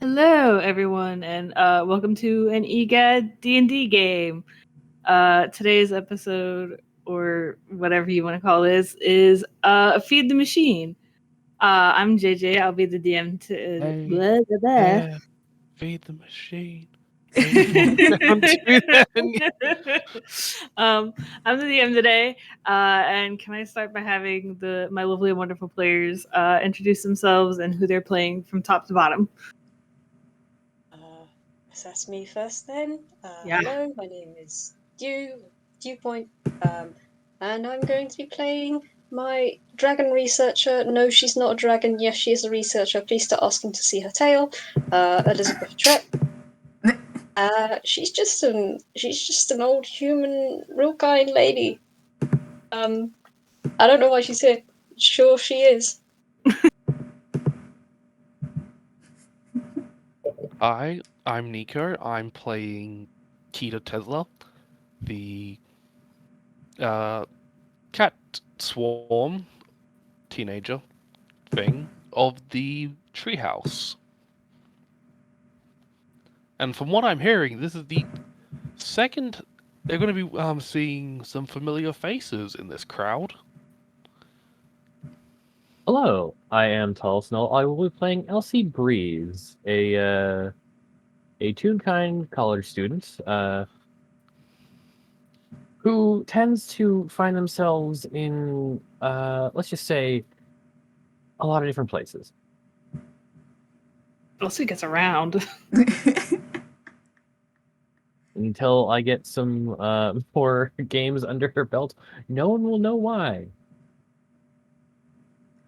Hello, everyone, and welcome to an EGAD D&D game. Today's episode, or whatever you want to call this, is Feed the Machine. I'm JayJay. I'll be the DM to... Hey, Blah, blah, blah. yeah, feed the machine. Bring more down to them. I'm the DM today, and can I start by having my lovely and wonderful players introduce themselves and who they're playing from top to bottom? So that's me first then. Yeah. Hello, my name is Dewpoint, and I'm going to be playing my dragon researcher. No, she's not a dragon. Yes, she is a researcher. Please start asking to see her tail. Elizabeth Trepp. She's just an old human, real kind lady. I don't know why she's here. Sure, she is. Hi, I'm Nicho. I'm playing Kita Tesla, the cat swarm teenager thing of the treehouse. And from what I'm hearing, this is the second. They're going to be seeing some familiar faces in this crowd. Hello, I am Tall Snow. I will be playing Elsie Breeze, a Toonkind college student who tends to find themselves in, let's just say, a lot of different places. Elsie gets around. Until I get some more games under her belt, no one will know why.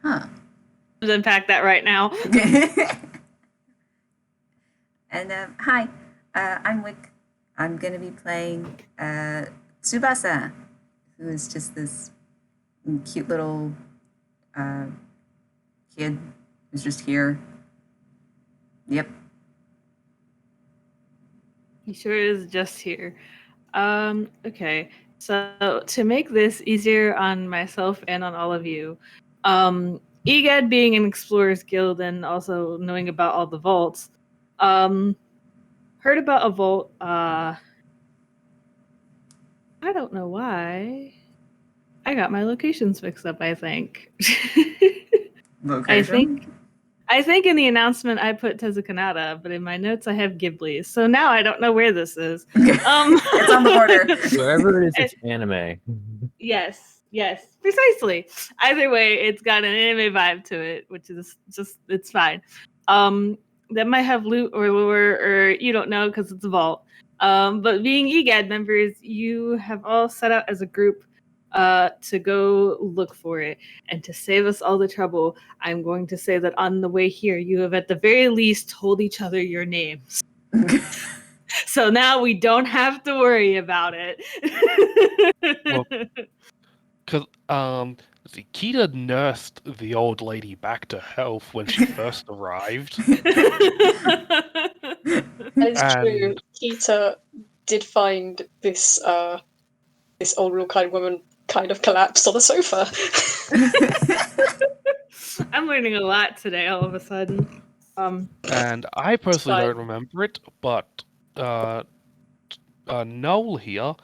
Huh. Let's unpack that right now. And hi, I'm Wick. I'm going to be playing Tsubasa, who is just this cute little kid who's just here. Yep. He sure is just here. Okay. So to make this easier on myself and on all of you, EGAD being an Explorers Guild and also knowing about all the vaults, heard about a vault. I don't know why. I got my locations mixed up, I think. Location? I think in the announcement I put Tezukanada, but in my notes I have Ghibli. So now I don't know where this is. It's on the border. Wherever it is, it's anime. Yes, precisely. Either way, it's got an anime vibe to it, which is just, it's fine. That might have loot or lore, or you don't know because it's a vault. But being EGAD members, you have all set out as a group to go look for it. And to save us all the trouble, I'm going to say that on the way here, you have at the very least told each other your names. So now we don't have to worry about it. Well, because see, Kita nursed the old lady back to health when she first arrived. That is true. And Kita did find this this old real kind woman kind of collapsed on the sofa. I'm learning a lot today all of a sudden. and I personally fine. don't remember it, but Noel here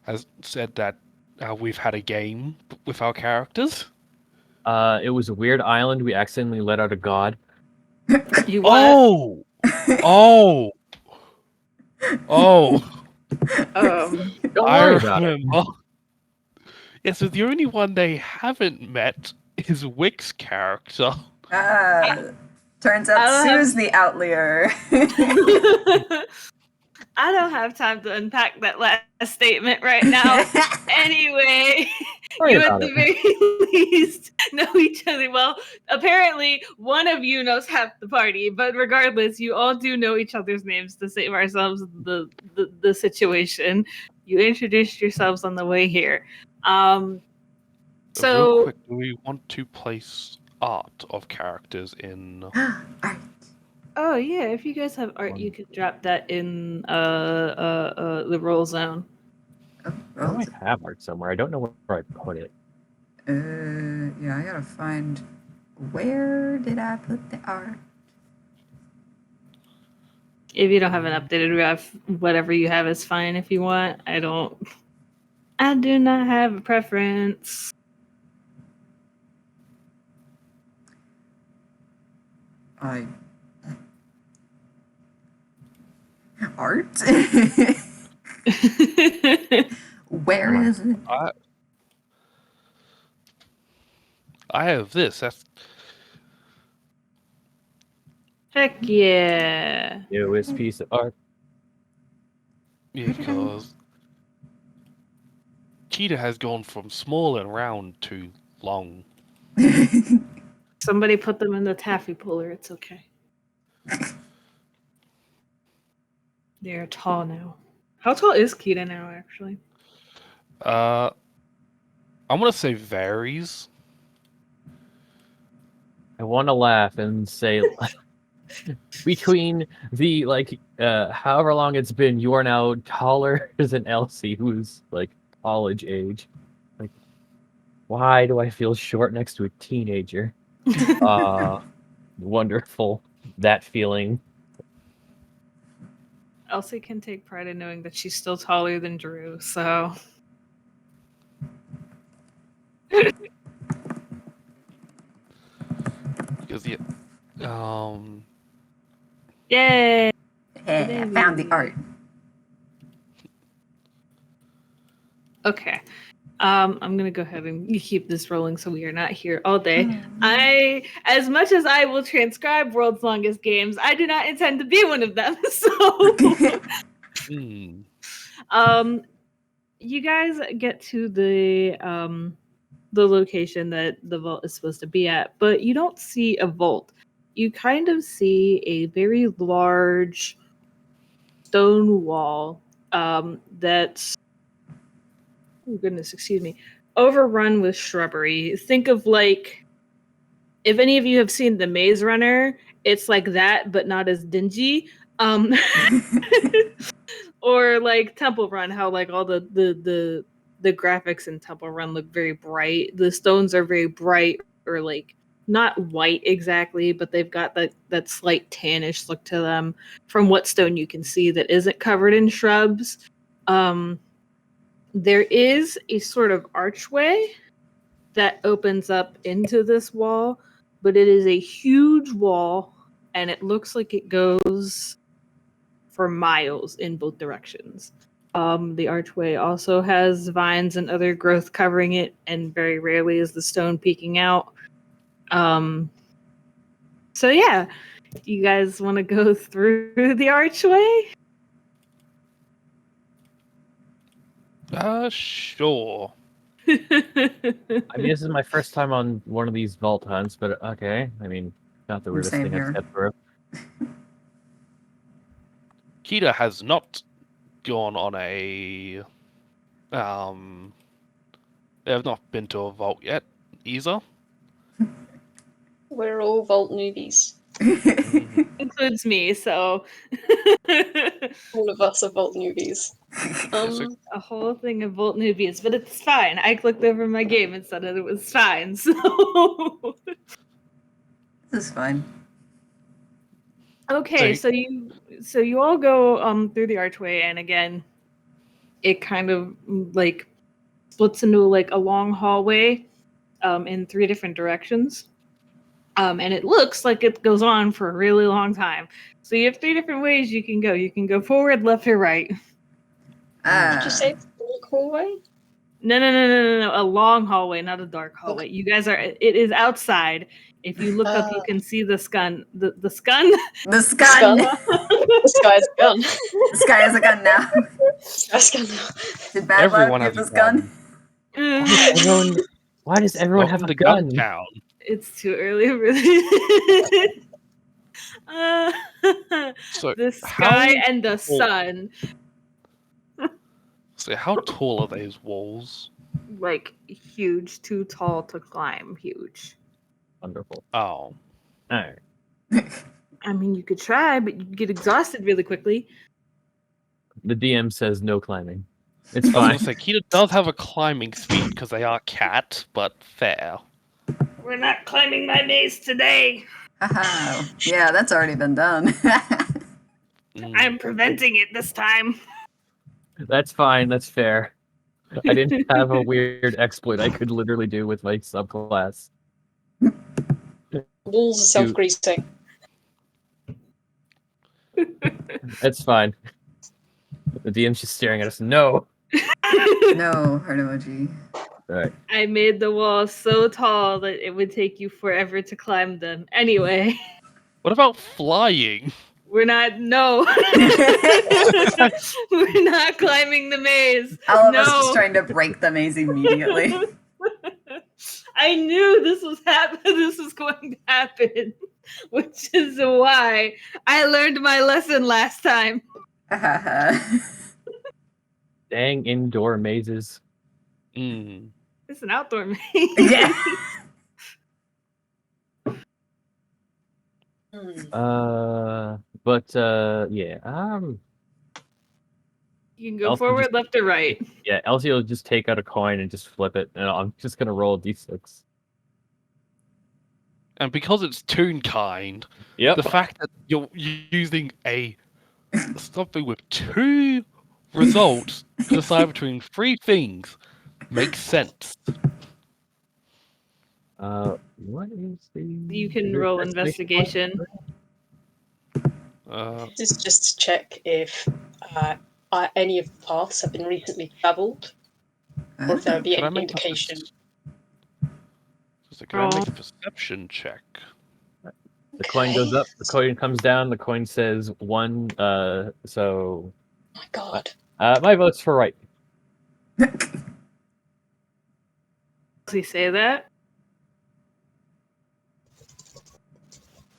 has said that we've had a game with our characters. It was a weird island. We accidentally let out a god. You what? Oh! Don't I worry about it. remember. Yeah, so the only one they haven't met is Wick's character. Turns out Sue's the outlier. I don't have time to unpack that last statement right now. Anyway, you at the very least know each other well. Apparently, one of you knows half the party, but regardless, you all do know each other's names to save ourselves the situation. You introduced yourselves on the way here. Real So quick, do we want to place art of characters in? Art. oh yeah, if you guys have art, you could drop that in the roll zone. I might have art somewhere. I don't know where I put it. Yeah, I gotta find. Where did I put the art? If you don't have an updated ref, whatever you have is fine if you want. I do not have a preference. Art? Where is it? I have this. That's Heck yeah. Newest piece of art. because Cheetah has gone from small and round to long. Somebody put them in the taffy puller. It's okay. They're tall now. How tall is Kita now, actually? I'm gonna say varies. I want to laugh and say, between the however long it's been, you are now taller than Elsie, who's like college age. Like, why do I feel short next to a teenager? Wonderful, that feeling. Elsie can take pride in knowing that she's still taller than Drew, so. Because Yay! Hey, I found the art. Okay. I'm gonna go ahead and keep this rolling so we are not here all day. As much as I will transcribe World's Longest Games, I do not intend to be one of them. So, you guys get to the location that the vault is supposed to be at, but you don't see a vault. You kind of see a very large stone wall that's, oh goodness, excuse me, overrun with shrubbery. Think of like, if any of you have seen The Maze Runner, it's like that, but not as dingy. Or like Temple Run, how like all the graphics in Temple Run look very bright. The stones are very bright, or like not white exactly, but they've got that slight tannish look to them from what stone you can see that isn't covered in shrubs. There is a sort of archway that opens up into this wall, but it is a huge wall, and it looks like it goes for miles in both directions. The archway also has vines and other growth covering it, and very rarely is the stone peeking out. So yeah, you guys want to go through the archway? Sure. I mean, this is my first time on one of these vault hunts, but okay. I mean, not the weirdest Same thing I've here. stepped through. Kita has not gone on a they have not been to a vault yet either. We're all vault newbies. Includes me, so All of us are vault newbies. a whole thing of Volt newbies, but it's fine. I clicked over my game and said that it was fine, so This is fine. okay, so you all go through the archway, and again, it kind of like splits into like a long hallway in 3 different directions. And it looks like it goes on for a really long time. So you have 3 different ways you can go. You can go forward, left, or right. Did you say it's a dark hallway? No. A long hallway, not a dark hallway. Okay. You guys are. It is outside. If you look up, you can see the scun. The scun. The scun. This guy's a gun. This guy has a gun now. This guy's a gun now. Did Bad Everyone Luck get has this a gun? gun. Why does everyone Welcome have a to gun? Town. It's too early, really. So The sky how and the tall- sun, So how tall are those walls? like huge, too tall to climb. Huge. Wonderful. Oh, All right. I mean, you could try, but you get exhausted really quickly. The DM says no climbing. It's I was fine. gonna say Kita does have a climbing speed because they are cat, but fair. We're not climbing my maze today. Haha. Yeah, that's already been done. I'm preventing it this time. That's fine. That's fair. I didn't have a weird exploit I could literally do with my subclass. Walls are self-greasing. That's fine. The DM's just staring at us. No. No, heart emoji. All right. I made the walls so tall that it would take you forever to climb them. Anyway, What about flying? we're not. No, we're not climbing the maze. All of no. us just trying to break the maze immediately. I knew this was This was going to happen, which is why I learned my lesson last time. Dang indoor mazes. It's an outdoor maze. Yeah. Yeah. You can go Elsie forward, just- left, or right. Yeah, Elsie will just take out a coin and just flip it, and I'm just gonna roll a d6. And because it's Toonkind, Yep. the fact that you're using something with 2 results to decide between 3 things makes sense. What is the? You can roll investigation. This is just to check if any of the paths have been recently travelled, or if there would be Can I any make indication. Can I make a perception check? The coin goes up, the coin comes down, the coin says 1, so... My God. My vote's for right. Does he say that?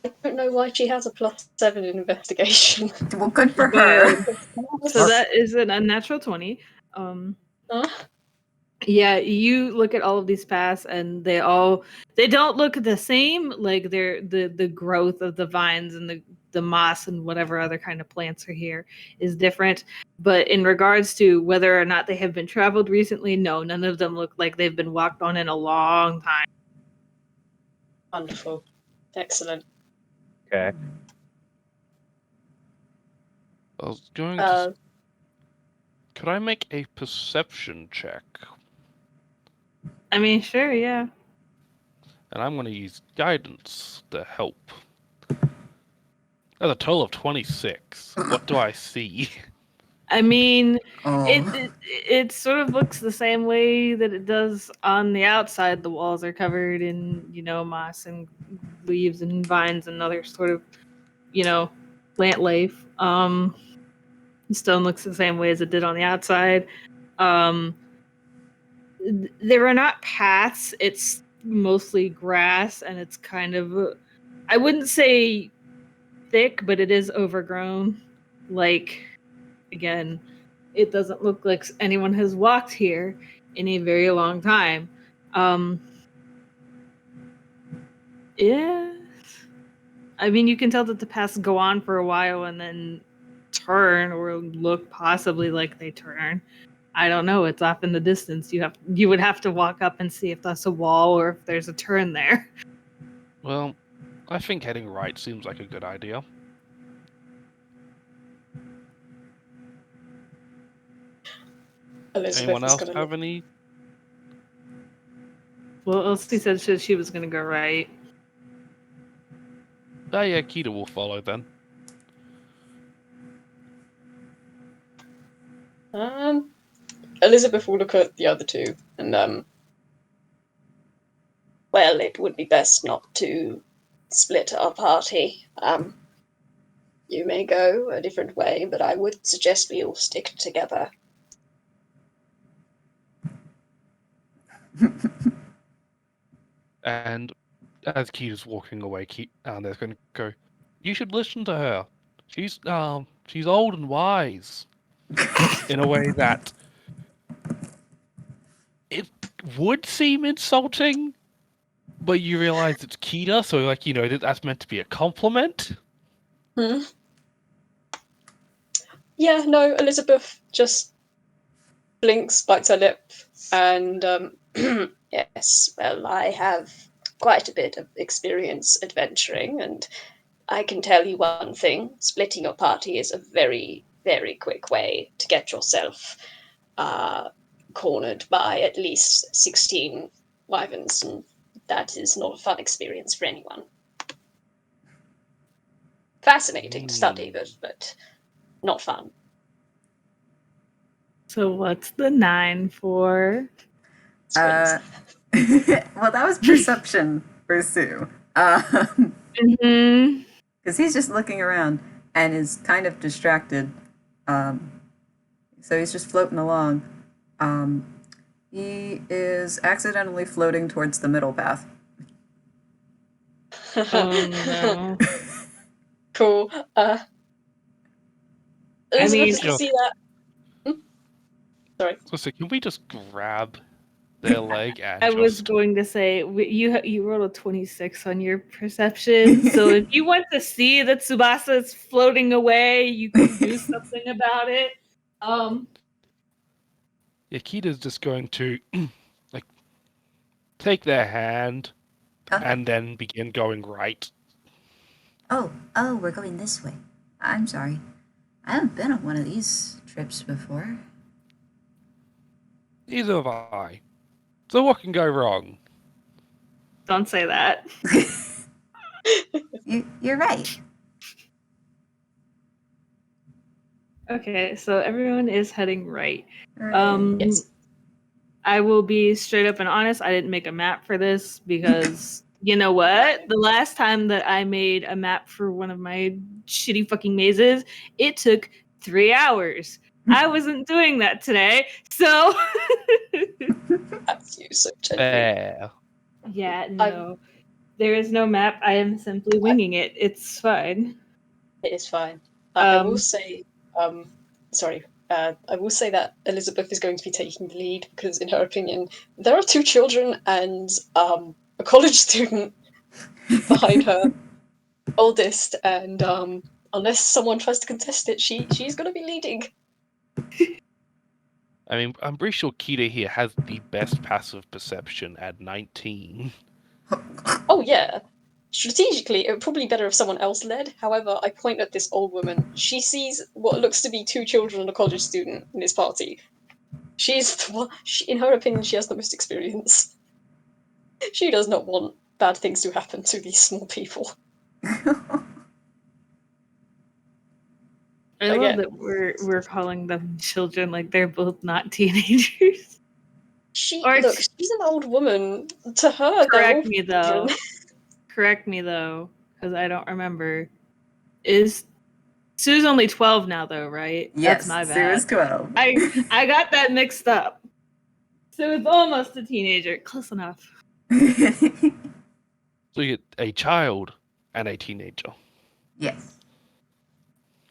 I don't know why she has a +7 in investigation. Well, good for her. So that is an unnatural 20. Huh? Yeah, you look at all of these paths and they don't look the same. Like they're the growth of the vines and the moss and whatever other kind of plants are here is different. But in regards to whether or not they have been traveled recently, no, none of them look like they've been walked on in a long time. Wonderful. Excellent. Okay. I was going to... Could I make a perception check? I mean, sure, yeah. And I'm going to use guidance to help. That's a total of 26. What do I see? I mean, Oh. it sort of looks the same way that it does on the outside. The walls are covered in, moss and leaves and vines and other sort of, plant life. The stone looks the same way as it did on the outside. There are not paths. It's mostly grass, and it's kind of, I wouldn't say thick, but it is overgrown. Like, again, it doesn't look like anyone has walked here in a very long time. Yeah. I mean, you can tell that the paths go on for a while and then turn or look possibly like they turn. I don't know. It's off in the distance. You would have to walk up and see if that's a wall or if there's a turn there. Well, I think heading right seems like a good idea. Elizabeth Anyone is else gonna have look. any? Well, Elsie said she was going to go right. Ah, yeah, Kita will follow then. Elizabeth will look at the other two, and well, it would be best not to split our party. You may go a different way, but I would suggest we all stick together. And as Kita's walking away, there's going to go, you should listen to her. She's old and wise. In a way that it would seem insulting, but you realize it's Kita, so that's meant to be a compliment. Yeah, no, Elizabeth just blinks, bites her lip, and yes, well, I have quite a bit of experience adventuring, and I can tell you one thing. Splitting your party is a very, very quick way to get yourself cornered by at least 16 wyverns, and that is not a fun experience for anyone. Fascinating to study, but not fun. So what's the 9 for? Well, that was perception for Sue. Mm-hmm. Because he's just looking around and is kind of distracted. So he's just floating along. He is accidentally floating towards the middle path. Oh no. Cool. Elizabeth mean- can see that. Sorry. So can we just grab their leg and I was just... going to say you rolled a 26 on your perception, so if you want to see that Tsubasa is floating away, you can do something about it. Yakita's just going to like take their hand Okay. and then begin going right. Oh, we're going this way. I'm sorry. I haven't been on one of these trips before. Neither have I. So what can go wrong? Don't say that. You're right. Okay, so everyone is heading right. Right. Yes. I will be straight up and honest. I didn't make a map for this because you know what? The last time that I made a map for one of my shitty fucking mazes, it took 3 hours. I wasn't doing that today, so That's you, so gently. Fair. yeah, no. There is no map. I am simply winging it. It's fine. It is fine. I will Um, say, I will say that Elizabeth is going to be taking the lead because, in her opinion, there are 2 children and a college student behind her oldest, and unless someone tries to contest it, she's going to be leading. I mean, I'm pretty sure Kita here has the best passive perception at 19. Oh yeah. Strategically, it would probably be better if someone else led. However, I point at this old woman. She sees what looks to be 2 children and a college student in this party. She's the one, in her opinion, she has the most experience. She does not want bad things to happen to these small people. I love Again. that we're calling them children like they're both not teenagers. Or Look, she's an old woman. To her, they're all correct me though. children. Correct me though, because I don't remember. Is Sue's only 12 now though, right? Yes, That's my Sue bad. is 12. I got that mixed up. Sue is almost a teenager. Close enough. So you get a child and a teenager. Yes.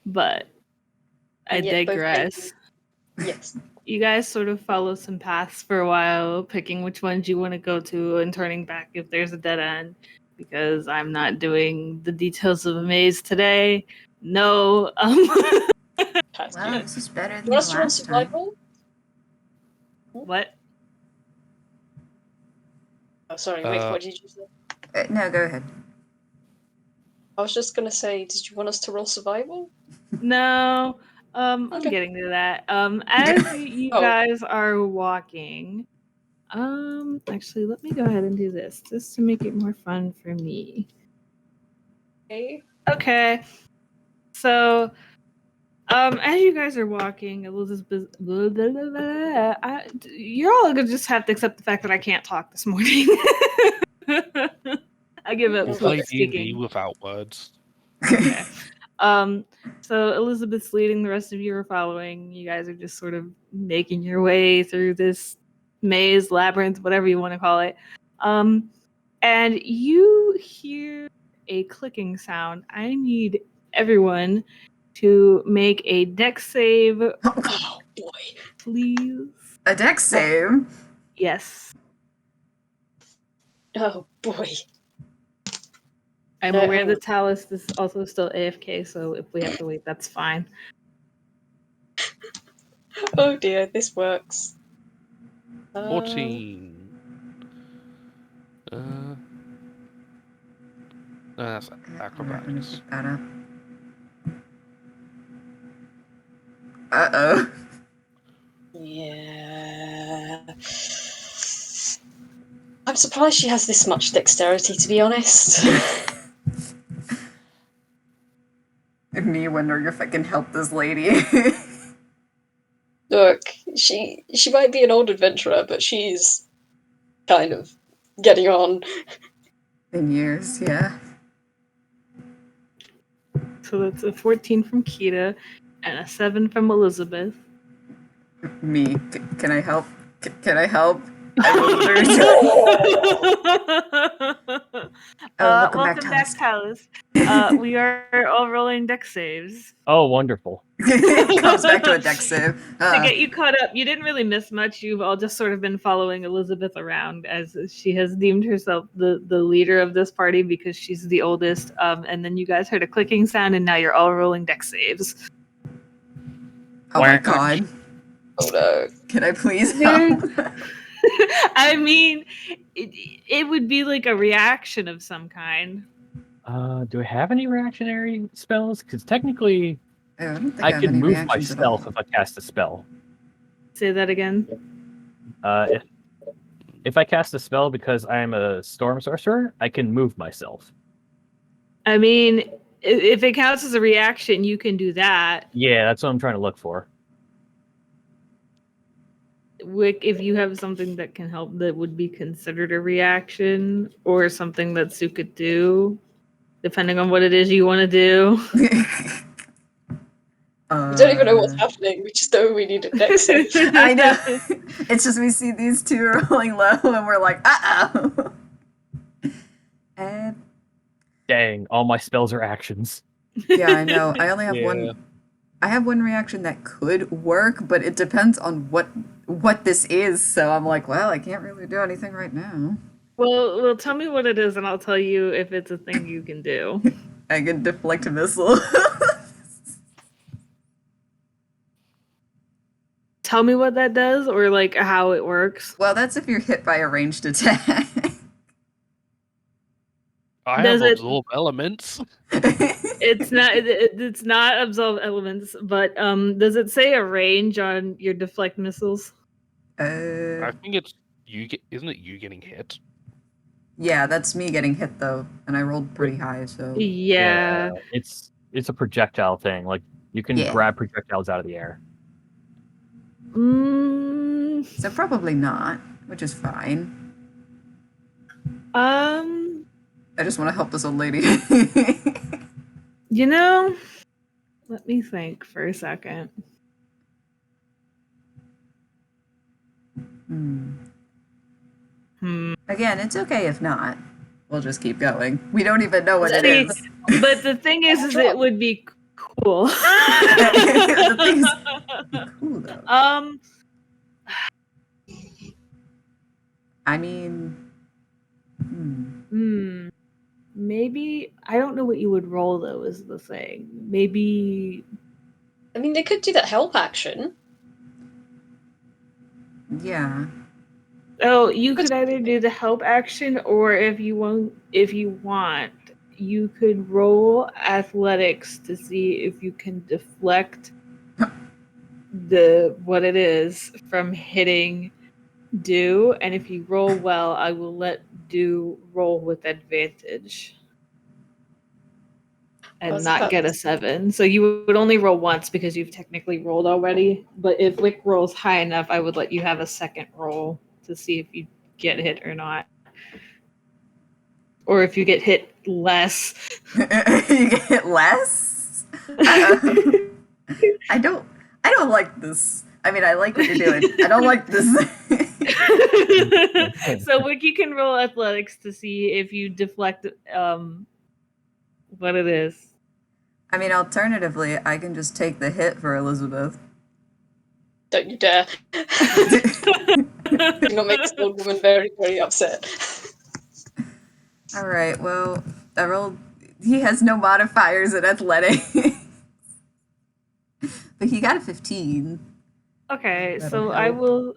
But I And yet both digress. Yes. You guys sort of follow some paths for a while, picking which ones you want to go to and turning back if there's a dead end. Because I'm not doing the details of a maze today. No. Well, this is better than You the want us to roll last time. survival? What? Oh, sorry, Wick, what did you say? No, go ahead. I was just gonna say, did you want us to roll survival? No. I'm Okay. getting to that. As you Oh. guys are walking, actually, let me go ahead and do this just to make it more fun for me. Okay. Okay. So, as you guys are walking, Elizabeth, you're all gonna just have to accept the fact that I can't talk this morning. I give up We'll Cool. play speaking. D&D without words. Okay. So Elizabeth's leading, the rest of you are following. You guys are just sort of making your way through this maze, labyrinth, whatever you want to call it. And you hear a clicking sound. I need everyone to make a dex save, Oh boy. please. A dex save? Yes. Oh boy. I'm aware that Talus is also still AFK, so if we have to wait, that's fine. Oh dear, this works. 14. That's Alright, let me acrobatics. pick that up. Uh-oh. Yeah. I'm surprised she has this much dexterity, to be honest. Me wondering if I can help this lady. Look, she might be an old adventurer, but she's kind of getting on. In years, yeah. So that's a 14 from Kita and a 7 from Elizabeth. Me. Can I help? Can I help? I rolled a 30. Welcome back, Welcome back, Talus. We are all rolling dex saves. Oh, wonderful. It comes back to a deck save. To get you caught up, you didn't really miss much. You've all just sort of been following Elizabeth around as she has deemed herself the leader of this party because she's the oldest. And then you guys heard a clicking sound, and now you're all rolling dex saves. Oh my god. Oh no. Can I please help? I mean, it would be like a reaction of some kind. Do I have any reactionary spells? Because technically, I don't think I have can any move reactions at all. myself if I cast a spell. Say that again. If I cast a spell because I am a storm sorcerer, I can move myself. I mean, if it counts as a reaction, you can do that. Yeah, that's what I'm trying to look for. Wick, if you have something that can help that would be considered a reaction or something that Sue could do, depending on what it is you want to do. We don't even know what's happening, we just know we need a dex save. I know. It's just we see these two rolling low and we're like, uh-oh. Dang, all my spells are actions. Yeah, I know. I only have Yeah. one. I have one reaction that could work, but it depends on what this is. So I'm like, well, I can't really do anything right now. Well, tell me what it is, and I'll tell you if it's a thing you can do. I can deflect a missile. Tell me what that does, or like how it works. Well, that's if you're hit by a ranged attack. I Does have it- absorb elements. It's not. It's not absolve elements, but does it say a range on your deflect missiles? I think it's you. Isn't it you getting hit? Yeah, that's me getting hit though, and I rolled pretty high, so Yeah. It's a projectile thing. Like you can Yeah. grab projectiles out of the air. so probably not, which is fine. I just want to help this old lady. You know, let me think for a second. Again, it's okay if not. We'll just keep going. We don't even know what it See, is. But the thing is it would be cool. The thing is, cool though. I mean, Maybe I don't know what you would roll though. Is the thing maybe? I mean, they could do that help action. yeah. Oh, you could either do the help action, or if you want, you could roll athletics to see if you can deflect what it is from hitting Do, and if you roll well, I will let Do roll with advantage and How's not that? get a 7. So you would only roll once because you've technically rolled already. But if Wick rolls high enough, I would let you have a second roll to see if you get hit or not. Or if you get hit less. You get hit less? I don't like this. I mean, I like what you're doing. I don't like this. So Wick, you can roll athletics to see if you deflect what it is. I mean, alternatively, I can just take the hit for Elizabeth. Don't you dare. Do not make this old woman very, very upset. All right, well, I rolled. He has no modifiers in athletics. But he got a 15. Okay, That'll so I help. will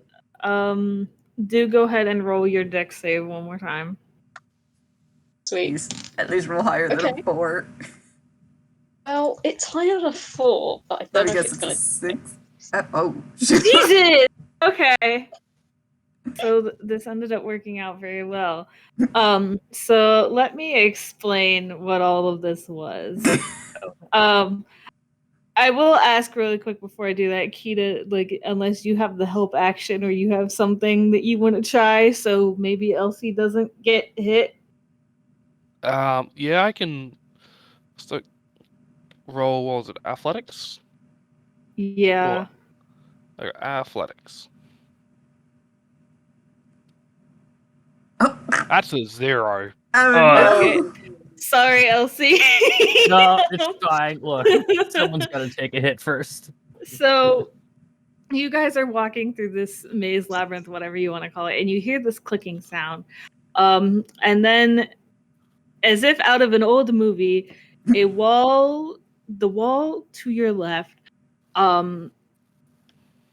do go ahead and roll your dex save one more time. Sweet. Please, at least roll higher than Okay. a 4. Well, it's higher than a 4, but I So don't I know if guess it's it's a gonna. 6. Oh, shit. Jesus. Okay. So this ended up working out very well. So let me explain what all of this was. I will ask really quick before I do that, Kita, like, unless you have the help action or you have something that you want to try, so maybe Elsie doesn't get hit. Yeah, I can. So, roll. What was it? Athletics. Yeah. Or athletics. Oh, That's a 0. oh Okay. no! Sorry, Elsie. No, it's fine. Look, someone's got to take a hit first. So you guys are walking through this maze labyrinth, whatever you want to call it, and you hear this clicking sound. And then, as if out of an old movie, the wall to your left,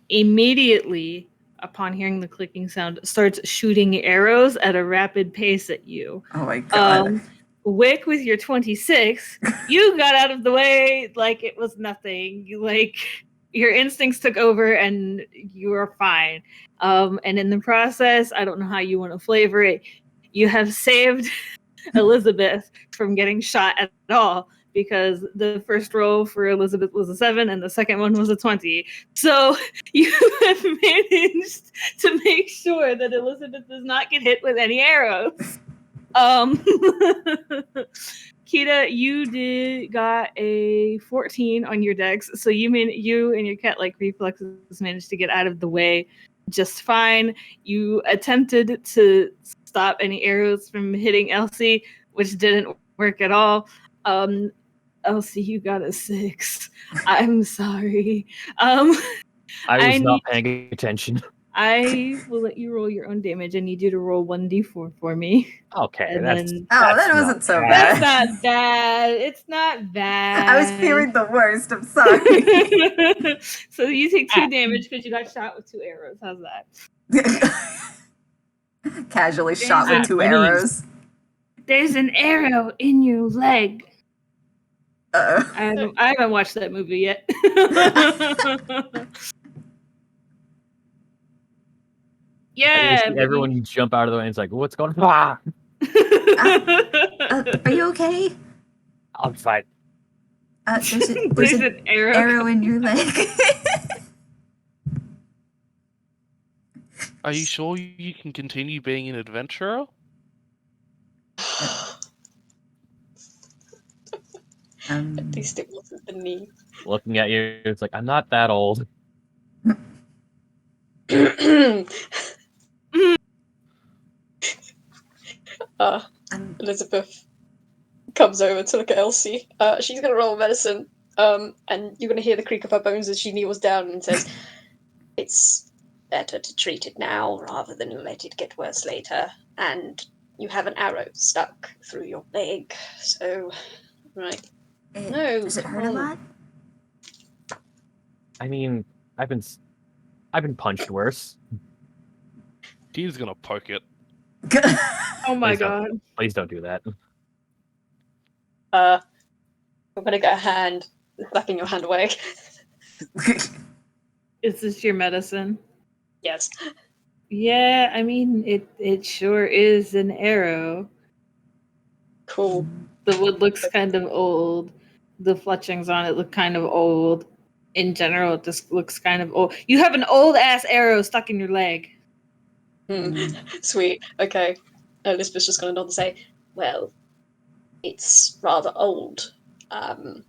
immediately upon hearing the clicking sound, starts shooting arrows at a rapid pace at you. Oh my god. Wick, with your 26, you got out of the way like it was nothing. Your instincts took over and you are fine. And in the process, I don't know how you want to flavor it, you have saved Elizabeth from getting shot at all, because the first roll for Elizabeth was a 7 and the second one was a 20. So you have managed to make sure that Elizabeth does not get hit with any arrows. Kita, you got a 14 on your dex, so you and your cat-like reflexes managed to get out of the way just fine. You attempted to stop any arrows from hitting Elsie, which didn't work at all. Elsie, you got a 6. I'm sorry. I was I not paying attention. I will let you roll your own damage. I need you to roll 1d4 for me. Okay, And that's then Oh, that's that wasn't not so that's bad. not bad. It's not bad. I was fearing the worst. I'm sorry. So you take 2 damage because you got shot with 2 arrows. How's that? Casually shot There's with 2 an- arrows. There's an arrow in your leg. Uh-oh. I haven't watched that movie yet. Yeah. I everyone you jump out of the way and it's like, what's going on? Are you okay? I'm fine. There's There's an an arrow. arrow in your leg. Are you sure you can continue being an adventurer? At least it wasn't the knee. Looking at you, it's like, I'm not that old. Elizabeth comes over to look at Elsie. She's gonna roll medicine, and you're gonna hear the creak of her bones as she kneels down and says, "It's better to treat it now rather than let it get worse later. And you have an arrow stuck through your leg, so right." No, Does it come hurt a on. lot? I mean, I've been punched worse. He's gonna poke it. Oh my Please don't. god. Please don't do that. I'm gonna get a hand slapping your hand away. Is this your medicine? Yes. Yeah, I mean it sure is an arrow. Cool. The wood looks kind of old. The fletchings on it look kind of old. In general, it just looks kind of old. You have an old ass arrow stuck in your leg. Sweet. Okay. Elizabeth's just gonna nod and say, "Well, it's rather old,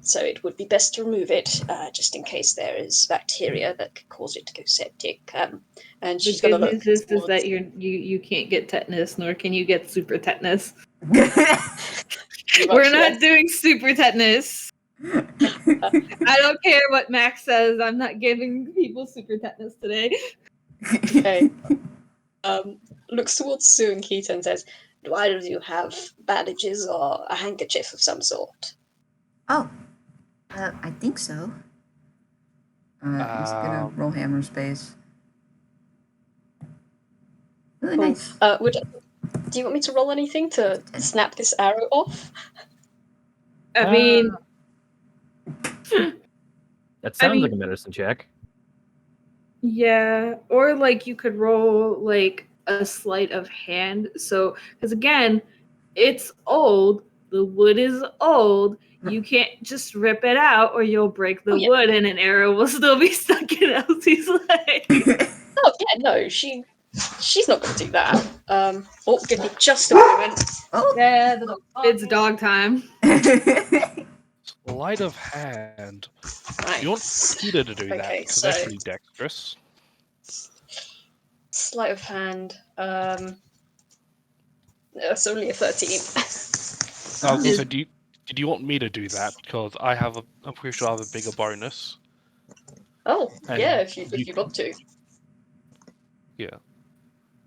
so it would be best to remove it, just in case there is bacteria that could cause it to go septic." And The she's good gonna look. news is towards- that you can't get tetanus, nor can you get super tetanus. pretty much, We're not yes. doing super tetanus. I don't care what Max says. I'm not giving people super tetanus today. Okay. Looks towards Sue and Keita and says, "Do either of you have bandages or a handkerchief of some sort?" Oh, I think so. I'm just gonna roll hammer space. Really Cool. nice. Do you want me to roll anything to snap this arrow off? I mean, That sounds like mean- a medicine check. yeah, or like you could roll like a sleight of hand. So, because again, it's old. The wood is old. You can't just rip it out, or you'll break the Oh, yeah. wood, and an arrow will still be stuck in Elsie's leg. Oh yeah, no, she's not going to do that. Oh, give me just a moment. Oh. Yeah, the dog. It's dog time. Sleight of hand. Right. You want Kita to do that Okay, because so they're pretty dexterous. sleight of hand. That's only a 13. I was gonna say, did you want me to do that? Because I'm pretty sure I have a bigger bonus. Oh, And yeah, if you you want to. Yeah.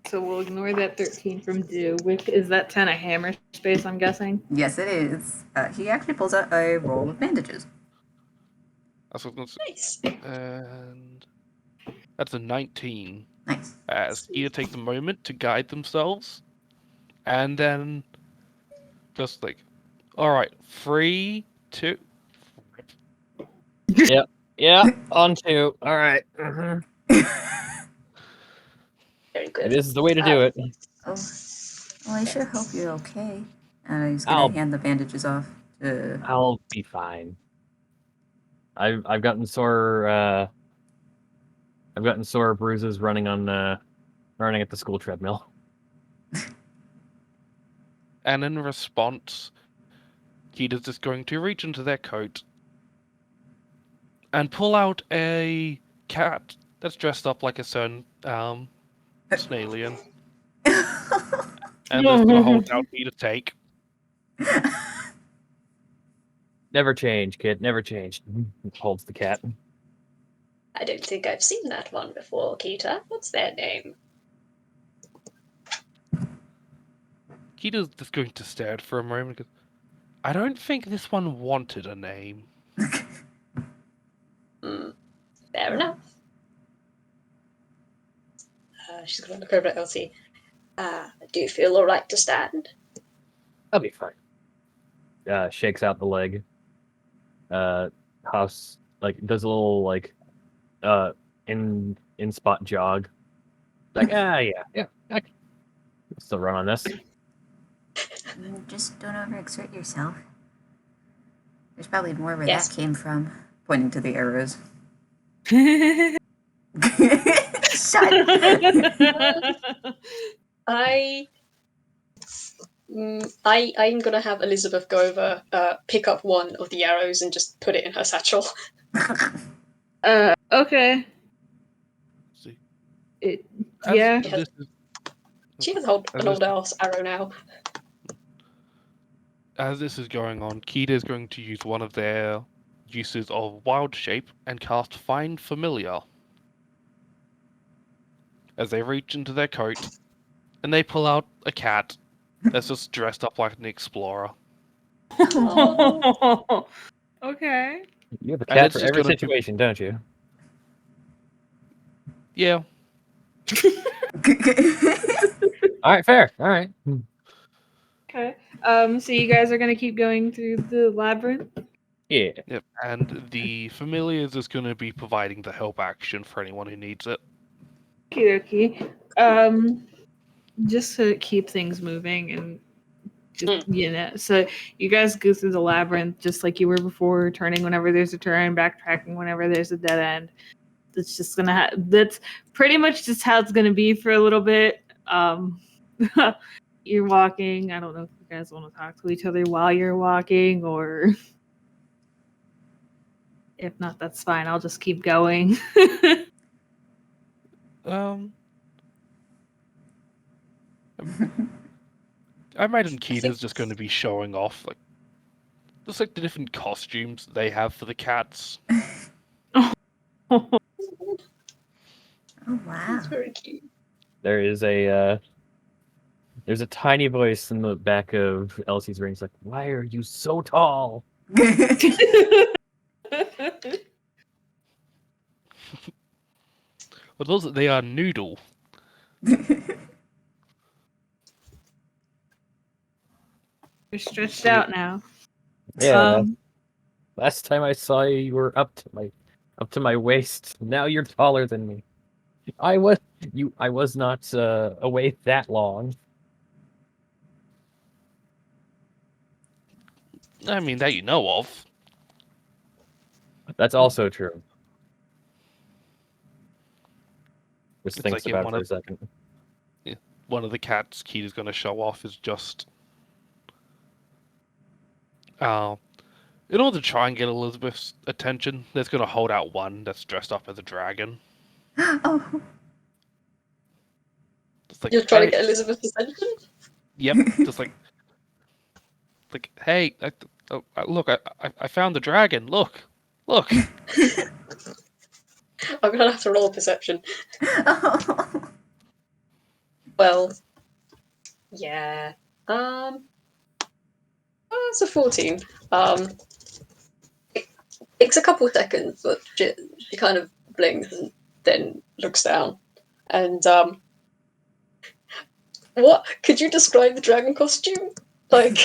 So we'll ignore that 13 from Do. Wick, is that 10 a hammer space, I'm guessing? Yes, it is. He actually pulls out a roll of bandages. That's what I was gonna Nice. say. And that's a 19. Nice. As Kita take the moment to guide themselves. And then just like, alright, 3, 2. Yeah, on 2. All right. Mhm. Very good. This is the way to do it. Oh, well, I sure hope you're okay. He's I'll- gonna hand the bandages off to. I'll be fine. I've gotten sore. I've gotten sore bruises running at the school treadmill. And in response, Kita's just going to reach into their coat and pull out a cat that's dressed up like a certain Snalian. And just gonna hold out for you to take. Never change, kid. Never change. Holds the cat. I don't think I've seen that one before, Kita. What's their name? Kita's just going to stare at it for a moment because I don't think this one wanted a name. Fair enough. She's going to look over at Elsie. Do you feel alright to stand? I'll be fine. Shakes out the leg. House does a little in spot jog. Like yeah. I can still run on this. Just don't overexert yourself. There's probably more where Yes. that came from. Pointing to the arrows. Shut. I'm gonna have Elizabeth go over, pick up one of the arrows and just put it in her satchel. Okay. See. Yeah. This is, She has an old ass arrow now. as this is going on, Kita is going to use one of their uses of Wild Shape and cast Find Familiar. As they reach into their coat, and they pull out a cat that's just dressed up like an explorer. Okay. You have a And cat it's for just every gonna be- situation, don't you? Yeah. All right, fair. All right. Okay. So you guys are gonna keep going through the labyrinth? Yeah. Yep. And the familiar is just going to be providing the help action for anyone who needs it. Okie just to keep things moving and just so you guys go through the labyrinth just like you were before, turning whenever there's a turn, backtracking whenever there's a dead end. That's just gonna that's pretty much just how it's gonna be for a little bit. You're walking. I don't know if you guys want to talk to each other while you're walking, or if not, that's fine. I'll just keep going. I imagine Kita's just going to be showing off just like the different costumes they have for the cats. Oh wow. It's very cute. There's a tiny voice in the back of Elsie's ring. It's like, why are you so tall? Well, they are Noodle. You're stretched out now. Yeah. Last time I saw you, you were up to my waist. Now you're taller than me. I was not away that long. I mean, that you know of. That's also true. Just It's thinks like about it for a second. one of the cats Kita's going to show off is just... in order to try and get Elizabeth's attention, there's going to hold out one that's dressed up as a dragon. Oh, It's like, You're trying to hey, get Elizabeth's attention? yep, just like, hey, look, I found the dragon. Look. I'm gonna have to roll perception. Well, yeah. It's a 14. It takes a couple of seconds, but she kind of blinks and then looks down. And what? Could you describe the dragon costume? Like,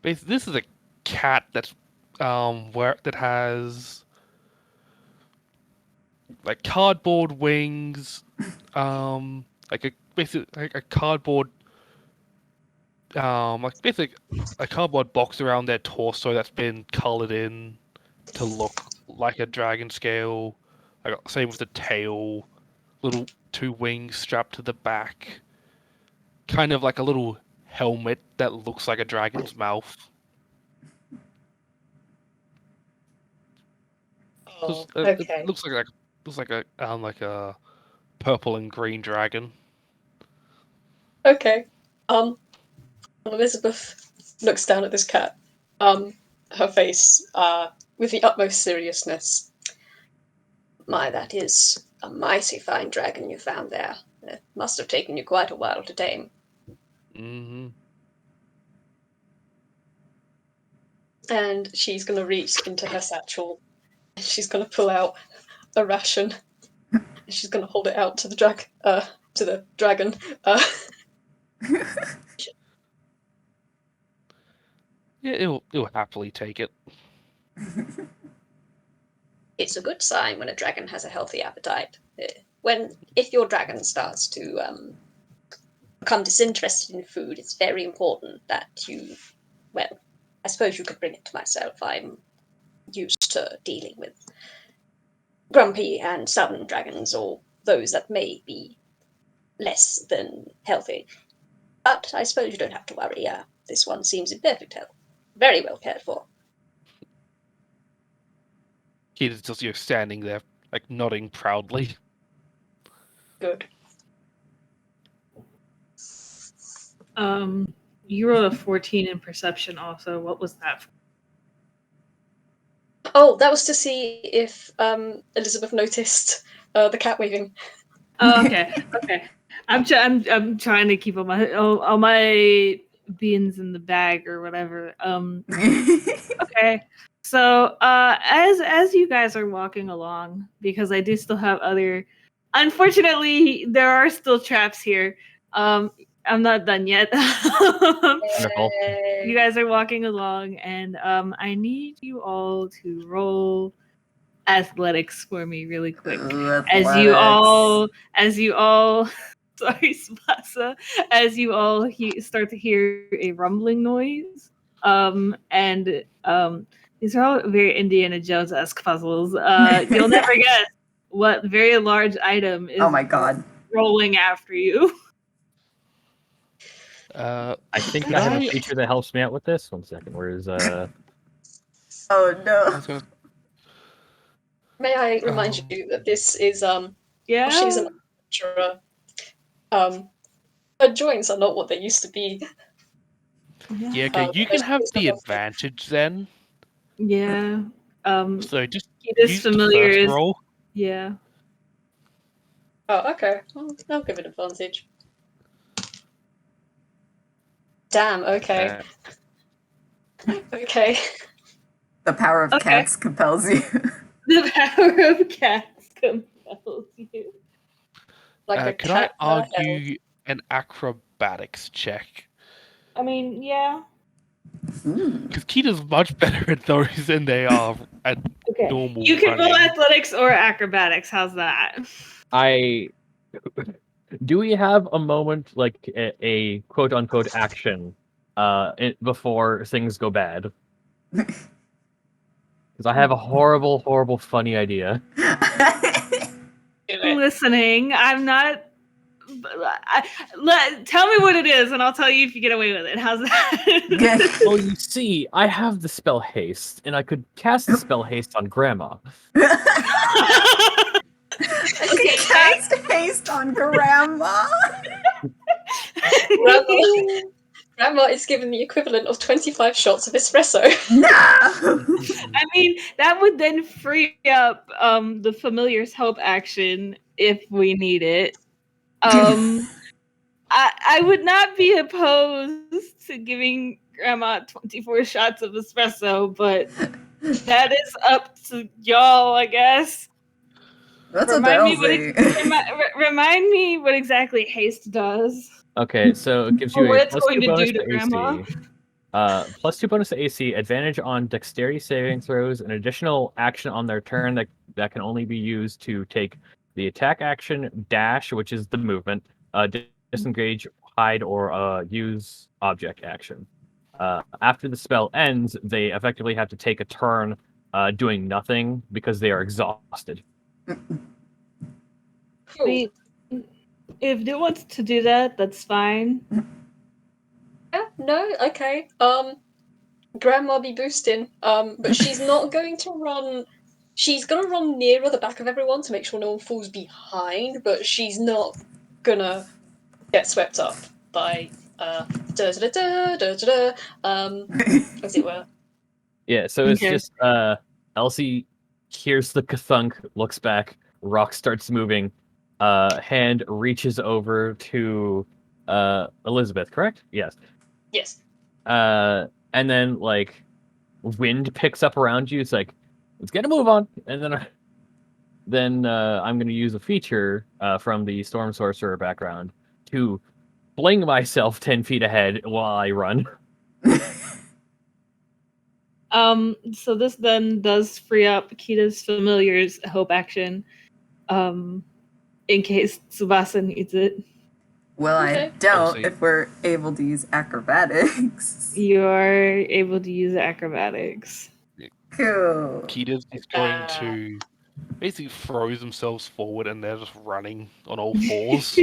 Basically, this is a cat that has like cardboard wings, basically like a cardboard, like basically a cardboard box around their torso that's been colored in to look like a dragon scale. Like same with the tail, little two wings strapped to the back, kind of like a little helmet that looks like a dragon's mouth. oh, It okay. looks like a purple and green dragon. Okay. Elizabeth looks down at this cat. Her face, with the utmost seriousness. My, that is a mighty fine dragon you found there. It must have taken you quite a while to tame. Mm-hmm. And she's going to reach into her satchel. And she's going to pull out a ration. And she's going to hold it out to the dragon. Yeah, it'll happily take it. It's a good sign when a dragon has a healthy appetite. If your dragon starts to become disinterested in food, it's very important that you, well, I suppose you could bring it to myself. I'm used to dealing with grumpy and stubborn dragons, or those that may be less than healthy. But I suppose you don't have to worry. This one seems in perfect health. Very well cared for. Kita's just standing there, like nodding proudly. Good. You rolled a 14 in perception also. What was that for? Oh, that was to see if Elizabeth noticed the cat waving. Oh, okay. Okay. I'm trying to keep all my beans in the bag or whatever. Okay. So as you guys are walking along, because I do still have other, unfortunately there are still traps here. I'm not done yet. Wonderful. You guys are walking along, and I need you all to roll athletics for me really quick. Ooh, As you all, athletics. sorry, Tsubasa, as you all start to hear a rumbling noise, and these are all very Indiana Jones-esque puzzles. You'll never guess what very large item is Oh my god. rolling after you. I think Could I have I- a feature that helps me out with this. 1 second. Where is Oh I no. was gonna- May I remind you that this is Yeah. she's an adventurer. Her joints are not what they used to be. Yeah, okay, you can have the advantage then. Yeah. So just It is use the familiar. first roll. Yeah. Oh, okay. Well, I'll give it advantage. Damn, okay. Okay. The power of Okay. cats compels you. The power of cats compels you. Like a Could I cat out of hell. argue an acrobatics check? I mean, yeah. Because Kita's much better at those than they are at Okay. normal You can roll running. athletics or acrobatics. How's that? Do we have a moment, like a quote unquote action, before things go bad? Because I have a horrible, horrible, funny idea. I'm listening. I'm not. Tell me what it is, and I'll tell you if you get away with it. How's that? Well, you see, I have the spell haste, and I could cast the spell haste on Grandma. I can cast haste on Grandma. Grandma is given the equivalent of 25 shots of espresso. No. I mean, that would then free up the familiar's help action if we need it. I would not be opposed to giving Grandma 24 shots of espresso, but that is up to y'all, I guess. That's Remind what me remind me what exactly haste does. Okay, so it gives Or you what a it's plus going 2 to bonus do to to Grandma. AC. Plus 2 bonus to AC, advantage on dexterity saving throws, an additional action on their turn that can only be used to take the attack action, dash, which is the movement, disengage, hide, or use object action. After the spell ends, they effectively have to take a turn doing nothing because they are exhausted. Wait, if it wants to do that, that's fine. Yeah, no, okay. Grandma be boosting. But she's not going to run. She's gonna run nearer the back of everyone to make sure no one falls behind, but she's not gonna get swept up by as it were. Yeah, so it's Okay. just Elsie hears the kathunk, looks back, rock starts moving, hand reaches over to Elizabeth, correct? Yes. Yes. And then like wind picks up around you. It's like, let's get a move on. And then I'm gonna use a feature from the Storm Sorcerer background to fling myself 10 feet ahead while I run. So this then does free up Kita's familiar's hope action, in case Tsubasa needs it. Well, I Okay. doubt Elsie. if we're able to use acrobatics. You're able to use acrobatics. Cool. Kita's is going to basically throw themselves forward and they're just running on all fours.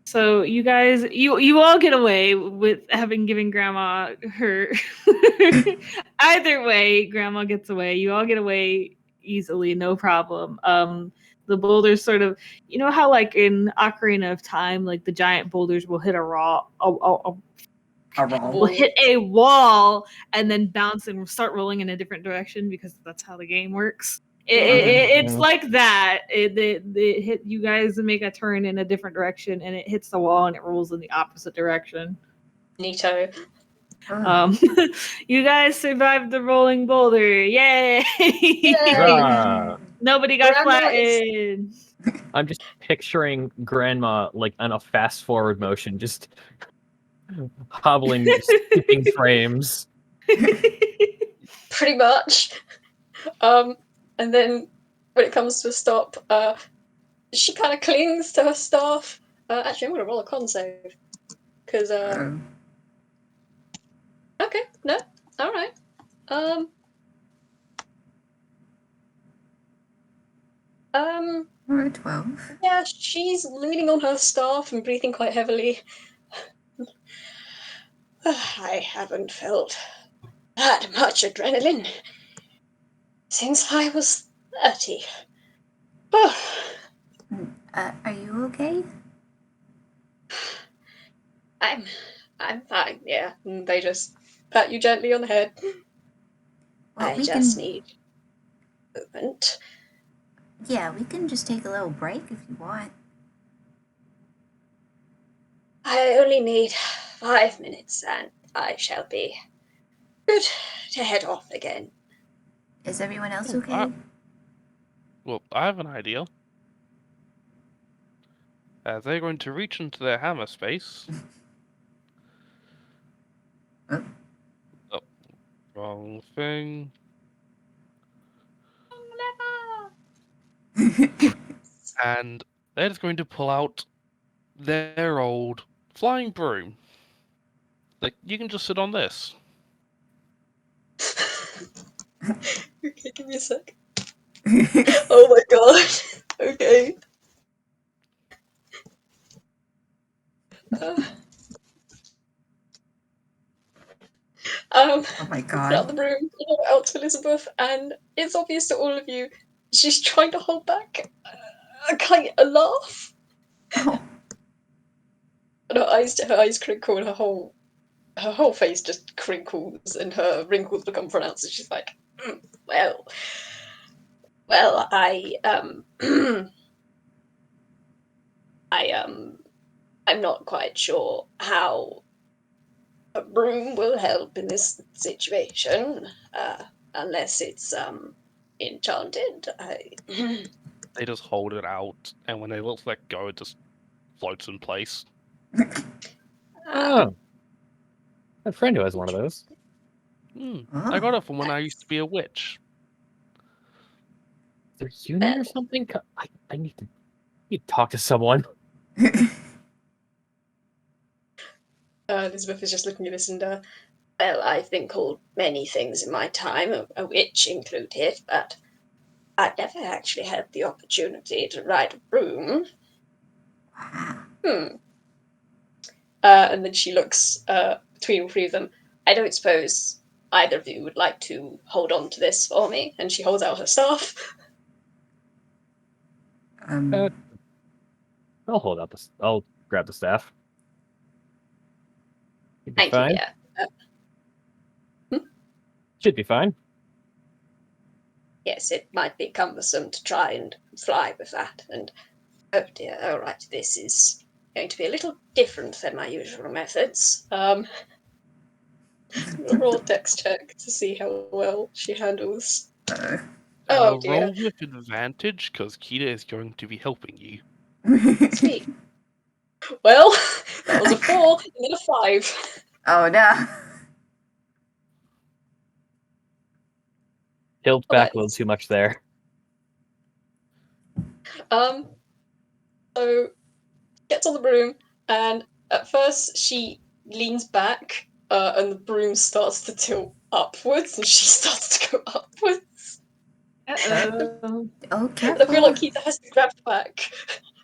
So you guys, you all get away with having given Grandma her. Either way, Grandma gets away. You all get away easily, no problem. The boulders sort of, you know how like in Ocarina of Time, like the giant boulders will hit will hit a wall and then bounce and start rolling in a different direction because that's how the game works. It's like that. It hit you guys make a turn in a different direction and it hits the wall and it rolls in the opposite direction. Nicho. You guys survived the rolling boulder. Yay! Nobody got flattened. I'm just picturing Grandma like on a fast forward motion, just hobbling, skipping frames. Pretty much. And then when it comes to a stop, she kind of clings to her staff. Actually, I'm gonna roll a con save because okay, no, all right. 12. Yeah, she's leaning on her staff and breathing quite heavily. I haven't felt that much adrenaline since I was 30. Are you okay? I'm fine, yeah. And they just pat you gently on the head. Well, I just need movement. Yeah, we can just take a little break if you want. I only need 5 minutes and I shall be good to head off again. Is everyone else okay? Well, I have an idea. they're going to reach into their hammer space. Oh. Oh, wrong thing. And they're just going to pull out their old flying broom. Like, you can just sit on this. Okay, give me a sec. Oh my god. Okay. Oh my Put out the god. room, hold it out to Elizabeth, and it's obvious to all of you she's trying to hold back a laugh. Oh. And her eyes crinkle, and her whole face just crinkles, and her wrinkles become pronounced. And she's like, well, I'm not quite sure how a broom will help in this situation, unless it's enchanted. They just hold it out, and when they let go, it just floats in place. Oh. A friend who has one of those. I got it from when I used to be a witch. Is there a union or something? I need to talk to someone. Elizabeth is just looking at this and, well, I've been called many things in my time, a witch included, but I've never actually had the opportunity to ride a broom. And then she looks between all three of them. I don't suppose either of you would like to hold on to this for me? And she holds out her staff. I'll hold out this. I'll grab the staff. Should be Thank fine. you, yeah. Should be fine. Yes, it might be cumbersome to try and fly with that. And oh dear, all right, this is going to be a little different than my usual methods. I'm gonna roll a dex check to see how well she handles. Oh dear. Roll with advantage, because Kita is going to be helping you. Sweet. Well, that was a 4 and then a 5. Oh no. Tilt Well, back a little too much there. So gets on the broom, and at first she leans back, and the broom starts to tilt upwards, and she starts to go upwards. Uh-oh. Oh, And I feel careful. like Keita has to grab her back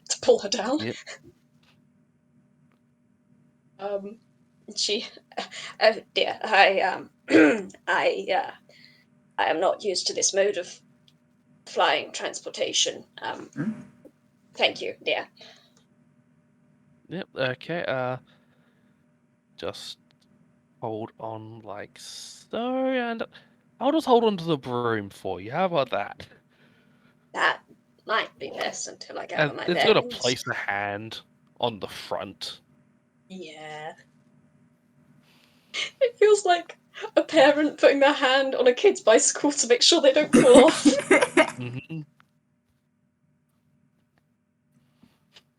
to pull her down. Yep. She, oh dear, I am not used to this mode of flying transportation. Thank you, dear. Yep, okay, just hold on like so, and I'll just hold on to the broom for you. How about that? That might be best until I gather And my it's got to bearings. place a hand on the front. Yeah. It feels like a parent putting their hand on a kid's bicycle to make sure they don't fall off. Mm-hmm.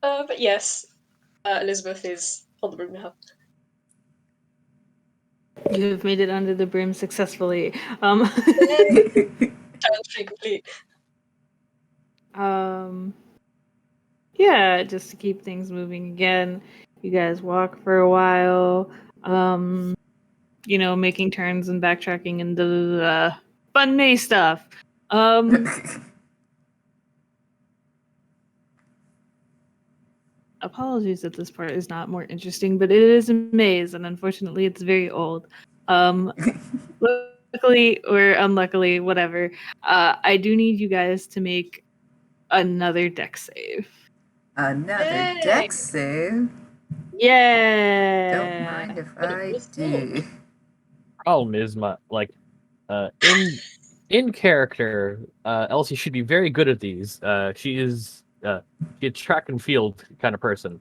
But yes, Elizabeth is on the broom now. You have made it under the brim successfully. Challenge complete. Yeah, just to keep things moving again. You guys walk for a while, making turns and backtracking and fun May stuff. Apologies that this part is not more interesting, but it is a maze, and unfortunately it's very old. Luckily or unluckily, whatever, I do need you guys to make another dex save. Another Yay! dex save. Yeah. Don't mind if I do. Problem is, in character, Elsie should be very good at these. She's a track and field kind of person.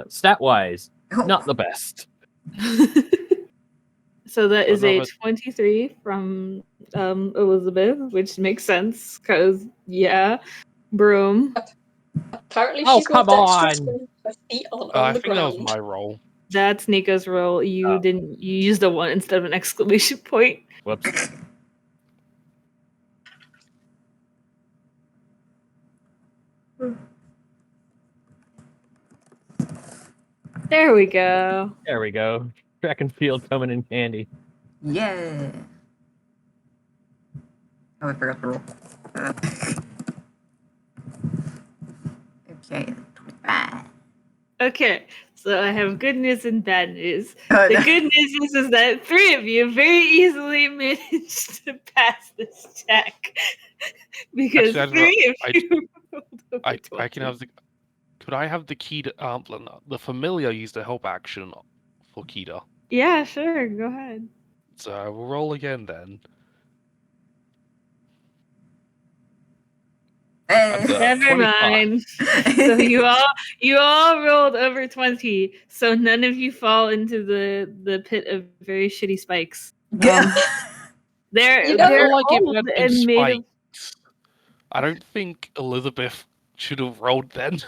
Stat wise, not the best. So that is a Another- 23 from Elizabeth, which makes sense because broom. Apparently Oh, she's more come dexterous on. when her feet aren't I on the think that was ground. my role. That's Nico's roll. You didn't. You used a 1 instead of an exclamation point. Whoops. There we go. There we go. Track and field coming in handy. Yeah. Oh, I forgot the roll. Okay, 25. Okay, so I have good news and bad news. Oh, The no. good news is that 3 of you very easily managed to pass this check because Actually, I 3 of I- you rolled over I 20. can have the. Could I have the key to the familiar used a help action for Kida? Yeah, sure. Go ahead. So we'll roll again then. Hey. That's Never 25. mind. So you all rolled over 20. So none of you fall into the pit of very shitty spikes. You They're know- I they're feel like if old it had been and made of. spikes, I don't think Elizabeth should have rolled then.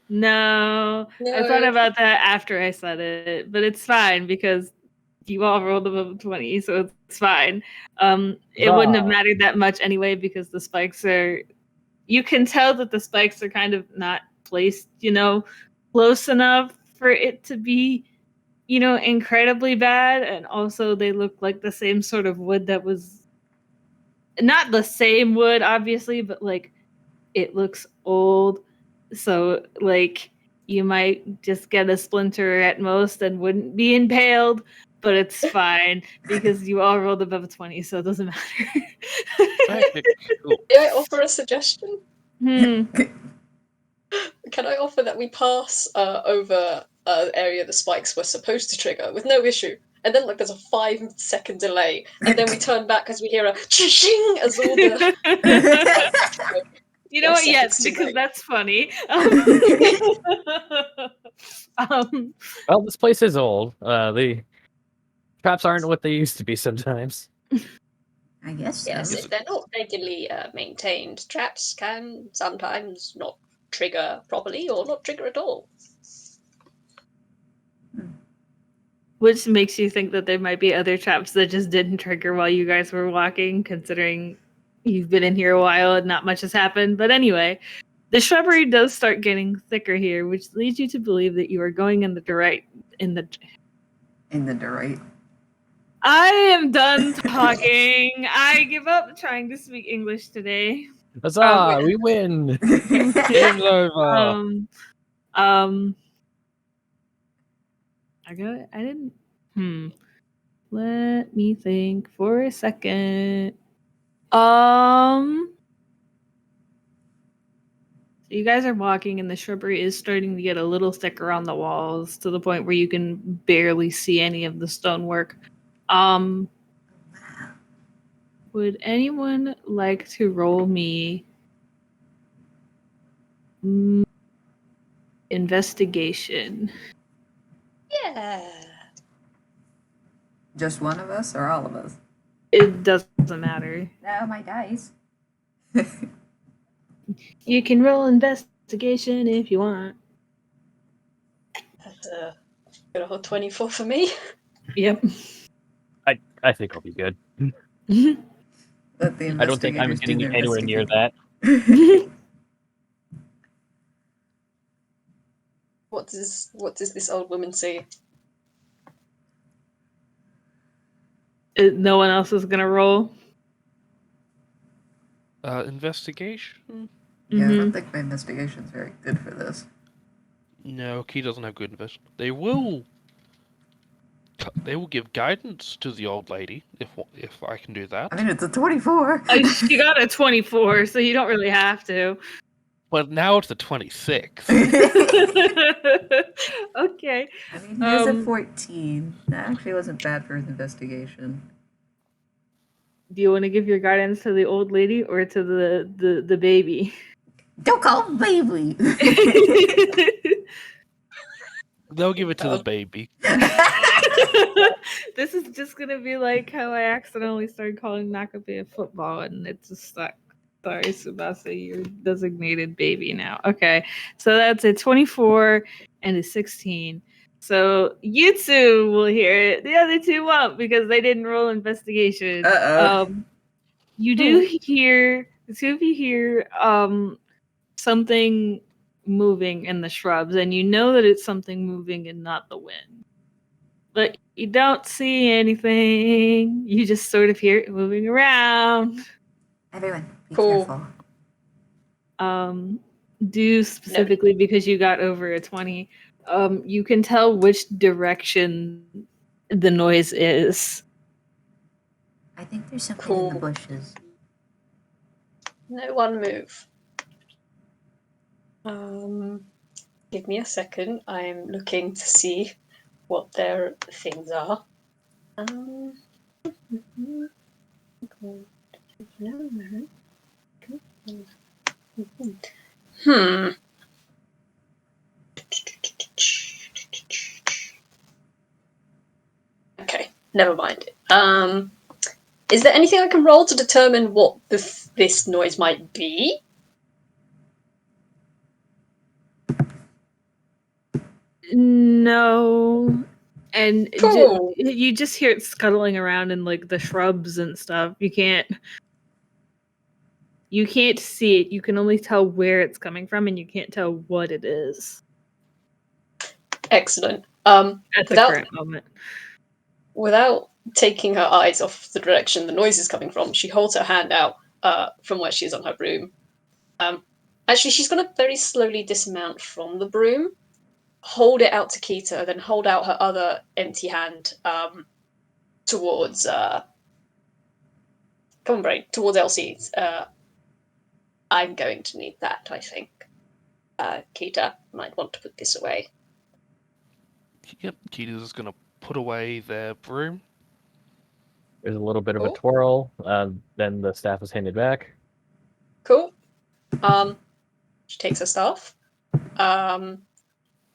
No, I thought about that after I said it, but it's fine because you all rolled above 20, so it's fine. It wouldn't have mattered that much anyway because the spikes are. You can tell that the spikes are kind of not placed, close enough for it to be, incredibly bad, and also they look like the same sort of wood that was not the same wood, obviously, but like it looks old. So, like, you might just get a splinter at most and wouldn't be impaled, but it's fine because you all rolled above 20, so it doesn't matter. Okay, cool. May I offer a suggestion? Hmm. Can I offer that we pass over the area the spikes were supposed to trigger with no issue? And then, like, there's a 5-second delay, and then we turn back as we hear a ching as all the. You know what? 4 Yes, seconds too because late. that's funny. Well, this place is old. The traps aren't what they used to be sometimes. I guess so. Yes, Is if they're not regularly maintained, traps can sometimes not trigger properly or not trigger at all. Which makes you think that there might be other traps that just didn't trigger while you guys were walking, considering you've been in here a while and not much has happened. But anyway, the shrubbery does start getting thicker here, which leads you to believe that you are going in the right. In the right. I am done talking. I give up trying to speak English today. Huzzah! We win. Game's over. I didn't. Let me think for a second. So you guys are walking, and the shrubbery is starting to get a little thicker on the walls to the point where you can barely see any of the stonework. Would anyone like to roll me investigation? Yeah. Just one of us or all of us? It doesn't matter. No, my dice. You can roll investigation if you want. That's good old 24 for me. Yep. I think I'll be good. Let the I don't think I'm investigators do getting their anywhere near investigating. that. What does this old woman see? No one else is gonna roll. Investigation? Yeah, I don't think my investigation's very good for this. No, Key doesn't have good investment. They will give guidance to the old lady if I can do that. I mean, it's a 24. She got a 24, so you don't really have to. But now it's the 26. Okay. I mean, he has a 14. That actually wasn't bad for his investigation. Do you want to give your guidance to the old lady or to the baby? Don't call him baby. They'll give it to the baby. This is just gonna be like how I accidentally started calling Nakabe a football, and it just stuck. Sorry, Tsubasa, you're designated baby now. Okay, so that's a 24 and a 16. So you two will hear it. The other two won't because they didn't roll investigation. Uh-oh. You do hear, the two of you hear something moving in the shrubs, and you know that it's something moving and not the wind. But you don't see anything. You just sort of hear it moving around. Everyone, be Cool. careful. Do specifically because you got over a 20, you can tell which direction the noise is. I think there's something in the Cool. bushes. No one move. Give me a second. I'm looking to see what their things are. Okay, never mind. Is there anything I can roll to determine what this noise might be? No. And Cool. you just hear it scuttling around in like the shrubs and stuff. You can't see it. You can only tell where it's coming from, and you can't tell what it is Excellent. at the current moment. Without taking her eyes off the direction the noise is coming from, she holds her hand out from where she is on her broom. Actually, she's going to very slowly dismount from the broom, hold it out to Kita, then hold out her other empty hand towards towards Elsie. I'm going to need that, I think. Kita might want to put this away. Yep, Kita's just gonna put away their broom. There's a little bit of a Cool. twirl. Then the staff is handed back. Cool. She takes her staff. And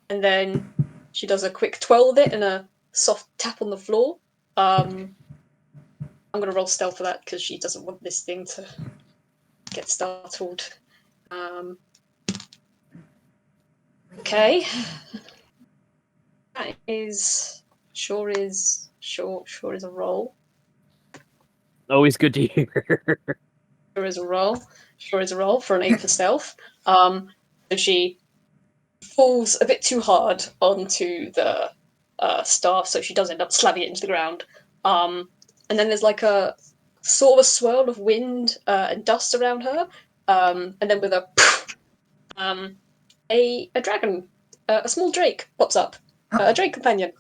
then she does a quick twirl with it and a soft tap on the floor. I'm going to roll stealth for that because she doesn't want this thing to get startled. Okay. That is sure is a roll. Always good to hear. Sure is a roll for an 8 for stealth. So she falls a bit too hard onto the staff, so she does end up slamming it into the ground. And then there's like a sort of a swirl of wind and dust around her. And then with a dragon, a small drake pops up, a drake companion.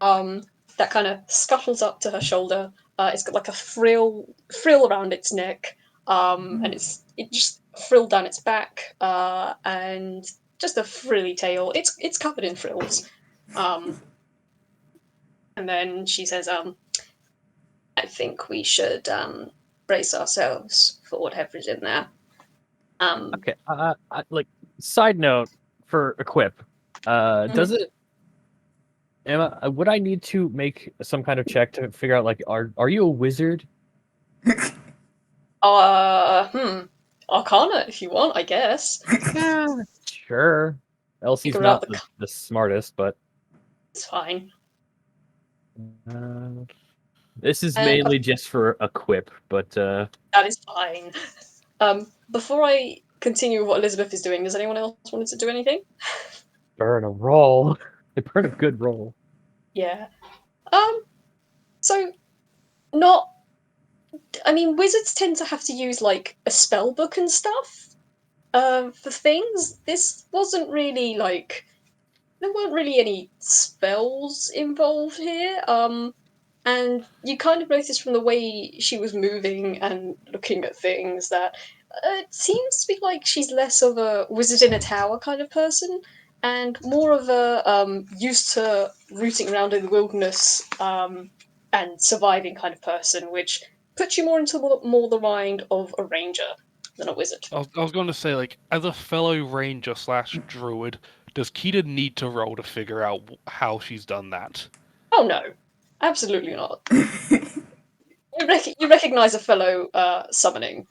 That kind of scuttles up to her shoulder. It's got like a frill around its neck, and it just frilled down its back, and just a frilly tail. It's covered in frills. And then she says, I think we should brace ourselves for whatever's in there. Okay. Like side note for equip. Does it? Emma, would I need to make some kind of check to figure out like are you a wizard? Arcana if you want, I guess. Yeah, sure. Elsie's Figure not out the smartest, but It's fine. this is mainly just for equip, but That is fine. Before I continue with what Elizabeth is doing, does anyone else wanted to do anything? burn a roll. Burn a good roll. Yeah. So not I mean, wizards tend to have to use like a spell book and stuff for things. This wasn't really like there weren't really any spells involved here. And you kind of noticed from the way she was moving and looking at things that it seems to be like she's less of a wizard in a tower kind of person and more of a used to rooting around in the wilderness and surviving kind of person, which puts you more into more the mind of a ranger than a wizard. I was going to say, like, as a fellow ranger / druid, does Kita need to roll to figure out how she's done that? Oh no, absolutely not. You recognize a fellow summoning.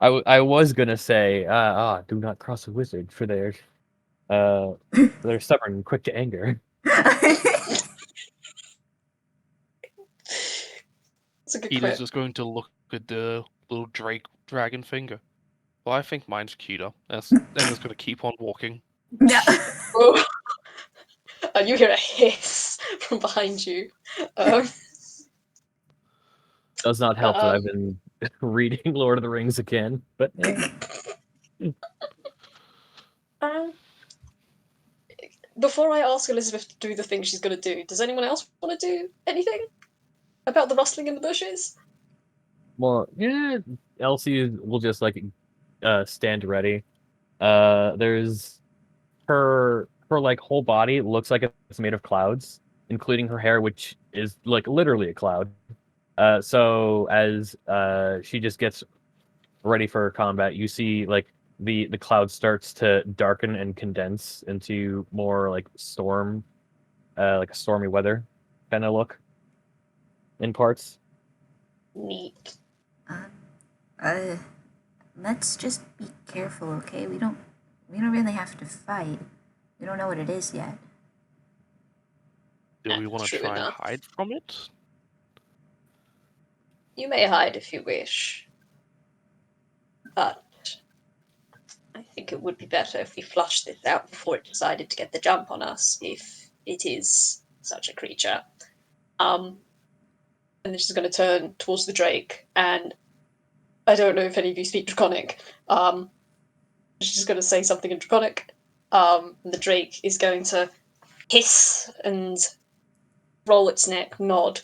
I was gonna say, do not cross a wizard, for they're stubborn and quick to anger. It's a good Kita's quip. just going to look at the little dragon finger. Well, I think mine's cuter. And it's going to keep on walking. No. Oh. And you hear a hiss from behind you. Does not help that I've been reading Lord of the Rings again, but Before I ask Elizabeth to do the thing she's going to do, does anyone else want to do anything about the rustling in the bushes? well, yeah, Elsie will just like stand ready. There's her like whole body looks like it's made of clouds, including her hair, which is like literally a cloud. So as she just gets ready for combat, you see like the cloud starts to darken and condense into more like storm, like a stormy weather kind of look in parts. Neat. Let's just be careful, okay? We don't really have to fight. We don't know what it is yet. Do we want to True try enough. and hide from it? You may hide if you wish, but I think it would be better if we flushed this out before it decided to get the jump on us, if it is such a creature. And then she's going to turn towards the Drake, and I don't know if any of you speak Draconic. She's going to say something in Draconic. And the Drake is going to hiss and roll its neck, nod,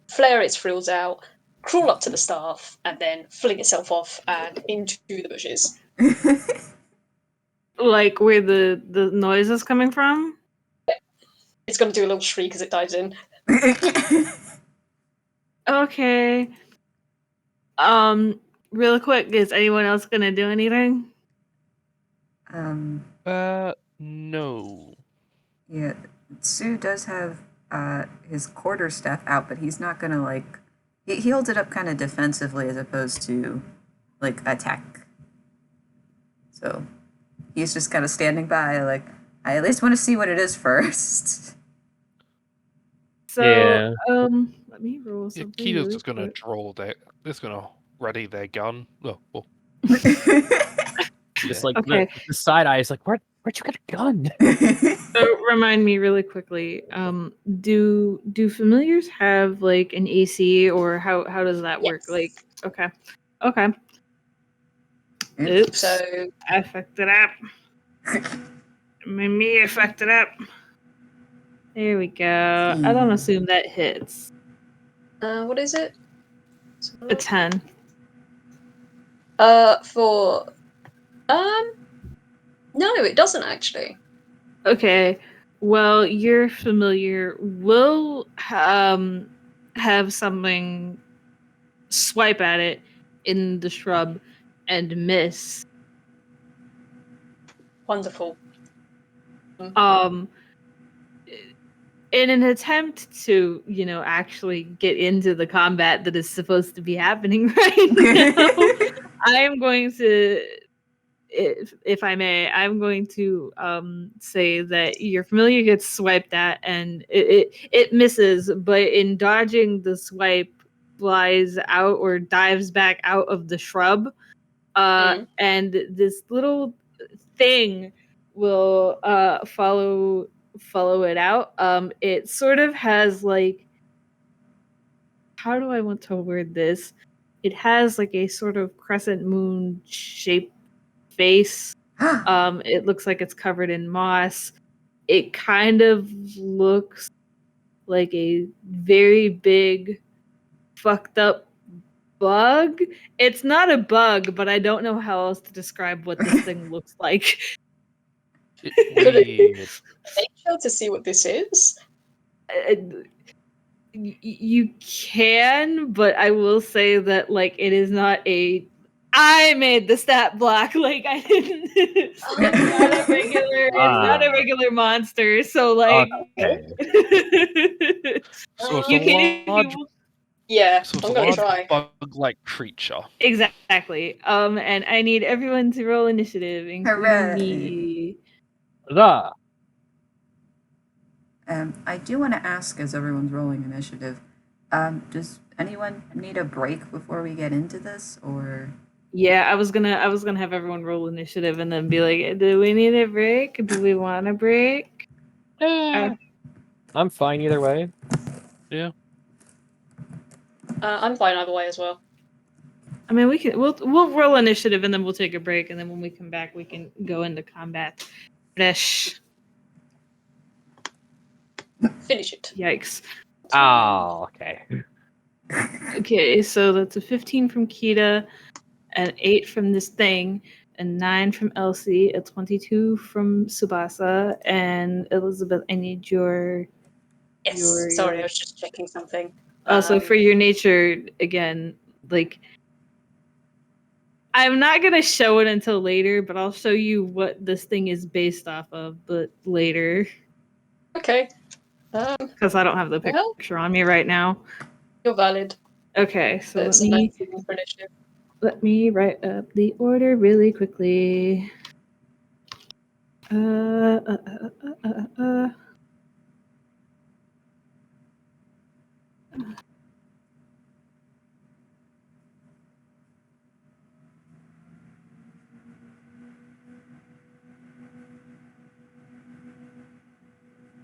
flare its frills out, crawl up to the staff, and then fling itself off and into the bushes. Like where the noise is coming from? It's going to do a little shriek as it dives in. Okay. Real quick, is anyone else gonna do anything? No. Yeah, Sue does have his quarterstaff out, but he's not gonna like. He holds it up kind of defensively as opposed to like attack. So he's just kind of standing by, like, I at least want to see what it is first. So, Yeah. let me roll Yeah, something. Kita's really just going to quick. draw their. Just going to ready their gun. Oh, well, Just yeah. like Okay. the side eye is like, where'd you get a gun? So remind me really quickly. Do familiars have like an AC, or how does that work? Yes. Like, okay. Oops. So I fucked it up. I fucked it up. There we go. I don't assume that hits. what is it? A 10. For no, it doesn't actually. Okay. Well, your familiar will have something swipe at it in the shrub and miss. Wonderful. In an attempt to, actually get into the combat that is supposed to be happening right now, I am going to, if I may, I'm going to say that your familiar gets swiped at and it misses, but in dodging the swipe, flies out or dives back out of the shrub, and this little thing will follow it out. It sort of has like, how do I want to word this? It has like a sort of crescent moon shaped face. It looks like it's covered in moss. It kind of looks like a very big fucked up bug. It's not a bug, but I don't know how else to describe what this thing looks like. Weird. Nature to see what this is. You can, but I will say that like it is not a. I made the stat block. Like I didn't. It's not a regular. It's not a regular monster. So like. Okay. So it's You a can if large you. Yeah, So it's I'm a gonna large try. bug-like creature. Exactly. And I need everyone to roll initiative, including Hooray. me. Huzzah! I do want to ask, as everyone's rolling initiative, does anyone need a break before we get into this, or? Yeah, I was gonna have everyone roll initiative and then be like, do we need a break? Do we want a break? I'm fine either way. Yeah. I'm fine either way as well. I mean, we'll roll initiative and then we'll take a break, and then when we come back, we can go into combat. Fresh. Finish it. Yikes. Oh, okay. Okay, so that's a 15 from Kita, an 8 from this thing, a 9 from Elsie, a 22 from Tsubasa, and Elizabeth, I need your. Yes. Your- Sorry, I was just checking something. Also, for your nature, again, like. I'm not gonna show it until later, but I'll show you what this thing is based off of, but later. Okay. Because I don't have the Well, picture on me right now. you're valid. Okay, so It's a 19 for initiative. let me write up the order really quickly. Uh, uh, uh, uh, uh,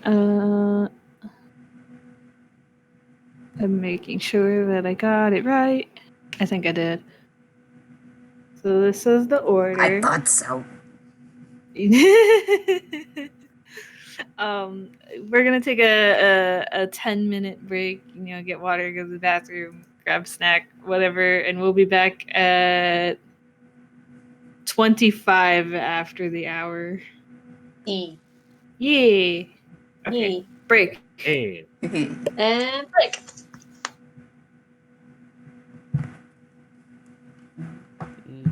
uh, I'm making sure that I got it right. I think I did. So this is the order. I thought so. We're gonna take a 10-minute break. Get water, go to the bathroom, grab a snack, whatever, and we'll be back at 25 after the hour. E. Yay! Okay, E. break. Hey. And break. Mm.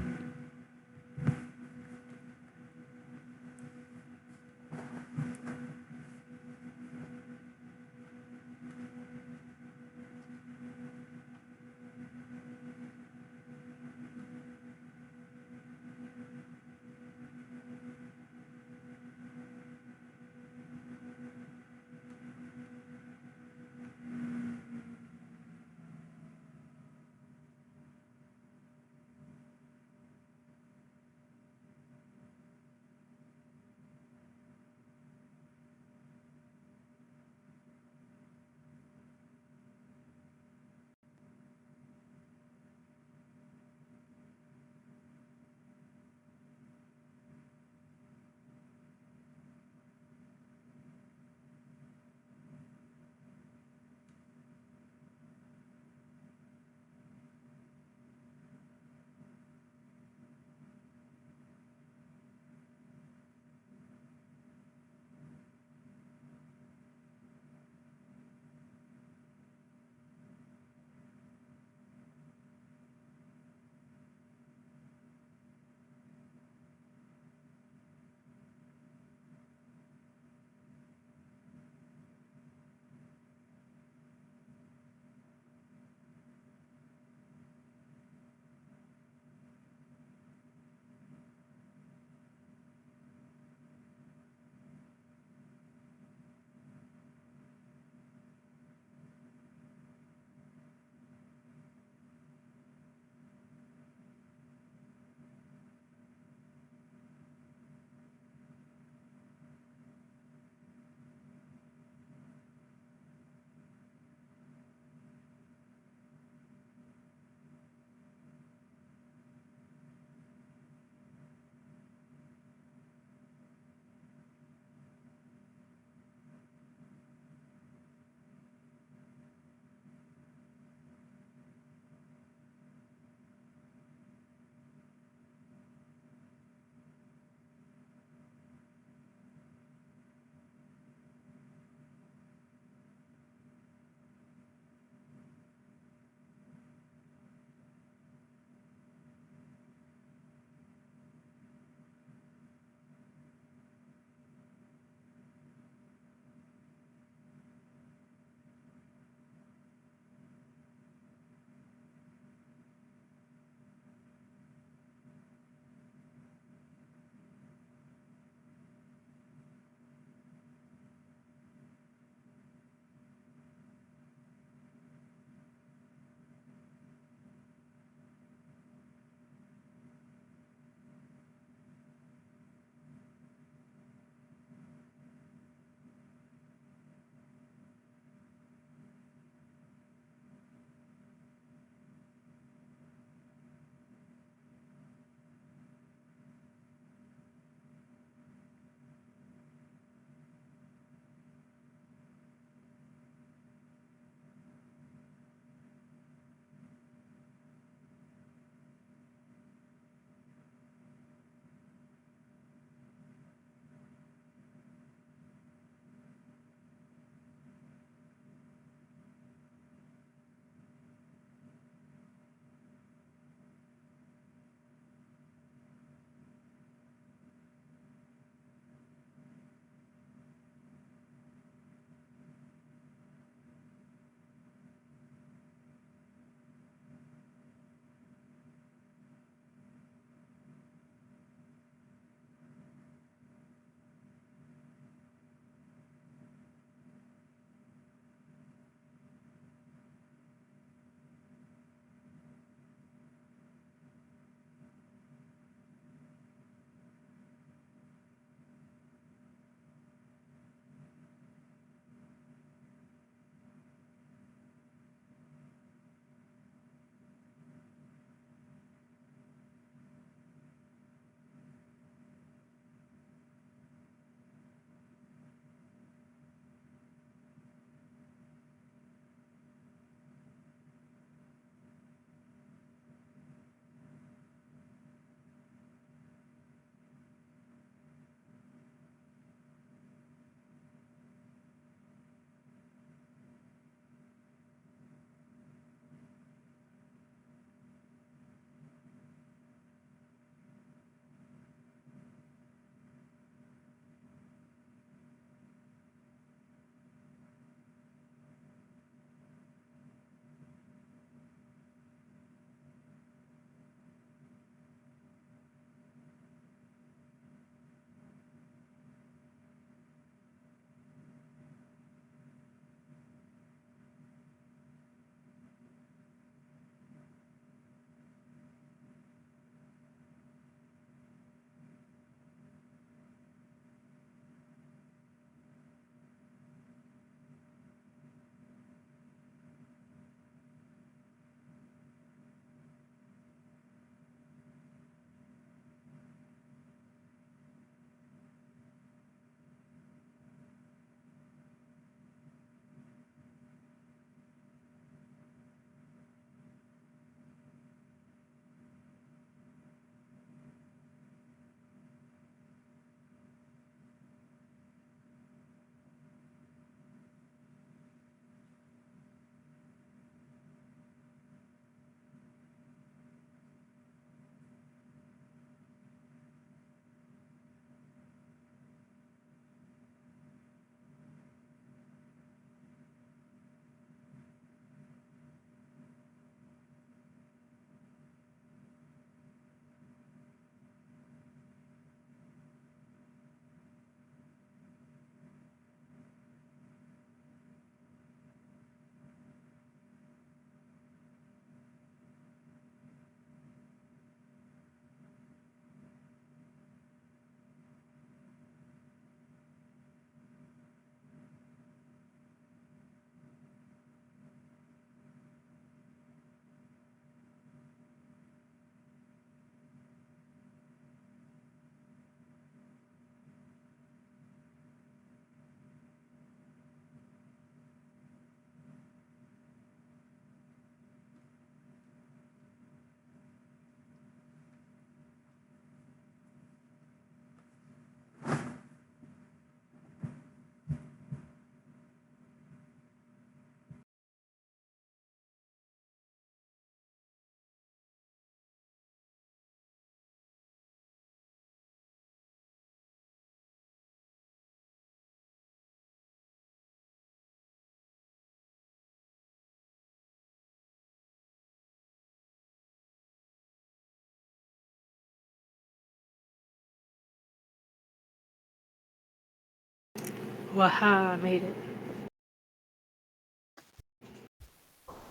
Waha, I made it.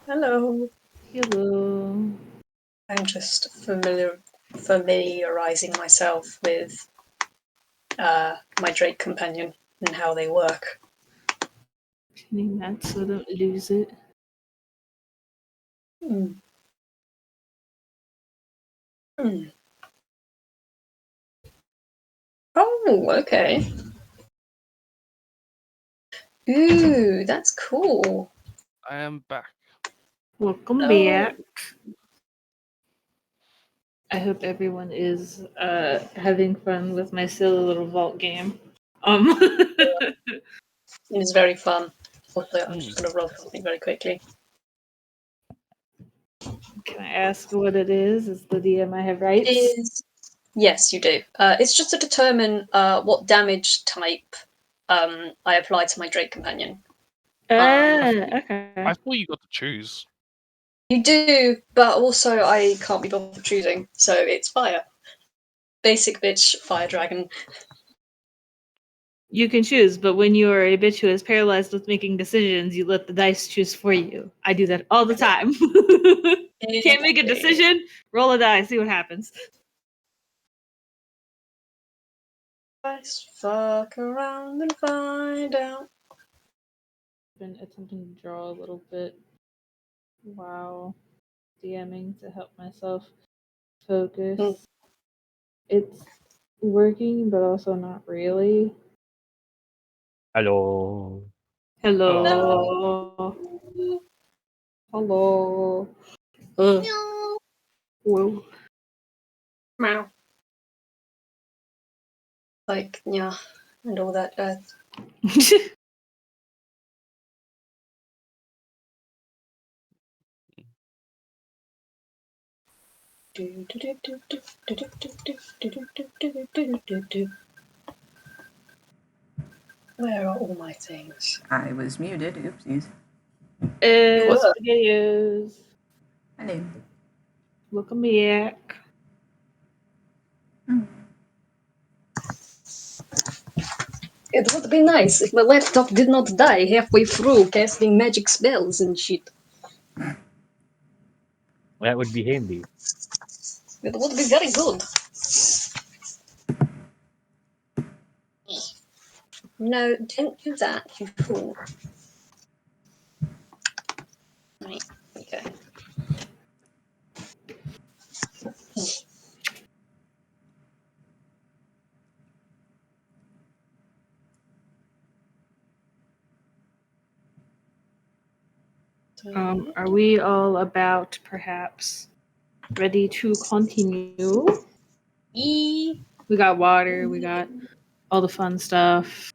Hello. Hello. I'm just familiarizing myself with my Drake companion and how they work. Turning that so I don't lose it. Hmm. Hmm. Oh, okay. Ooh, that's cool. I am back. Welcome Oh. back. I hope everyone is having fun with my silly little vault game. It is very fun. Also, I'm just Hmm. going to roll something very quickly. Can I ask what it is? Is the DM I have It rights? is. Yes, you do. It's just to determine what damage type I apply to my Drake companion. Okay. I thought you got to choose. You do, but also I can't be bothered choosing, so it's fire. Basic bitch, fire dragon. You can choose, but when you are a bitch who is paralyzed with making decisions, you let the dice choose for you. I do that all the time. Can't make a decision? Roll a die, see what happens. Let's fuck around and find out. Been attempting to draw a little bit while DMing to help myself focus. Hmm. It's working, but also not really. Hello. Hello. Hello. No. Whoa. Meow. Like, yeah, and all that. Where are all my things? I was muted. Oopsies. were. SpaghettiOs. Hello. Welcome back. Hmm. It would be nice if my laptop did not die halfway through casting magic spells and shit. That would be handy. It would be very good. No, don't do that, you fool. Right, okay. Are we all about perhaps ready to continue? Yeah. We got water, we got all the fun stuff.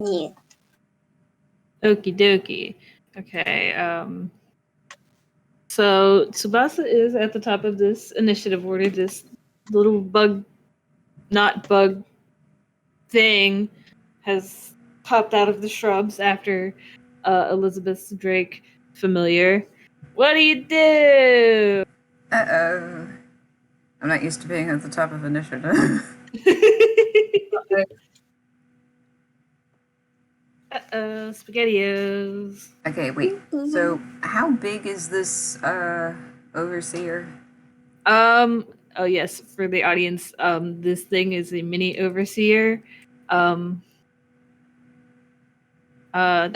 Yeah. Okie dokie. Okay, so Tsubasa is at the top of this initiative order. This little not bug thing has popped out of the shrubs after Elizabeth's Drake familiar. What do you do? Uh-oh. I'm not used to being at the top of initiative. Uh-oh, SpaghettiOs. Okay, wait. So, how big is this overseer? Oh yes, for the audience, this thing is a mini overseer. That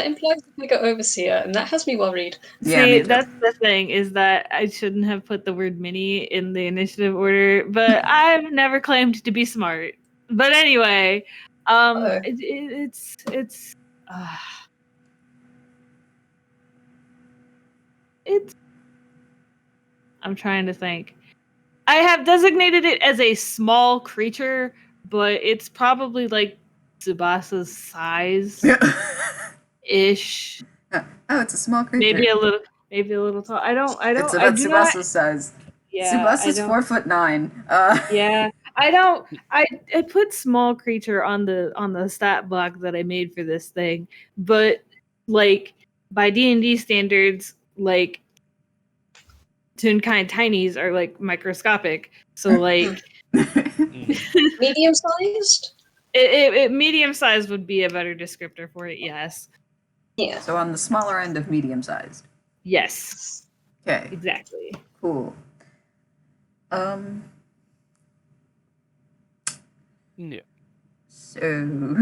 implies a bigger overseer, and that has me worried. Yeah, See, me too. that's the thing, is that I shouldn't have put the word mini in the initiative order, but I've never claimed to be smart. But anyway, Uh-oh. it's it's I'm trying to think. I have designated it as a small creature, but it's probably like Tsubasa's size ish. Oh, it's a small creature. Maybe a little tall. I It's I about do not. Tsubasa's size. Yeah, I Tsubasa's don't. 4'9". Yeah, I don't. I put small creature on the stat block that I made for this thing, but like by D&D standards, like Toonkind tinies are like microscopic. So like Medium sized? Medium size would be a better descriptor for it. Yes. Yeah. So on the smaller end of medium-sized. Yes. Okay, Exactly. cool. Yeah. So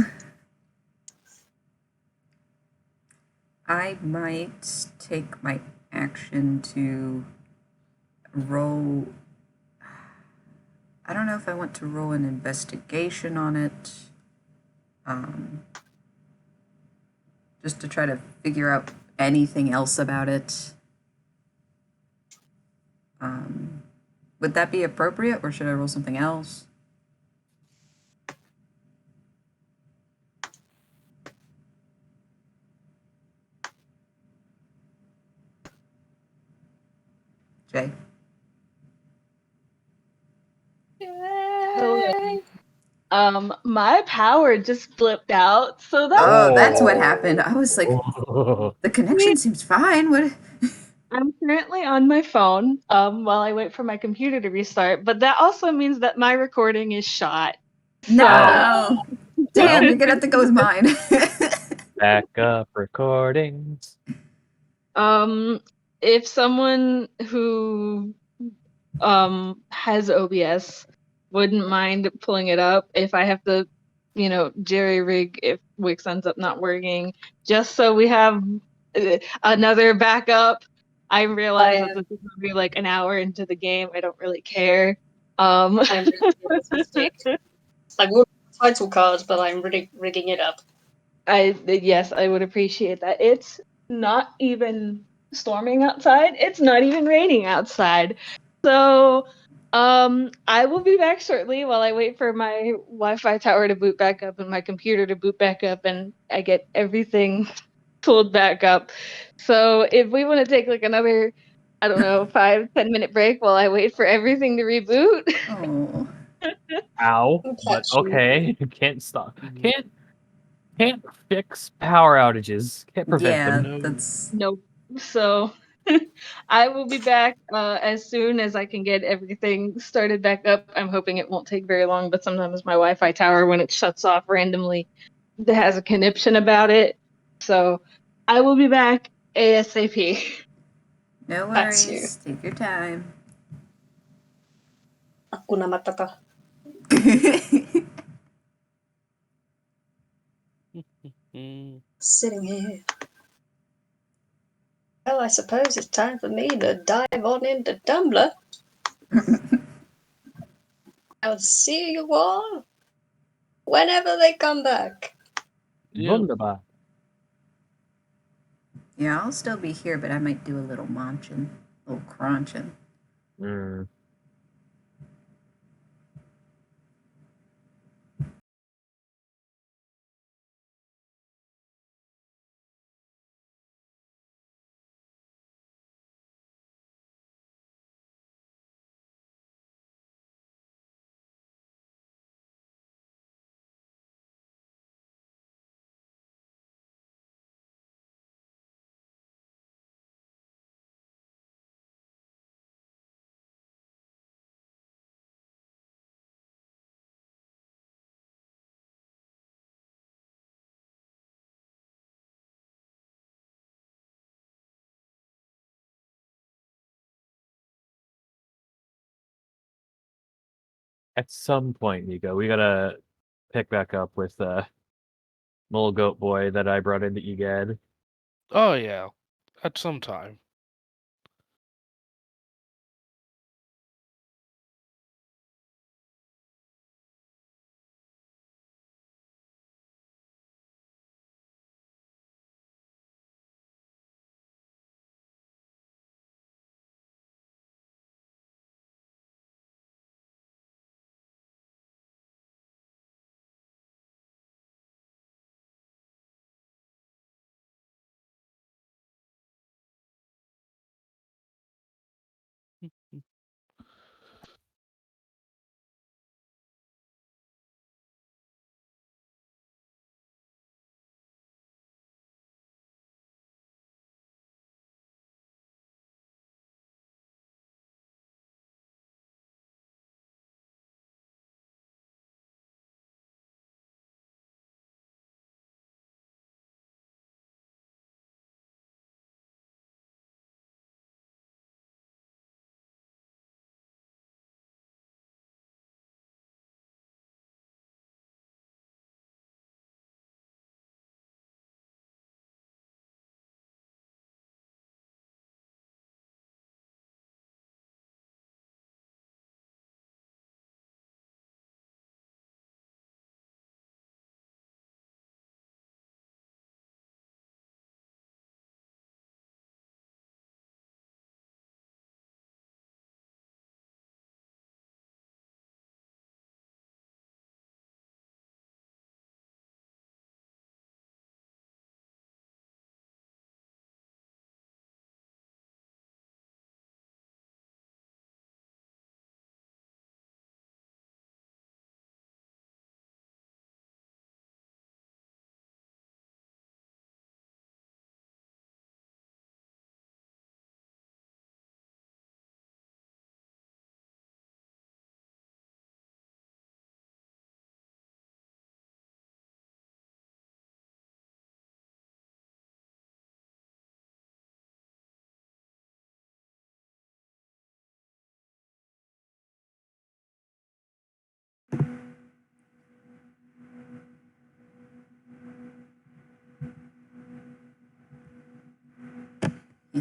I might take my action to roll. I don't know if I want to roll an investigation on it. Just to try to figure out anything else about it. Would that be appropriate, or should I roll something else? Jay? My power just flipped out, so that's Oh, that's what Oh. happened. I was like, the connection seems fine. What? I'm currently on my phone while I wait for my computer to restart, but that also means that my recording is shot. No! Damn, Well. you're gonna have to go with mine. Backup recordings. If someone who has OBS wouldn't mind pulling it up if I have to, jerry rig if Wix ends up not working, just so we have another backup. I realize that this is gonna be like an hour into the game. I don't really care. I'm rigging it as we speak. I would title card, but I'm rigging it up. Yes, I would appreciate that. It's not even storming outside. It's not even raining outside. So, I will be back shortly while I wait for my Wi-Fi tower to boot back up and my computer to boot back up and I get everything pulled back up. So, if we want to take like another, I don't know, 5-10 minute break while I wait for everything to reboot. Oh. Ow. But okay. Can't stop. Can't fix power outages. Can't prevent Yeah, them. that's. Nope. So I will be back as soon as I can get everything started back up. I'm hoping it won't take very long, but sometimes my Wi-Fi tower, when it shuts off randomly, it has a conniption about it. So I will be back ASAP. No That's you. worries. Take your time. Hakuna Matata. Mm. Sitting here. Well, I suppose it's time for me to dive on into Tumblr. I'll see you all whenever they come back. Yeah. Wunderbar. Yeah, I'll still be here, but I might do a little munching, a little crunching. Mm. At some point, Nico, we gotta pick back up with Mole Goat Boy that I brought into EGAD. Oh yeah. At some time.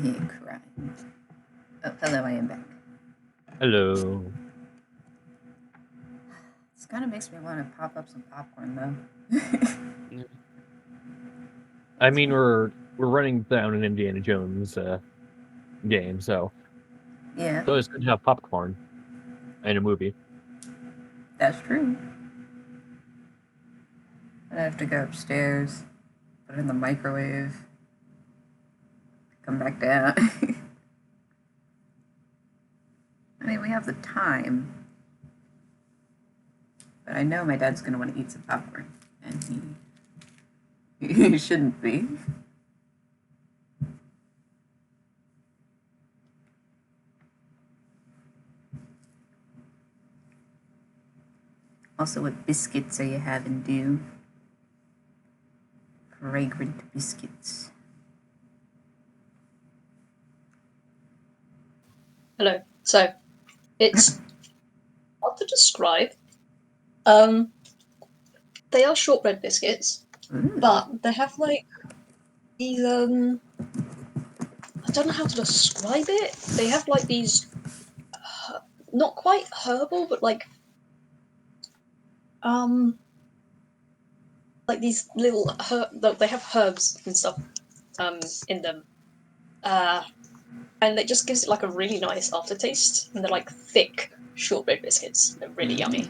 Crying. Oh, hello, I am back. Hello. This kind of makes me want to pop up some popcorn, though. I mean, we're running down an Indiana Jones game, so Yeah, it's good to have popcorn in a movie. that's true. I have to go upstairs, put it in the microwave, come back down. I mean, we have the time. But I know my dad's going to want to eat some popcorn. And he shouldn't be. Also, what biscuits are you having, do? Fragrant biscuits. Hello. So, it's hard to describe. They are shortbread biscuits, but they have like these I don't know how to describe it. They have like these not quite herbal, but like these little they have herbs and stuff in them. And it just gives it like a really nice aftertaste. And they're like thick shortbread biscuits. They're really yummy.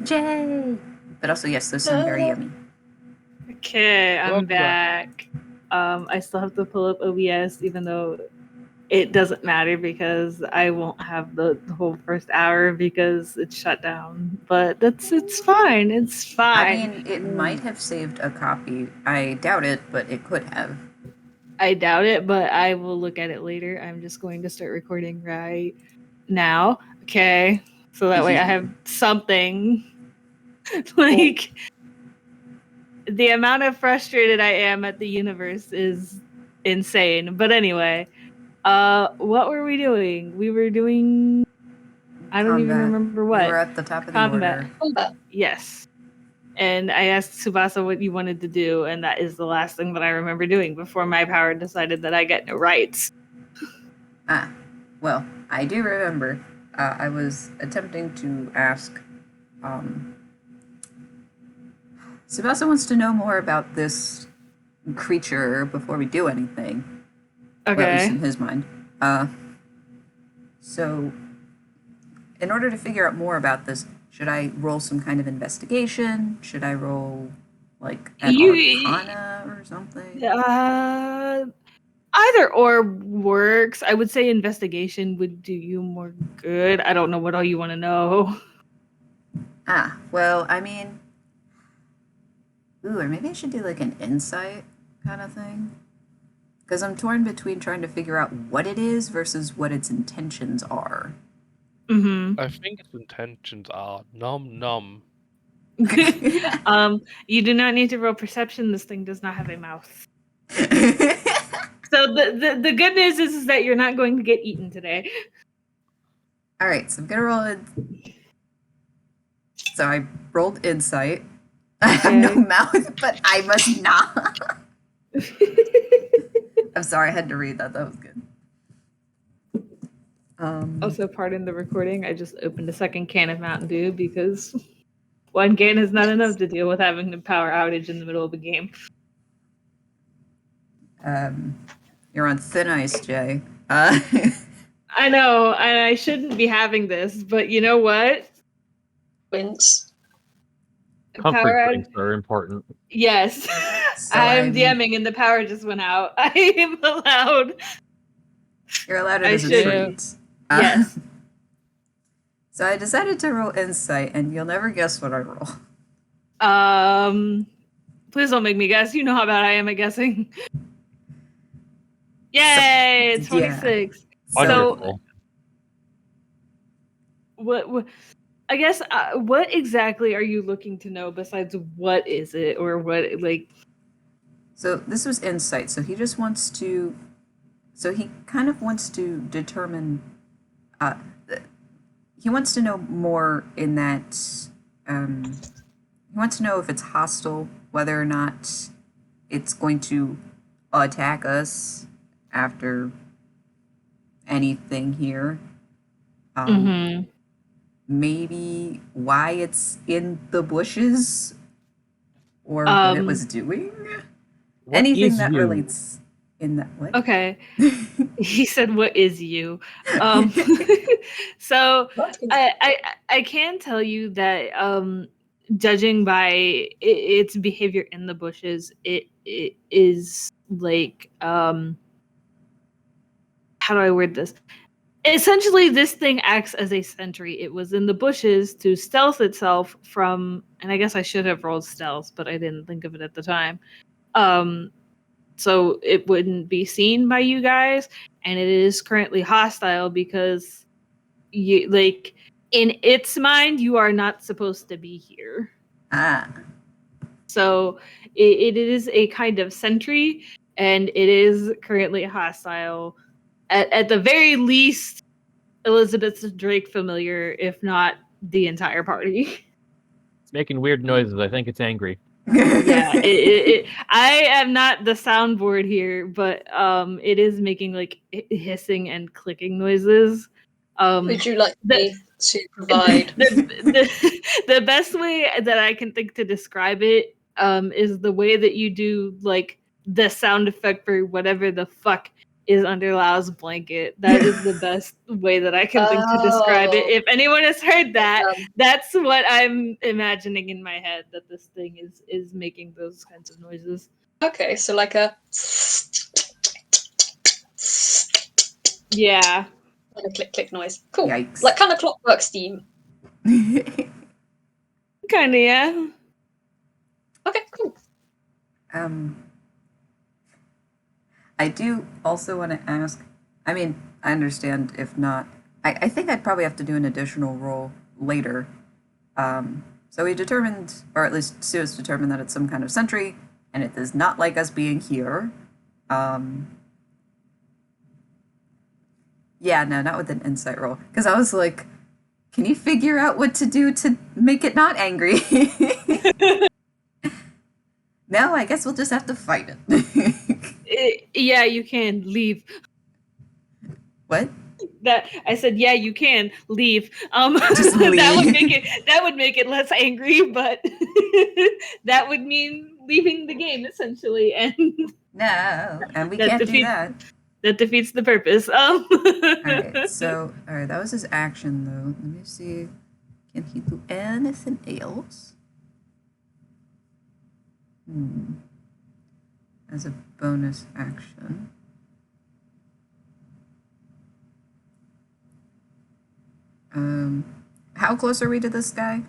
Jay! But also, yes, those sound very yummy. Okay, I'm Welcome back. I still have to pull up OBS, even though it doesn't matter because I won't have the whole first hour because it's shut down. But it's fine. It's fine. I mean, it might have saved a copy. I doubt it, but it could have. I doubt it, but I will look at it later. I'm just going to start recording right now. Okay. So that way I have something. Like, the amount of frustrated I am at the universe is insane. But anyway, what were we doing? We were doing, I don't even Combat. remember We what. were at the top of the Combat. order. Yes. And I asked Tsubasa what you wanted to do, and that is the last thing that I remember doing before my power decided that I get no rights. Well, I do remember. I was attempting to ask. Tsubasa wants to know more about this creature before we do anything. Okay. Well, at least in his mind. So, in order to figure out more about this, should I roll some kind of investigation? Should I roll, like, an Arcana or something? Either or works. I would say investigation would do you more good. I don't know what all you want to know. Well, I mean... Ooh, or maybe I should do, like, an insight kind of thing? Because I'm torn between trying to figure out what it is versus what its intentions are. Mm-hmm. I think its intentions are nom nom. You do not need to roll perception. This thing does not have a mouth. So the good news is that you're not going to get eaten today. All right, so I'm gonna roll it. So I rolled insight. I have no mouth, but I must not. I'm sorry, I had to read that. That was good. Also, pardon the recording. I just opened a second can of Mountain Dew because one can is not enough to deal with having a power outage in the middle of a game. You're on thin ice, Jay. I know, and I shouldn't be having this, but you know what? Wins. Comfort drinks are important. Yes. So I'm DMing and the power just went out. I am allowed. You're allowed it I as a should. treat. Yes. So I decided to roll insight, and you'll never guess what I roll. Please don't make me guess. You know how bad I am at guessing. Yay! 26. Yeah. So, what? I guess. What exactly are you looking to know besides what is it or what like? So this was insight. So he just wants to. So he kind of wants to determine. He wants to know more in that. He wants to know if it's hostile, whether or not it's going to attack us after anything here. Mm-hmm. Maybe why it's in the bushes or what it was doing. What Anything is that you? relates in that. What? Okay. He said, "What is you?" Um, so What is I can tell you that judging by its behavior in the bushes, it is like how do I word this? Essentially, this thing acts as a sentry. It was in the bushes to stealth itself from, and I guess I should have rolled stealth, but I didn't think of it at the time. So it wouldn't be seen by you guys, and it is currently hostile because you like in its mind you are not supposed to be here. Ah. So it is a kind of sentry, and it is currently hostile. At the very least, Elizabeth's Drake familiar, if not the entire party. It's making weird noises. I think it's angry. Yeah, I am not the soundboard here, but it is making like hissing and clicking noises. Would you like the, me to provide? the best way that I can think to describe it is the way that you do like the sound effect for whatever the fuck is under Lau's blanket. That is the best way that I can think to describe it. Oh. If anyone has heard that, Um, that's what I'm imagining in my head, that this thing is making those kinds of noises. okay, so like a Yeah. kind of click noise. Cool. Yikes. Like kind of clockwork steam. Kinda, yeah. Okay, cool. I do also want to ask. I mean, I understand if not. I think I'd probably have to do an additional roll later. So we determined, or at least Sue has determined, that it's some kind of sentry, and it does not like us being here. Yeah, no, not with an insight roll. Because I was like, can you figure out what to do to make it not angry? No, I guess we'll just have to fight it. Yeah, you can leave. What? That I said, yeah, you can leave. Just that would make it less angry, but that would mean leaving the game essentially, and No, and we That can't do defeats- that. that defeats the purpose. Alright, so, alright, that was his action though. Let me see. Can he do anything else? As a bonus action. How close are we to this guy?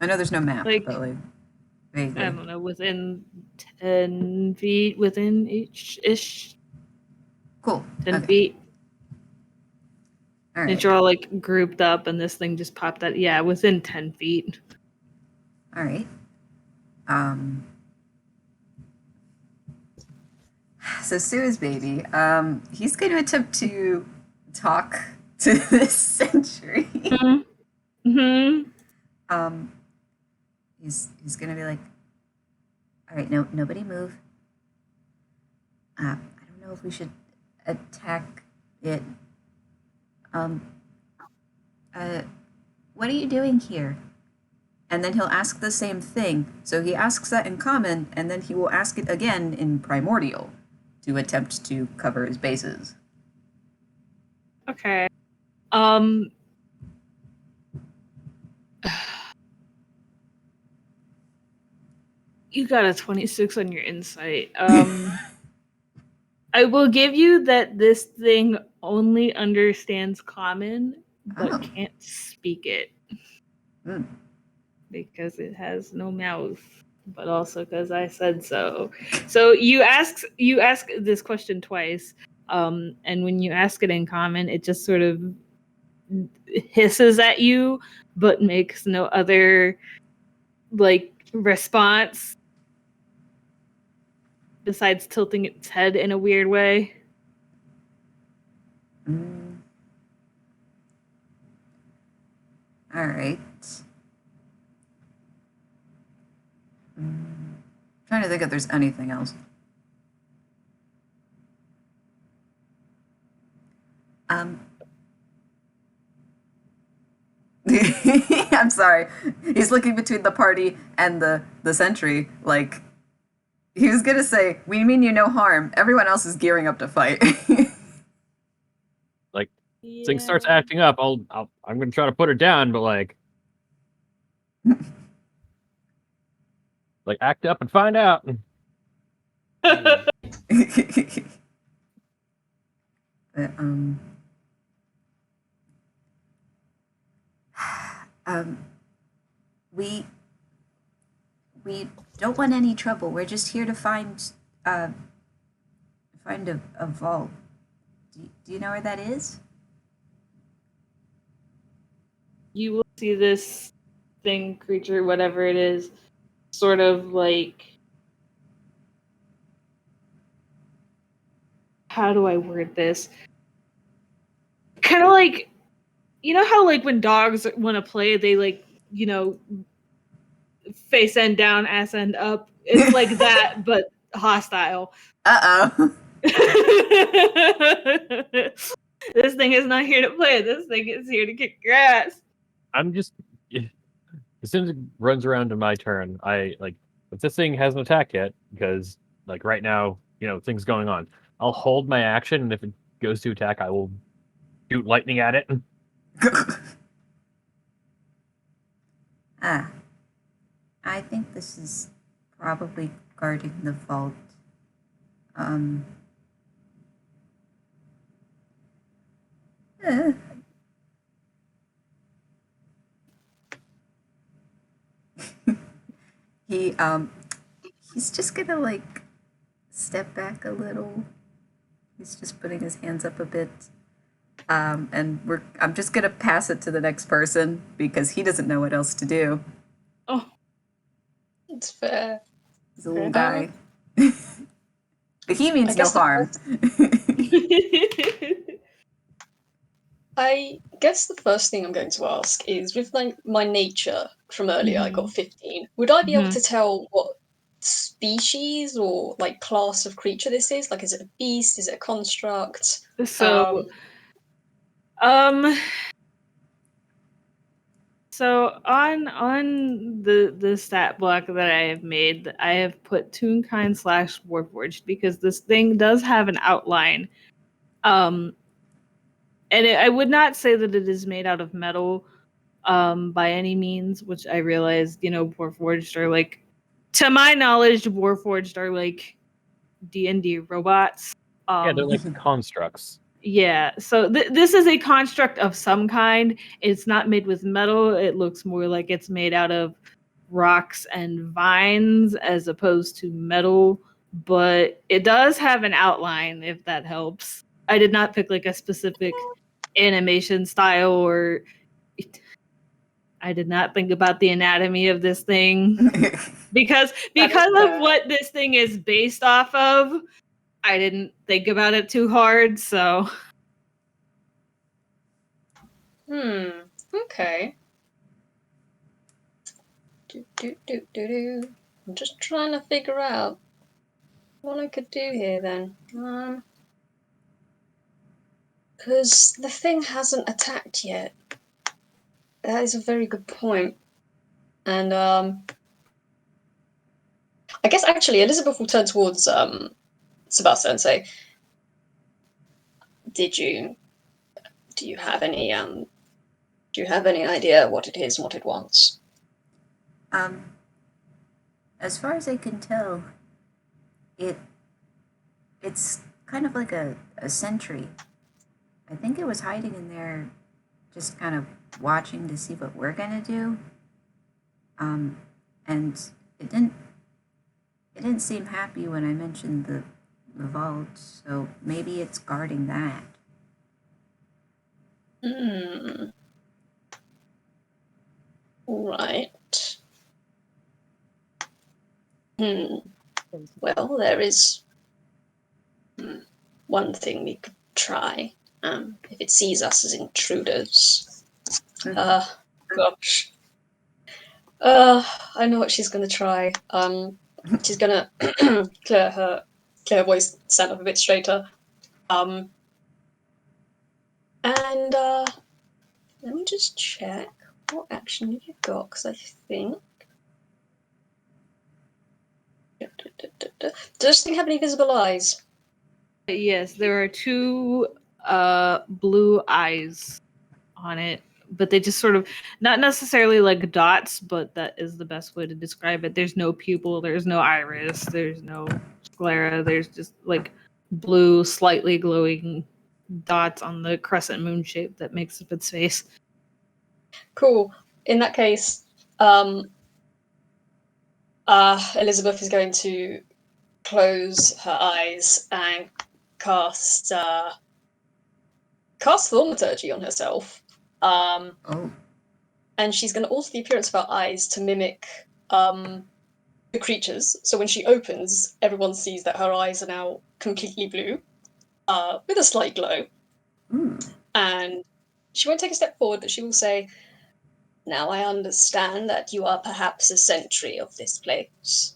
I know there's no map, Like, but like vaguely. I don't know, within 10 feet, within each ish, Cool. 10 Okay. feet. All And right. you're all like grouped up, and this thing just popped out. Yeah, within 10 feet. All right. So Sue's baby. He's going to attempt to talk to this sentry. Mm-hmm. He's going to be like, all right, nobody move. I don't know if we should attack it. What are you doing here? And then he'll ask the same thing. So he asks that in common, and then he will ask it again in primordial to attempt to cover his bases. Okay. You got a 26 on your insight. I will give you that this thing only understands common, but Oh. can't speak it. Because it has no mouth, but also because I said so. So you ask this question twice, and when you ask it in common, it just sort of hisses at you, but makes no other like response besides tilting its head in a weird way. All right. Trying to think if there's anything else. Um, I'm sorry. He's looking between the party and the sentry. Like he was gonna say, "We mean you no harm." Everyone else is gearing up to fight. Like thing starts acting up, I'm gonna try to put her down, but like act up and find out. But um, we don't want any trouble. We're just here to find a vault. Do you know where that is? You will see this thing, creature, whatever it is, sort of like, how do I word this? Kind of like, you know how like when dogs want to play, they like, you know, face end down, ass end up. It's like that, but hostile. Uh-oh. This thing is not here to play. This thing is here to kick your ass. I'm just as soon as it runs around to my turn, I like if this thing hasn't attacked yet, because like right now, things going on. I'll hold my action, and if it goes to attack, I will shoot lightning at it. Ah. I think this is probably guarding the vault. Eh. He's just gonna like step back a little. He's just putting his hands up a bit. And I'm just gonna pass it to the next person because he doesn't know what else to do. Oh, It's fair. He's a little guy. But he means I no guess the harm. I guess the first thing I'm going to ask is, with my nature from earlier, I got Mhm. 15. Would I be able Mhm. to tell what species or like class of creature this is? Like, is it a beast? Is it a construct? So, um, so on the stat block that I have made, I have put Toonkind / Warforged because this thing does have an outline. And I would not say that it is made out of metal, by any means. Which I realized, Warforged are like, to my knowledge, Warforged are like D&D robots. Yeah, they're like constructs. Yeah, so this is a construct of some kind. It's not made with metal. It looks more like it's made out of rocks and vines as opposed to metal, but it does have an outline, if that helps. I did not pick like a specific animation style, or I did not think about the anatomy of this thing because of what this thing is based off of. I didn't think about it too hard, so. Okay. I'm just trying to figure out what I could do here then. Because the thing hasn't attacked yet. That is a very good point. And I guess actually Elizabeth will turn towards Tsubasa and say, do you have any idea what it is and what it wants? As far as I can tell, it's kind of like a sentry. I think it was hiding in there, just kind of watching to see what we're gonna do. And it didn't seem happy when I mentioned the vault, so maybe it's guarding that. Right. Well, there is one thing we could try. If it sees us as intruders. Gosh. I know what she's gonna try. She's gonna clear her voice, stand up a bit straighter. And let me just check what action you've got, because I think. Does this thing have any visible eyes? Yes, there are 2 blue eyes on it, but they just sort of not necessarily like dots, but that is the best way to describe it. There's no pupil, there's no iris, there's no sclera, there's just like blue, slightly glowing dots on the crescent moon shape that makes up its face. Cool. In that case, Elizabeth is going to close her eyes and cast Thaumaturgy on herself. Oh. And she's going to alter the appearance of her eyes to mimic the creatures. So when she opens, everyone sees that her eyes are now completely blue, with a slight glow. And she won't take a step forward, but she will say, "Now I understand that you are perhaps a sentry of this place,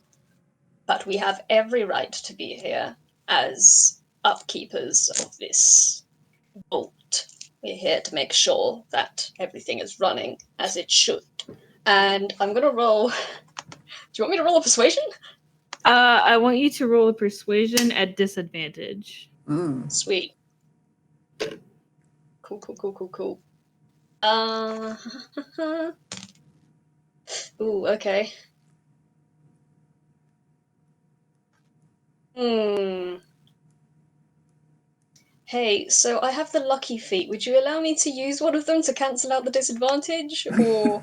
but we have every right to be here as upkeepers of this vault. We're here to make sure that everything is running as it should." And I'm going to roll... Do you want me to roll a persuasion? I want you to roll a persuasion at disadvantage. Ooh. Sweet. Cool. Ooh, okay. Hey, so I have the lucky feat. Would you allow me to use one of them to cancel out the disadvantage, or...?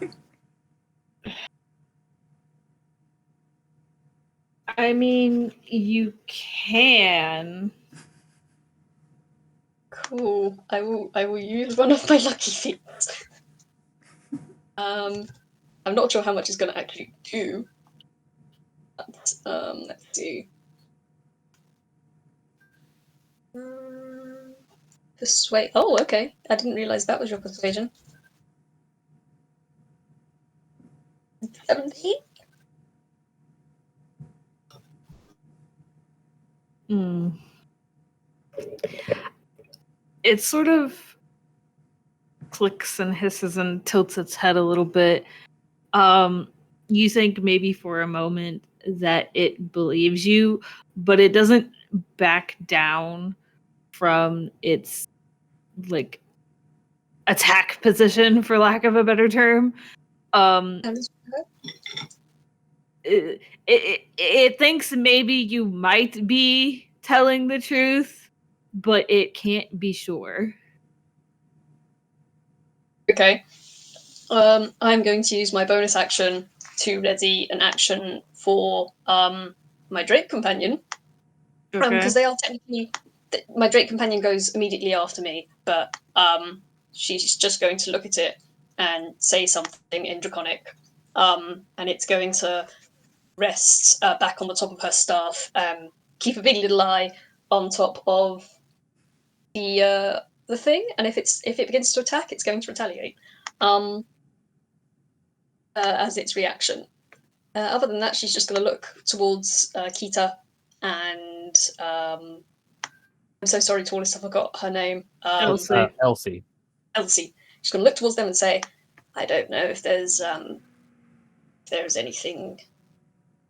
I mean, you can. Cool. I will use one of my lucky feats. I'm not sure how much it's going to actually do. But, let's see. Persuade. Oh, okay. I didn't realize that was your persuasion. 17? It sort of clicks and hisses and tilts its head a little bit. You think maybe for a moment that it believes you, but it doesn't back down from its like attack position, for lack of a better term. It thinks maybe you might be telling the truth, but it can't be sure. Okay. I'm going to use my bonus action to ready an action for my Drake companion. Because they are technically... My Drake companion goes immediately after me, but she's just going to look at it and say something in Draconic. And it's going to rest back on the top of her staff, keep a big little eye on top of the thing, and if it begins to attack, it's going to retaliate as its reaction. Other than that, she's just going to look towards Kita, and I'm so sorry to all this, I forgot her name. Elsie. Elsie. She's going to look towards them and say, "I don't know if there's anything.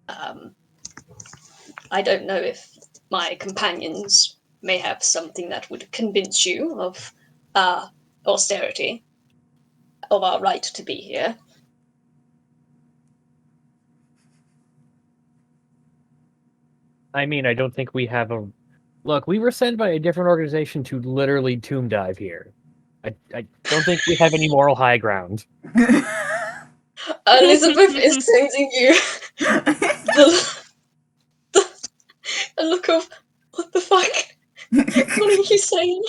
I don't know if my companions may have something that would convince you of our austerity, of our right to be here." I mean, I don't think we have a... Look, we were sent by a different organization to literally tomb dive here. I don't think we have any moral high ground. Elizabeth is sending you a look of, "What the fuck? What are you saying?"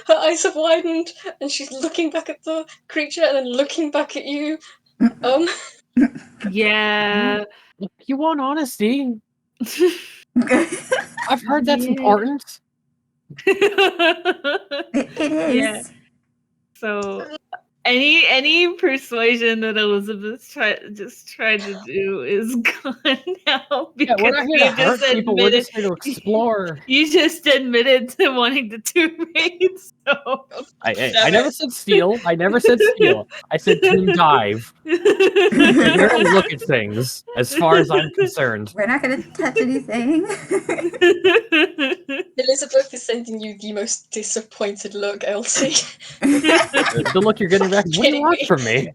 Her eyes have widened, and she's looking back at the creature and then looking back at you. Yeah. If you want honesty, I've heard that's important. It is. Yeah. So any persuasion that Elizabeth tried to do is gone now, because we're not here to hurt people. We're just here to explore. You just admitted to wanting to tomb raids. No. I never said steal. I never said steal. I said to dive. You're here to look at things, as far as I'm concerned. We're not gonna touch anything. Elizabeth is sending you the most disappointed look, Elsie. The look you're getting back is, what do you Kidding want me? from me?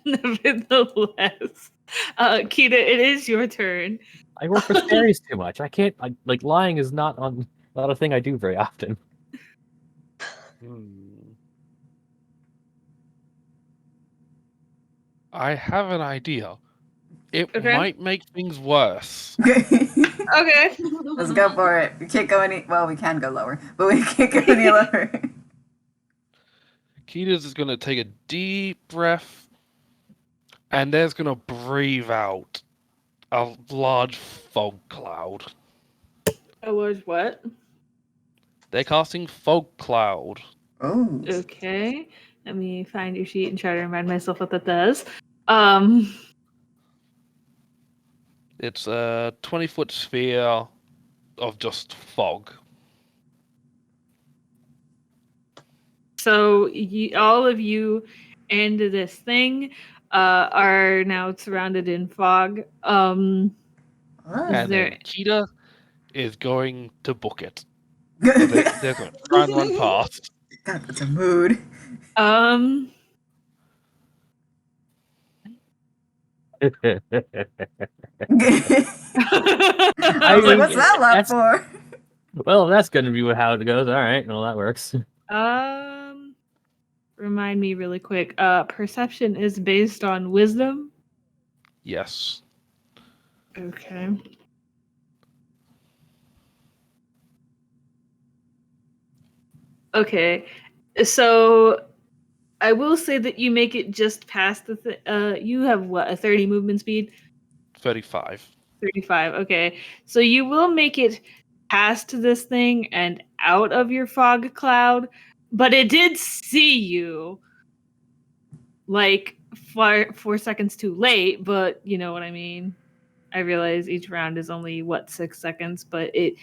Nevertheless, Kita, it is your turn. I work with fairies too much. I can't. Like lying is not a thing I do very often. I have an idea. It Okay. might make things worse. Okay. Let's go for it. We can't go any. Well, we can go lower, but we can't go any lower. Kita's is going to take a deep breath, and there's going to breathe out a large fog cloud. A large what? They're casting fog cloud. Oh. Okay. Let me find your sheet and try to remind myself what that does. It's a 20-foot sphere of just fog. So all of you and this thing are now surrounded in fog. Is And there- then Kita is going to book it. They're going to try and run past. God, that's a mood. I was like, what's that laugh for? Well, that's going to be how it goes. All right, well, that works. Remind me really quick. Perception is based on wisdom. Yes. Okay. Okay. So I will say that you make it just past the you have what, a 30 movement speed? 35. 35. Okay. So you will make it past this thing and out of your fog cloud, but it did see you like 4 seconds too late, but you know what I mean. I realize each round is only 6 seconds, but it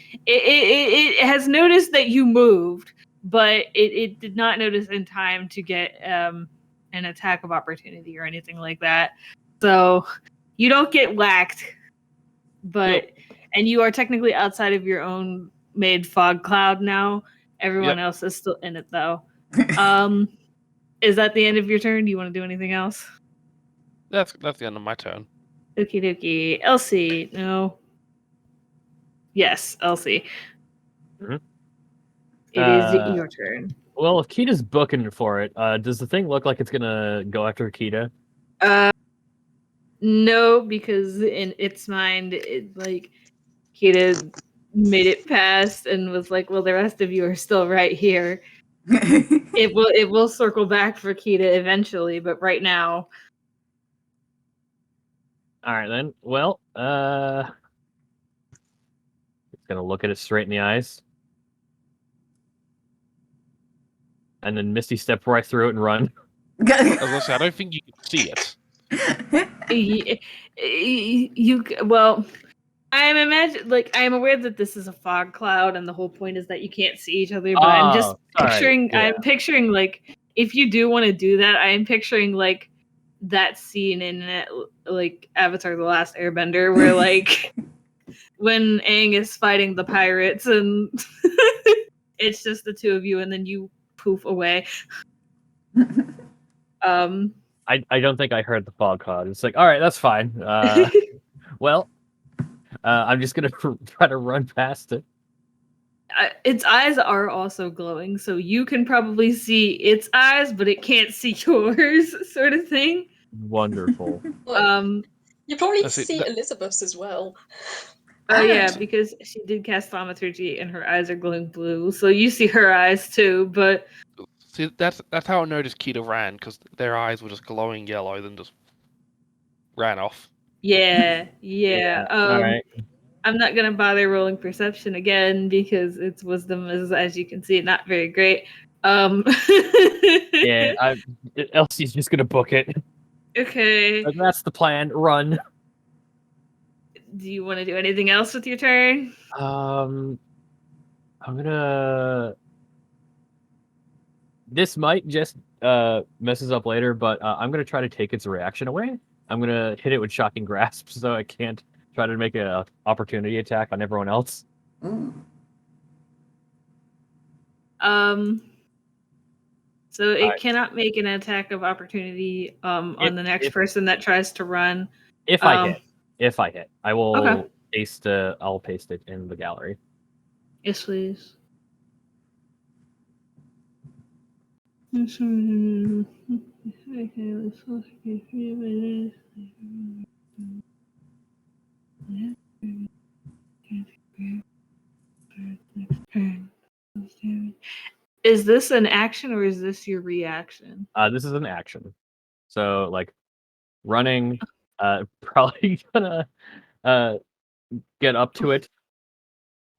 has noticed that you moved, but it did not notice in time to get an attack of opportunity or anything like that. So you don't get whacked, but and you are technically outside of your own made fog cloud now. Everyone else is still in it though. Is that the end of your turn? Do you want to do anything else? That's the end of my turn. Okie dokie. Elsie, no. Yes, Elsie. Mhm. It is your turn. Well, if Kita's booking for it, does the thing look like it's gonna go after Kita? No, because in its mind, Kita made it past and was like, well, the rest of you are still right here. It will circle back for Kita eventually, but right now. All right then. Well, it's gonna look at it straight in the eyes, and then Misty step right through it and run. I was gonna say, I don't think you can see it. Well, I am aware that this is a fog cloud, and the whole point is that you can't see each other. But I'm just picturing. Yeah. I'm picturing like if you do want to do that, I am picturing like that scene in like Avatar: The Last Airbender, where like when Aang is fighting the pirates, and it's just the two of you, and then you poof away. I don't think I heard the fog cloud. It's like, all right, that's fine. Well, I'm just gonna try to run past it. Its eyes are also glowing, so you can probably see its eyes, but it can't see yours, sort of thing. Wonderful. You probably That's it, see that- Elizabeth's as well. Oh yeah, because she did cast thaumaturgy and her eyes are glowing blue, so you see her eyes too. But See, that's how I noticed Kita ran, because their eyes were just glowing yellow, then just ran off. yeah. All right. I'm not gonna bother rolling perception again because its wisdom is, as you can see, not very great. Yeah, Elsie's just gonna book it. Okay. That's the plan. Run. Do you want to do anything else with your turn? I'm gonna. This might just messes up later, but I'm gonna try to take its reaction away. I'm gonna hit it with shocking grasp, so it can't try to make a opportunity attack on everyone else. Ooh. So it Alright. cannot make an attack of opportunity on the next If- person that tries to run. If I hit, I will Okay. paste. I'll paste it in the gallery. Yes, please. Is this an action or is this your reaction? This is an action, so like running. Probably gonna get up to it,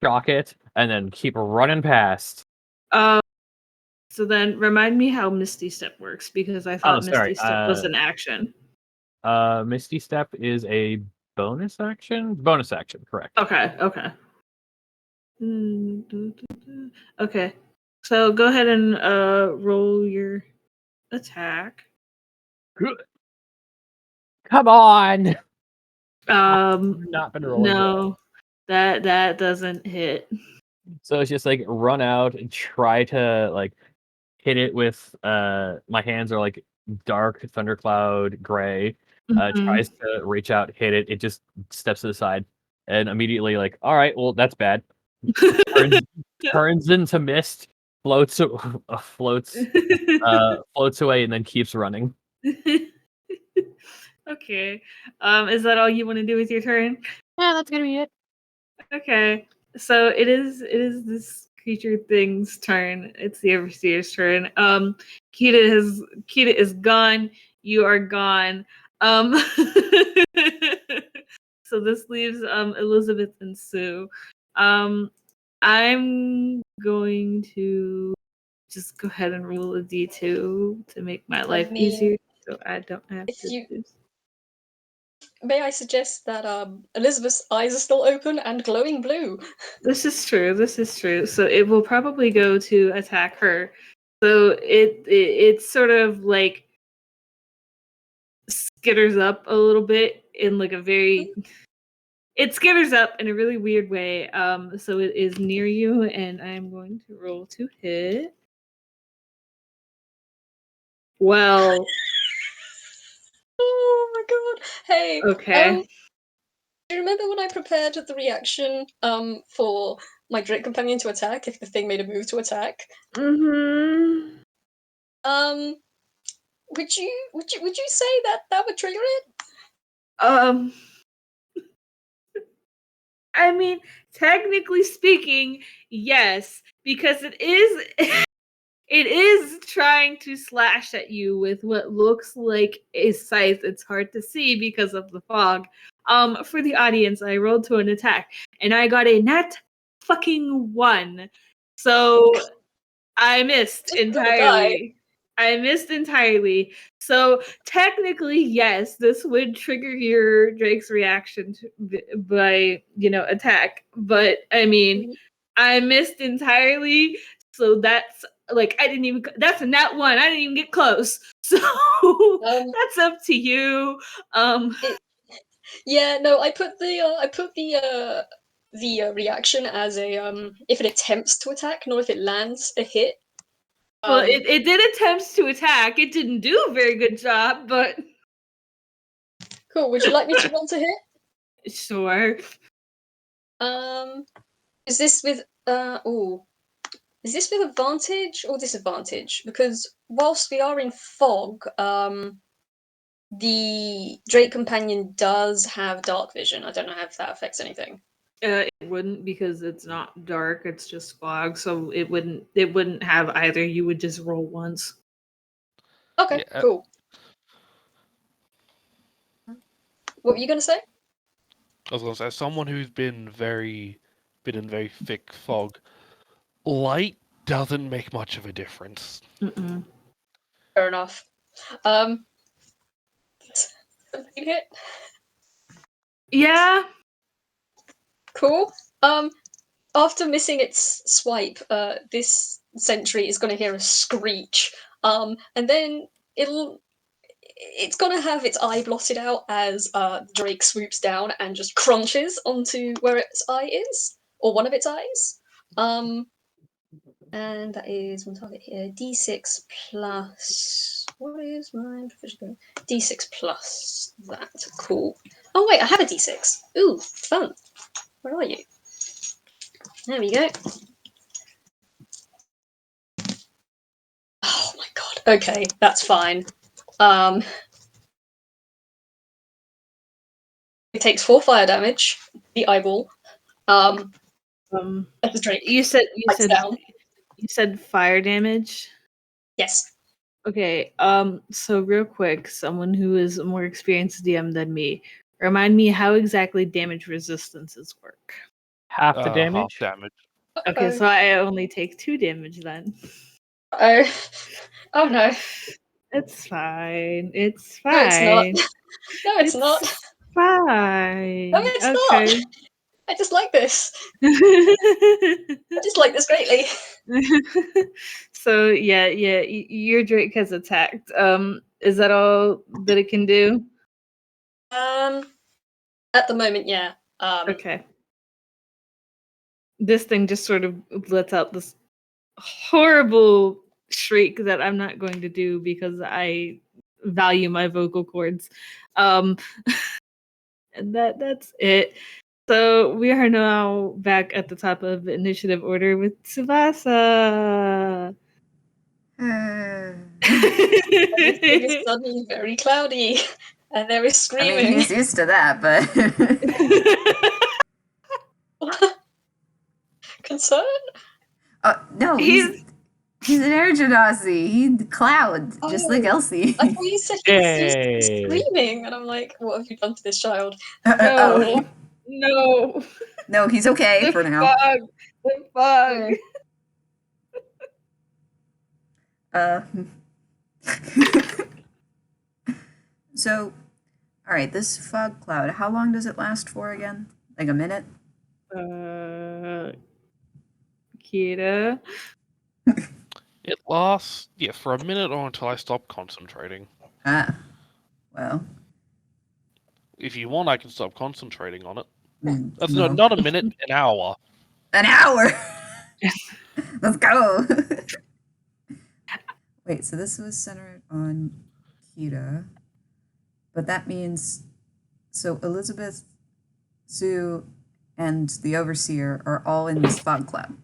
shock it, and then keep running past. So then remind me how Misty Step works because I thought Misty Step was an action. Misty Step is a bonus action. Bonus action, correct. Okay. Okay. So go ahead and roll your attack. Good. Come on. Not been rolling. no, that doesn't hit. So it's just like run out and try to like hit it with my hands are like dark thundercloud gray. Tries to reach out, hit it. It just steps to the side and immediately like, all right, well that's bad. Turns into mist, floats floats away, and then keeps running. Okay. Is that all you want to do with your turn? Yeah, that's gonna be it. Okay. So it is this creature thing's turn. It's the overseer's turn. Kita is gone. You are gone. So this leaves Elizabeth and Sue. I'm going to just go ahead and roll a D2 to make my life easier, so I don't have to do this. May I suggest that Elizabeth's eyes are still open and glowing blue? This is true. So it will probably go to attack her. So it's sort of like skitters up a little bit in like a very. It skitters up in a really weird way. So it is near you, and I'm going to roll to hit. Well. Oh my god! Hey. Okay. Do you remember when I prepared the reaction for my Drake companion to attack if the thing made a move to attack? Mm-hmm. Would you say that would trigger it? I mean, technically speaking, yes, because it is it is trying to slash at you with what looks like a scythe. It's hard to see because of the fog. For the audience, I rolled to an attack and I got a nat fucking 1. So I missed entirely. So technically, yes, this would trigger your Drake's reaction by attack. But I mean, I missed entirely. So that's like that's a nat 1. I didn't even get close. So that's up to you. Yeah, no, I put the reaction as a if it attempts to attack, not if it lands a hit. Well, it did attempt to attack. It didn't do a very good job, but cool. Would you like me to roll to hit? Sure. Is this with is this with advantage or disadvantage? Because whilst we are in fog, the Drake companion does have dark vision. I don't know if that affects anything. It wouldn't because it's not dark. It's just fog, so it wouldn't have either. You would just roll once. Okay, cool. What were you gonna say? I was going to say, as someone who's been in very thick fog, light doesn't make much of a difference. Mm-mm. Fair enough. 17 hit. Yeah. Cool. after missing its swipe, this sentry is going to hear a screech, and then it's going to have its eye blotted out as Drake swoops down and just crunches onto where its eye is, or one of its eyes. And that is one target here. D6 plus. What is my proficiency? D6 plus that. Cool. Oh wait, I have a D6. Ooh, fun. Where are you? There we go. Oh my god. Okay, that's fine. It takes 4 fire damage. The eyeball. As Drake You bites down. said fire damage. Yes. Okay. So real quick, someone who is a more experienced DM than me, remind me how exactly damage resistances work. Half the Half damage. damage. Okay, so I only take 2 damage then. Oh. Oh no. It's fine. It's No, it's not. fine. No, it's not. Fine. No, it's Okay. not. I just like this. I just like this greatly. So yeah, your Drake has attacked. Is that all that it can do? At the moment, yeah. Okay. This thing just sort of lets out this horrible shriek that I'm not going to do because I value my vocal cords. And that's it. So we are now back at the top of initiative order with Tsubasa. Everything is suddenly very cloudy, and there is I screaming. mean, he's used to that, but Concern? no, he's an air genasi. He's cloud, just like Oh, Elsie. I thought you said he was used to Yay. screaming, and I'm like, what have you done to this child? No. No. No, he's okay for now. The fog. So, all right, this fog cloud. How long does it last for again? Like a minute? Kira. It lasts, for a minute or until I stop concentrating. Ah, well. If you want, I can stop concentrating on it. That's no. not a minute, an hour. An hour! Let's go! Wait, so this was centered on Kira. But that means... So Elizabeth, Sue, and the Overseer are all in this fog cloud.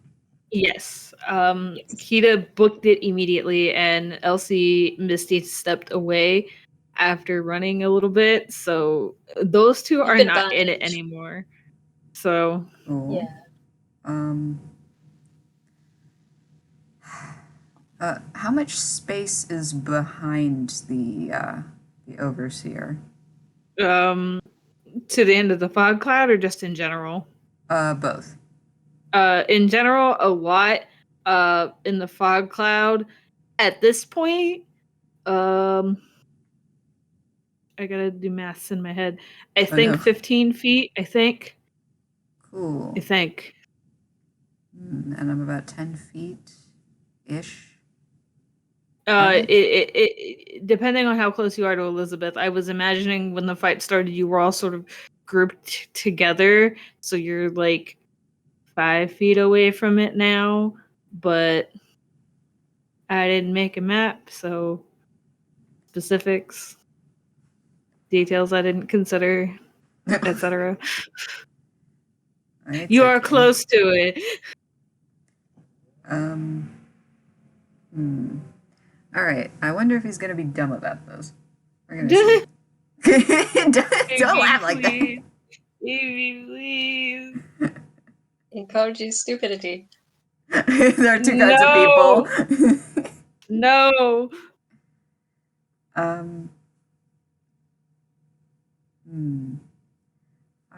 Yes. Kita booked it immediately, and Elsie Misty stepped away after running a little bit. So those two are been not in it bandaged. anymore. So Oh. Yeah. How much space is behind the Overseer? to the end of the fog cloud, or just in general? Both. In general, a lot. In the fog cloud, at this point, I gotta do maths in my head. I think no. 15 feet. I think. Cool. I think. And I'm about 10 feet ish. It depending on how close you are to Elizabeth. I was imagining when the fight started, you were all sort of grouped together, so you're like 5 feet away from it now. But I didn't make a map, so specifics, details I didn't consider, etc. You are close to it. All right. I wonder if he's gonna be dumb about this. We're gonna see. Don't laugh like that. Baby, please. Encourages stupidity. There are two kinds of people. No. All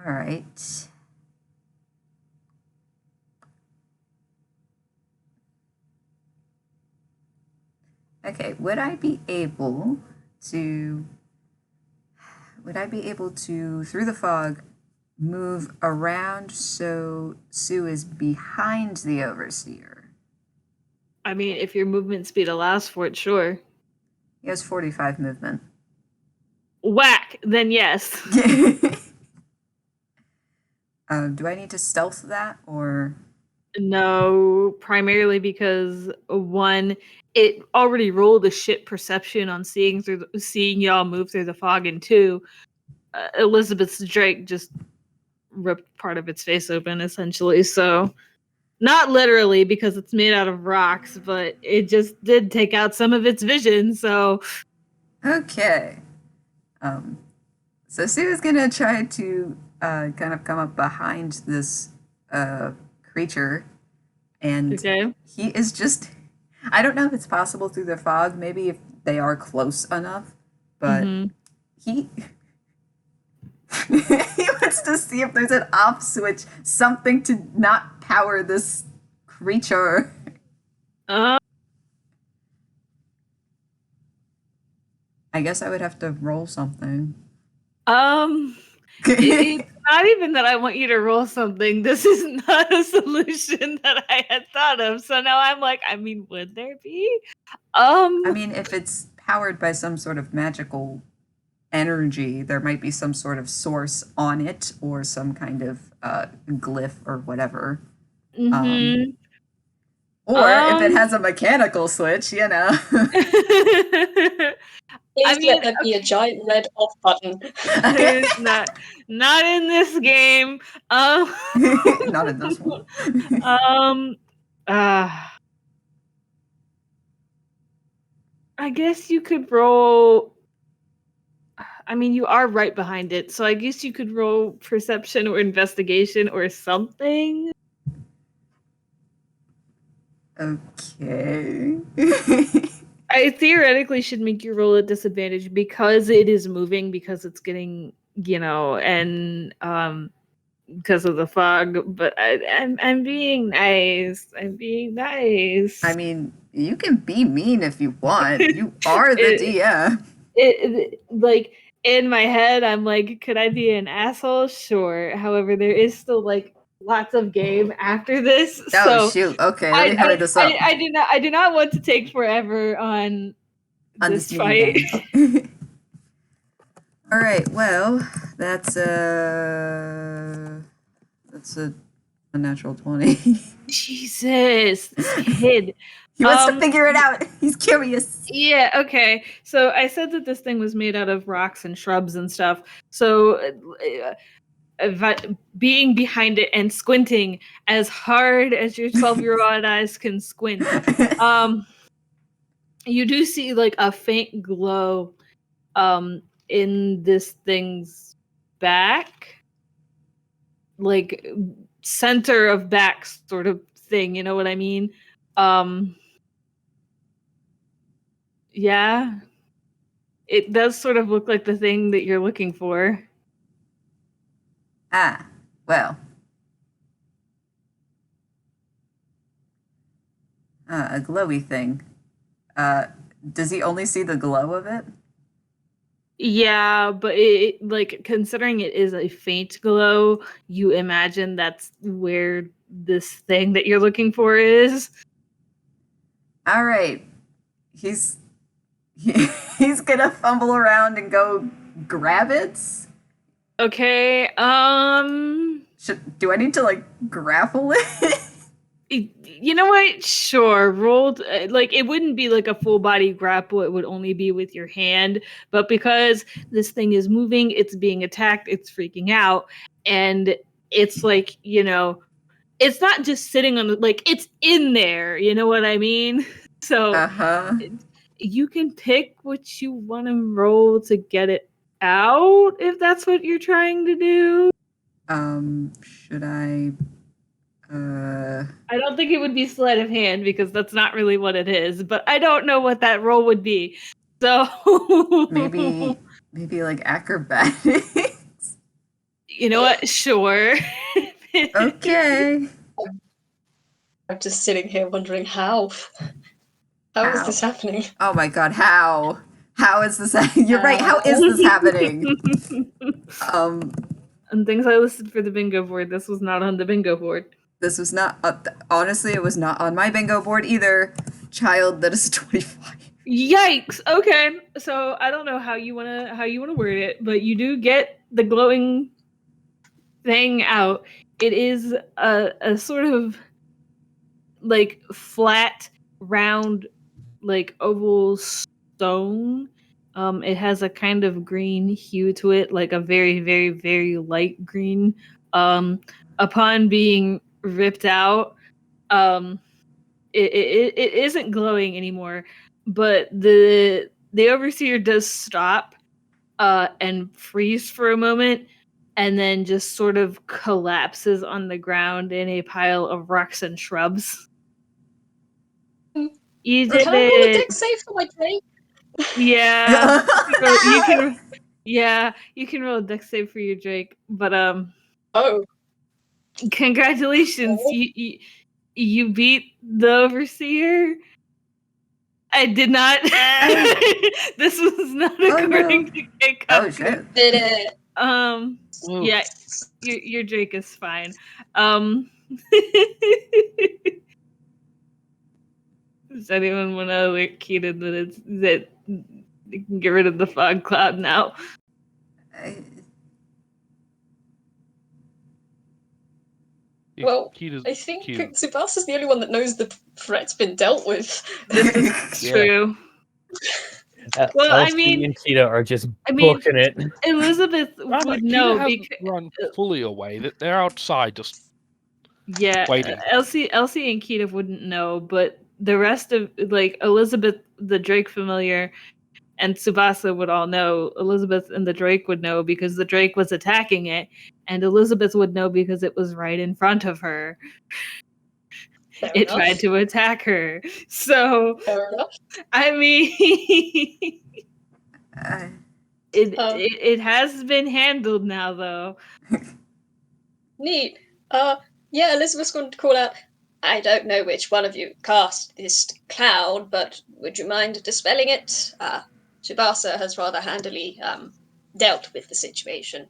right. Okay, would I be able to, through the fog, move around so Sue is behind the overseer. I mean, if your movement speed allows for it, sure. He has 45 movement. Whack, then yes. Do I need to stealth that, or? No, primarily because one, it already rolled a shit perception on seeing y'all move through the fog, and two, Elizabeth's Drake just ripped part of its face open, essentially. So, not literally because it's made out of rocks, but it just did take out some of its vision. So, Okay. So Sue is gonna try to kind of come up behind this creature, and okay. he is just. I don't know if it's possible through the fog. Maybe if they are close enough, but he. He wants to see if there's an off switch, something to not power this creature. Uh, I guess I would have to roll something. It's not even that I want you to roll something. This is not a solution that I had thought of. So now I'm like, I mean, would there be? I mean, if it's powered by some sort of magical energy, there might be some sort of source on it or some kind of glyph or whatever. Mhm. Or if it has a mechanical switch, you know. Please let there be a giant red off button. not in this game. Not in this one. I guess you could roll. I mean, you are right behind it, so I guess you could roll perception or investigation or something. Okay. I theoretically should make you roll a disadvantage because it is moving, because it's getting, and because of the fog. But I'm being nice. I'm being nice. I mean, you can be mean if you want. You are the DM. Like in my head, I'm like, could I be an asshole? Sure. However, there is still like lots of game after this. Oh so shoot! Okay, let me hurry this up. I do not want to take forever on this fight. All right. Well, that's a natural 20. Jesus, this kid. He wants to figure it out. He's curious. Yeah, okay. So I said that this thing was made out of rocks and shrubs and stuff. So being behind it and squinting as hard as your 12-year-old eyes can squint, you do see like a faint glow in this thing's back, like center of back sort of thing, you know what I mean? Yeah, it does sort of look like the thing that you're looking for. Ah, well. A glowy thing. Does he only see the glow of it? Yeah, but it like considering it is a faint glow, you imagine that's where this thing that you're looking for is. All right. He's gonna fumble around and go grab it. Okay. Do I need to like grapple it? You know what? Sure. Rolled like it wouldn't be like a full body grapple. It would only be with your hand. But because this thing is moving, it's being attacked, it's freaking out, and it's like it's not just sitting on like it's in there. You know what I mean? So you can pick what you want to roll to get it out if that's what you're trying to do. Should I? I don't think it would be sleight of hand because that's not really what it is, but I don't know what that roll would be. So maybe like acrobatics. You know what? Sure. Okay. I'm just sitting here wondering how. How is this happening? Oh my god, how? How is this? You're right. How is this happening? and things I listed for the bingo board. This was not on the bingo board. This was not, honestly, it was not on my bingo board either. Child that is 25. Yikes! Okay, so I don't know how you wanna word it, but you do get the glowing thing out. It is a sort of like flat, round, like oval stone. It has a kind of green hue to it, like a very, very, very light green. Upon being ripped out, it isn't glowing anymore, but the overseer does stop and freeze for a moment, and then just sort of collapses on the ground in a pile of rocks and shrubs. You did Can I roll a it. dex save for my Drake? Yeah. You No! can. Yeah, you can roll a dex save for your Drake, but Oh. congratulations, Oh. you beat the overseer. I did not. This was not Oh, according no. to Keikaku. Oh, shit. Did it. Ooh. Yeah, your Drake is fine. Does anyone want to alert Keaton that you can get rid of the fog cloud now? Yeah, Well, Kita's- I think Kita- Tsubasa's the only one that knows the threat's been dealt with. This is Yeah. true. Well, I Elsie mean- and Kita are just I mean- booking it. Elizabeth No, would Kita know hasn't because run fully away. They're outside, just yeah, waiting. Elsie and Keita wouldn't know, but the rest of like Elizabeth, the Drake familiar, and Tsubasa would all know. Elizabeth and the Drake would know because the Drake was attacking it, and Elizabeth would know because it was right in front of her. Fair It enough. tried to attack her. So Fair enough. I mean, Uh, it has been handled now, though. Neat. Yeah, Elizabeth's going to call out, I don't know which one of you cast this cloud, but would you mind dispelling it? Tsubasa has rather handily dealt with the situation.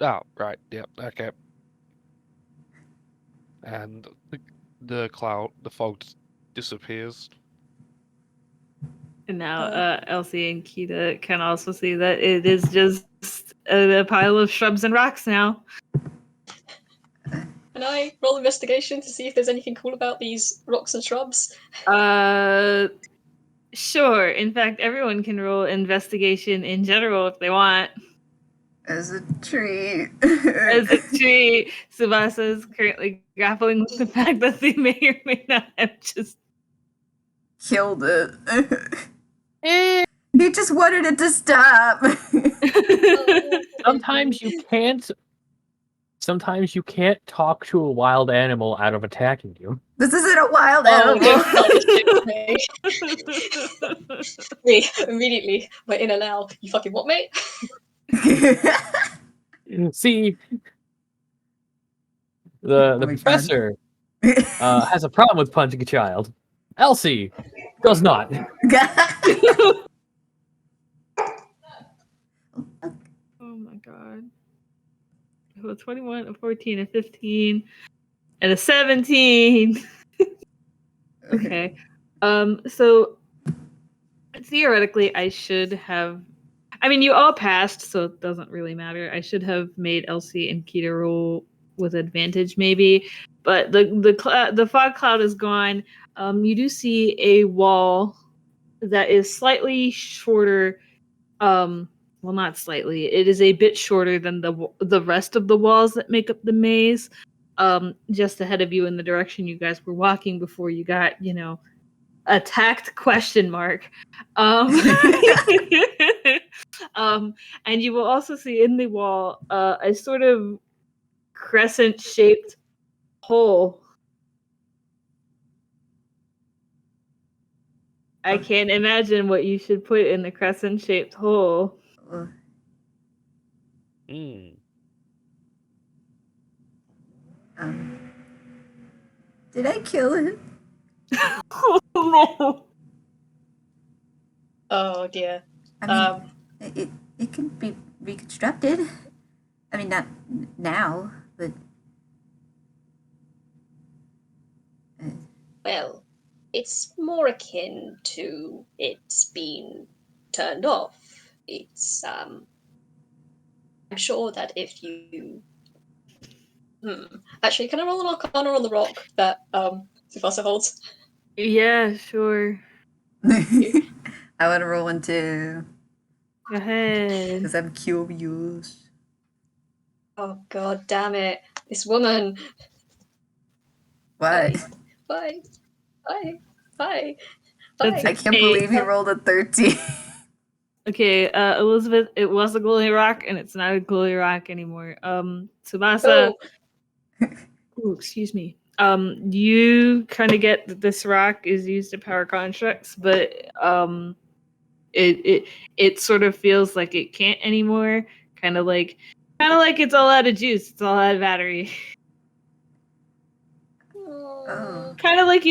Oh, right. Yep. Okay. And the cloud, the fog disappears. And now Elsie and Keita can also see that it is just a pile of shrubs and rocks now. Can I roll investigation to see if there's anything cool about these rocks and shrubs? Sure. In fact, everyone can roll investigation in general if they want. as a tree. As a tree, Tsubasa is currently grappling with the fact that they may or may not have just Killed it. He just wanted it to stop. Sometimes you can't. Sometimes you can't talk to a wild animal out of attacking you. This isn't a wild Oh, animal. Me, immediately, my inner now. You fucking what, mate? See, the my professor has a problem with punching a child. Elsie does not. Oh my god. So a 21, a 14, a 15, and a 17. Okay. So theoretically I should have, I mean, you all passed, so it doesn't really matter. I should have made Elsie and Keita roll with advantage maybe, but the fog cloud is gone. You do see a wall that is slightly shorter, well, not slightly. It is a bit shorter than the rest of the walls that make up the maze. Just ahead of you in the direction you guys were walking before you got, attacked ? And you will also see in the wall a sort of crescent-shaped hole. I can't imagine what you should put in the crescent-shaped hole. Mm. Did I kill it? Oh no! Oh dear. I mean, it can be reconstructed. I mean, not now, but Well, it's more akin to it's been turned off. It's I'm sure that if you actually, can I roll an Arcana on the rock that Tsubasa holds? Yeah, sure. I want to roll one too Go ahead. because I'm curious. Oh god damn it. This woman. What? Bye. Bye. Bye. That's I can't Hey, believe you rolled a 13. Okay, Elizabeth, it was a glowy rock, and it's not a glowy rock anymore. Tsubasa, Oh, ooh, excuse me. You kind of get that this rock is used to power constructs, but it sort of feels like it can't anymore. Kind of like it's all out of juice. It's all out of battery. Oh. Kind of like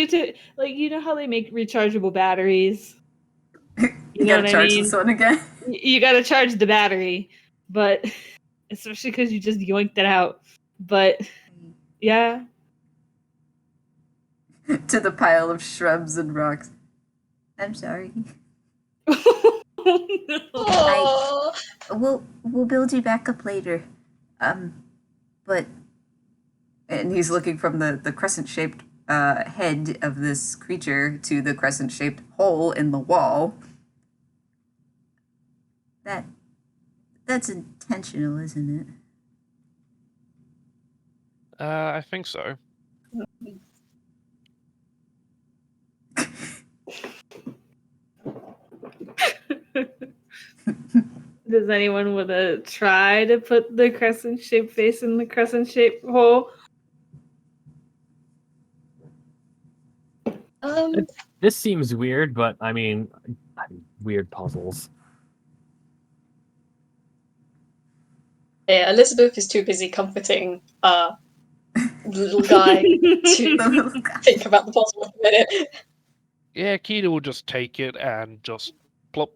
like you know how they make rechargeable batteries. You know gotta what I charge mean? this one again. You got to charge the battery, but especially because you just yoinked it out. But yeah. To the pile of shrubs and rocks. I'm sorry. No. Oh. We'll build you back up later. But and he's looking from the crescent shaped head of this creature to the crescent shaped hole in the wall. That's intentional, isn't it? I think so. Does anyone want to try to put the crescent shaped face in the crescent shaped hole? This seems weird, but I mean, weird puzzles. Yeah, Elizabeth is too busy comforting the little guy to The little guy. think about the puzzle for a minute. Yeah, Keita will just take it and just plop.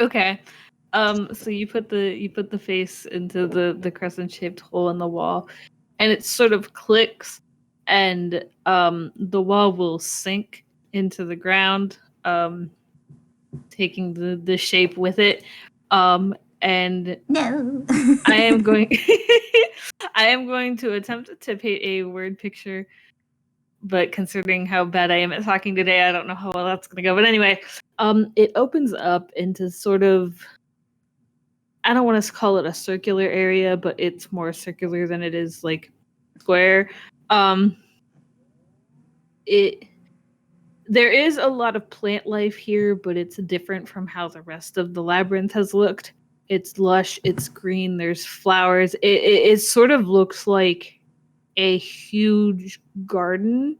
Okay. So you put the face into the crescent shaped hole in the wall, and it sort of clicks, and the wall will sink into the ground, taking the shape with it. And No. I am going I am going to attempt to paint a word picture, but considering how bad I am at talking today, I don't know how well that's gonna go. But anyway, it opens up into sort of, I don't want to call it a circular area, but it's more circular than it is like square. There is a lot of plant life here, but it's different from how the rest of the labyrinth has looked. It's lush, it's green, there's flowers. It sort of looks like a huge garden,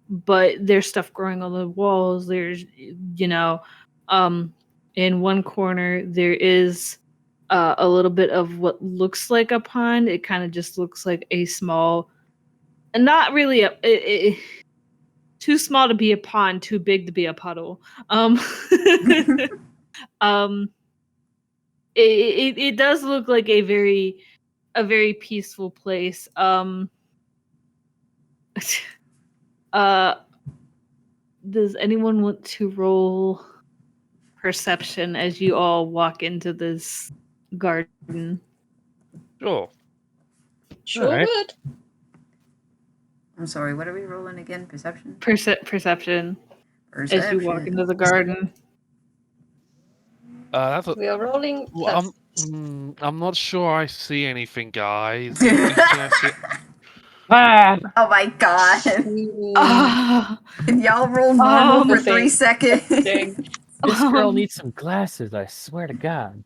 but there's stuff growing on the walls. There's, in one corner, there is a little bit of what looks like a pond. It kind of just looks like a small, not really too small to be a pond, too big to be a puddle. Um, it does look like a very peaceful place. Does anyone want to roll perception as you all walk into this garden? Sure. Sure Alright. would. I'm sorry, what are we rolling again? Perception? Perception as you walk into the garden. That's a, We are rolling. well, I'm not sure I see anything, guys. Anything I see- Ah! Oh my god. Ah, Can y'all roll normal for Nothing. 3 seconds? Dang. This girl Um, needs some glasses, I swear to God.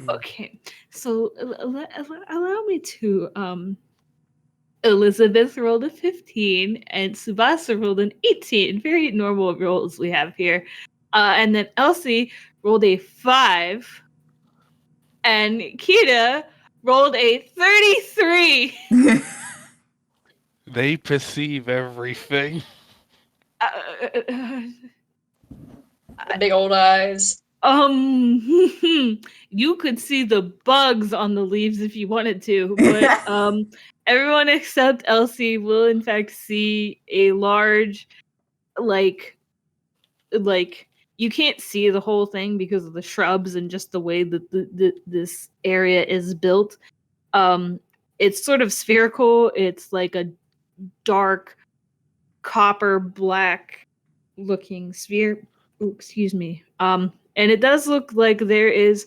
okay, so allow me to Elizabeth rolled a 15 and Tsubasa rolled an 18. Very normal rolls we have here. And then Elsie rolled a 5 and Kita rolled a 33. They perceive everything. The big old eyes. You could see the bugs on the leaves if you wanted to, but everyone except Elsie will in fact see a large, like you can't see the whole thing because of the shrubs and just the way that this area is built. It's sort of spherical. It's like a dark copper black looking sphere. Ooh, excuse me. And it does look like there is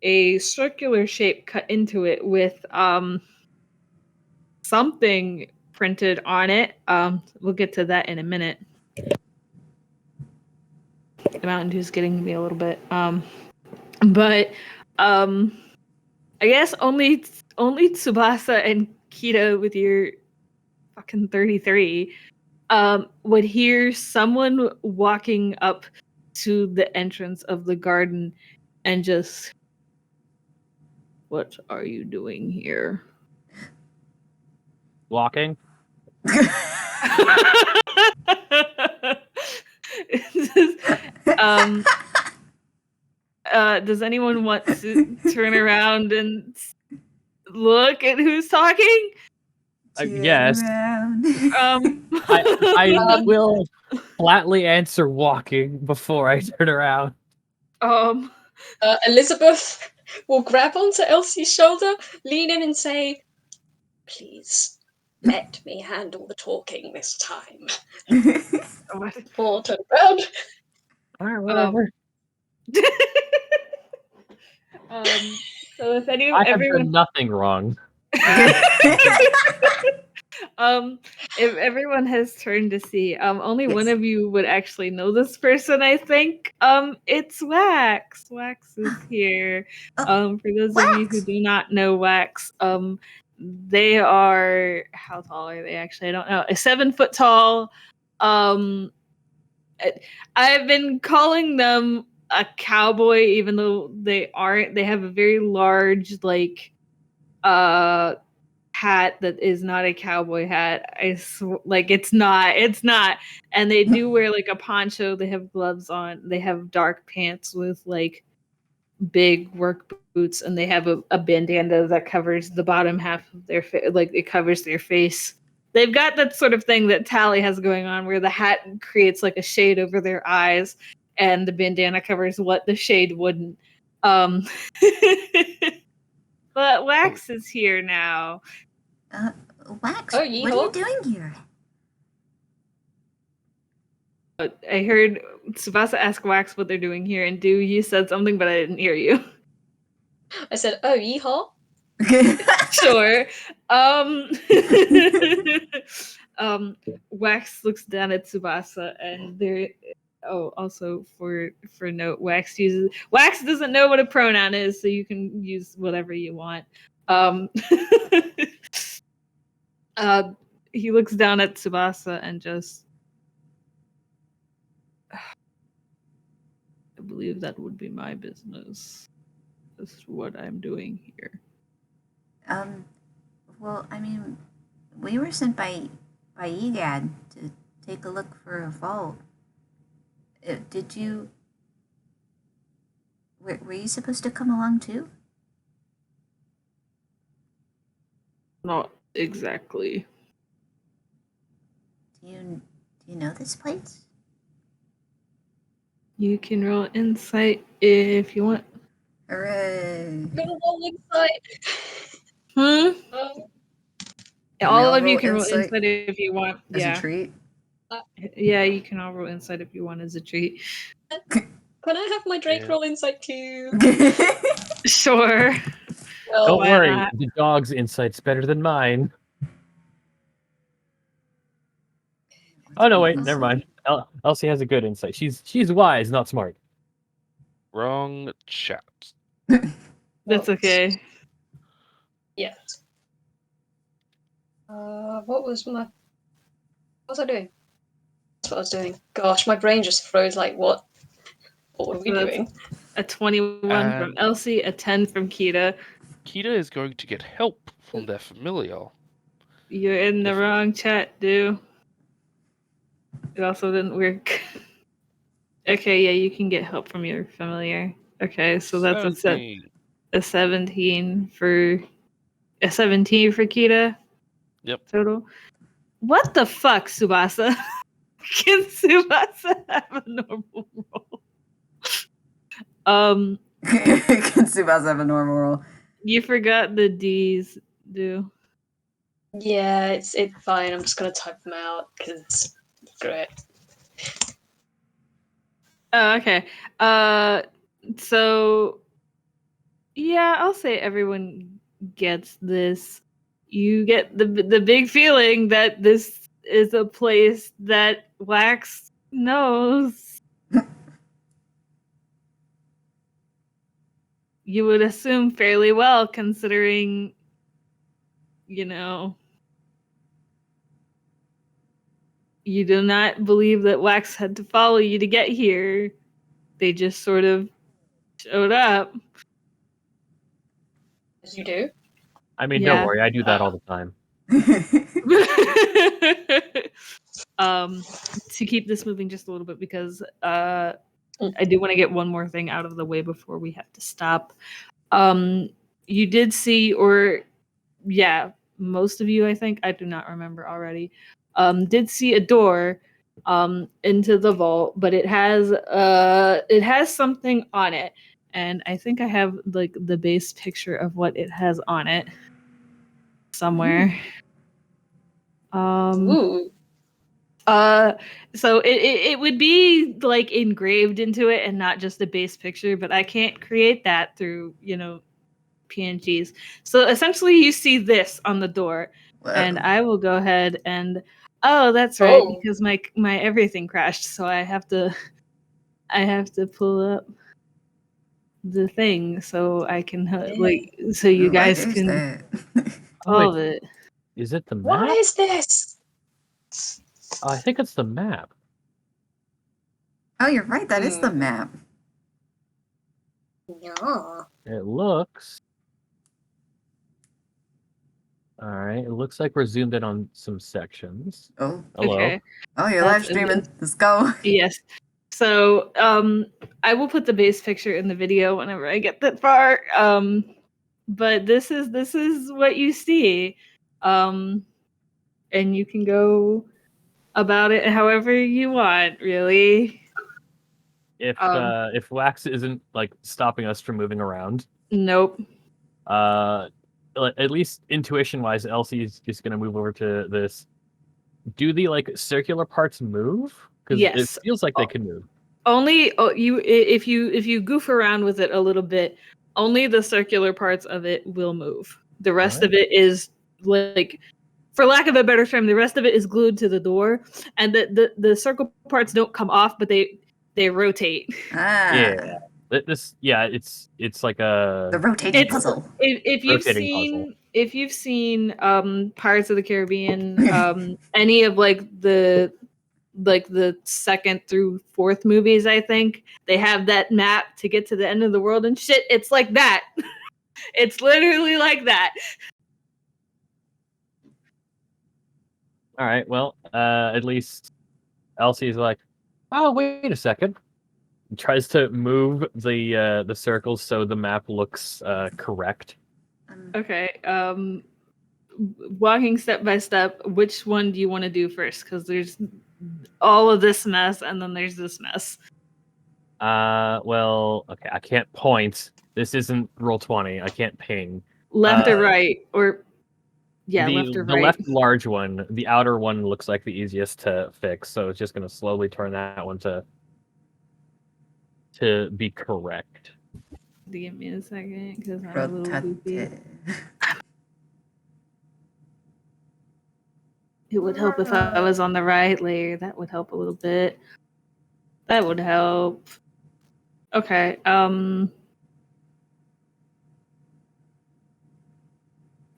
a circular shape cut into it with something printed on it. We'll get to that in a minute. The Mountain Dew is getting to me a little bit. But I guess only Tsubasa and Kita with your fucking 33 would hear someone walking up to the entrance of the garden and just, what are you doing here? Walking. um does anyone want to turn around and look at who's talking? Yes. I Um, will flatly answer walking before I turn around. Elizabeth will grab onto Elsie's shoulder, lean in and say, "Please, let me handle the talking this time." Or turn around. Alright, whatever. So if I have everyone done nothing wrong. if everyone has turned to see, only Yes. one of you would actually know this person, I think. It's Wax. Wax is here. For those of you who Wax! do not know Wax, they are, how tall are they actually? I don't know. 7 foot tall. I've been calling them a cowboy, even though they aren't. They have a very large, like, hat that is not a cowboy hat. Like, it's not. And they do wear like a poncho. They have gloves on. They have dark pants with like big work boots, and they have a bandana that covers the bottom half of their face. Like, it covers their face. They've got that sort of thing that Tally has going on, where the hat creates like a shade over their eyes, and the bandana covers what the shade wouldn't. But Wax is here now. Wax, Oh, what are you yeehaw. doing here? I heard Tsubasa ask Wax what they're doing here, and you said something, but I didn't hear you. I said, "Oh, yeehaw." Sure. Wax looks down at Tsubasa, and there. Oh, also for note, Wax doesn't know what a pronoun is, so you can use whatever you want. He looks down at Tsubasa and just, I believe that would be my business. That's what I'm doing here. Well, I mean, we were sent by EGAD to take a look for a vault. Did you? Were you supposed to come along too? Not exactly. Do you know this place? You can roll insight if you want. Hooray! Gonna roll insight. Hmm? Can we All all of you roll can roll insight insight if you want. as a Yeah. treat? Yeah, you can all roll insight if you want as a treat. Can I have my Drake Yeah. roll insight too? Sure. Well, Don't why worry, not? the dog's insight's better than mine. Oh no, wait, never mind. Elsie has a good insight. She's wise, not smart. Wrong chat. That's okay. Yeah. What was I doing? That's what I was doing. Gosh, my brain just froze. Like, what? What were we So that's doing? a 21 from And- Elsie, a 10 from Kita. Kita is going to get help from their familiar. You're in the If- wrong chat, dude. It also didn't work. Okay, yeah, you can get help from your familiar. Okay, so that's a 17. 17 for Kita Yep. total. What the fuck, Tsubasa? Can Tsubasa have a normal roll? Can Tsubasa have a normal roll? You forgot the D's do. Yeah, it's fine. I'm just gonna type them out because it's great. Oh, okay. So yeah, I'll say everyone gets this. You get the big feeling that this is a place that Wax knows. You would assume fairly well, considering, you know, you do not believe that Wax had to follow you to get here. They just sort of showed up. As you do. I mean, Yeah. don't worry, I do that all the time. To keep this moving just a little bit, because I do want to get one more thing out of the way before we have to stop. You did see, or yeah, most of you, I think, I do not remember already, did see a door into the vault, but it has something on it, and I think I have like the base picture of what it has on it somewhere. Ooh. So it would be like engraved into it and not just a base picture, but I can't create that through, PNGs. So essentially you see this on the door. Whoa. And I will go ahead and that's right, Oh. because my everything crashed, so I have to pull up the thing so I can so you guys What is can that? all of it. Is it the map? What is this? Oh, I think it's the map. Oh, you're right. That is the map. Yeah. It looks. All right. It looks like we're zoomed in on some sections. Oh. Hello. Okay. Oh, you're live streaming. Let's go. Yes. So I will put the base picture in the video whenever I get that far. But this is what you see. And you can go about it however you want, really. If Wax isn't like stopping us from moving around, Nope. at least intuition wise, Elsie is just gonna move over to this. Do the like circular parts move? Because Yes. it feels like they can move. Only if you goof around with it a little bit, only the circular parts of it will move. The rest of it is like, for lack of a better term, the rest of it is glued to the door, and the circle parts don't come off, but they rotate. Ah. Yeah. It's like a The rotating puzzle. If you've Rotating seen puzzle. if you've seen Pirates of the Caribbean, any of like the second through fourth movies, I think they have that map to get to the end of the world and shit. It's like that. It's literally like that. All right. Well, at least Elsie's like, oh, wait a second. Tries to move the circles so the map looks correct. Okay. Walking step by step, which one do you want to do first? Because there's all of this mess, and then there's this mess. Well, okay, I can't point. This isn't Roll20. I can't ping. Left or right, or left or the right. left large one, the outer one looks like the easiest to fix, so it's just going to slowly turn that one to be correct. Give me a second, because I'm a little goofy. It would help if I was on the right layer. That would help a little bit. That would help. Okay.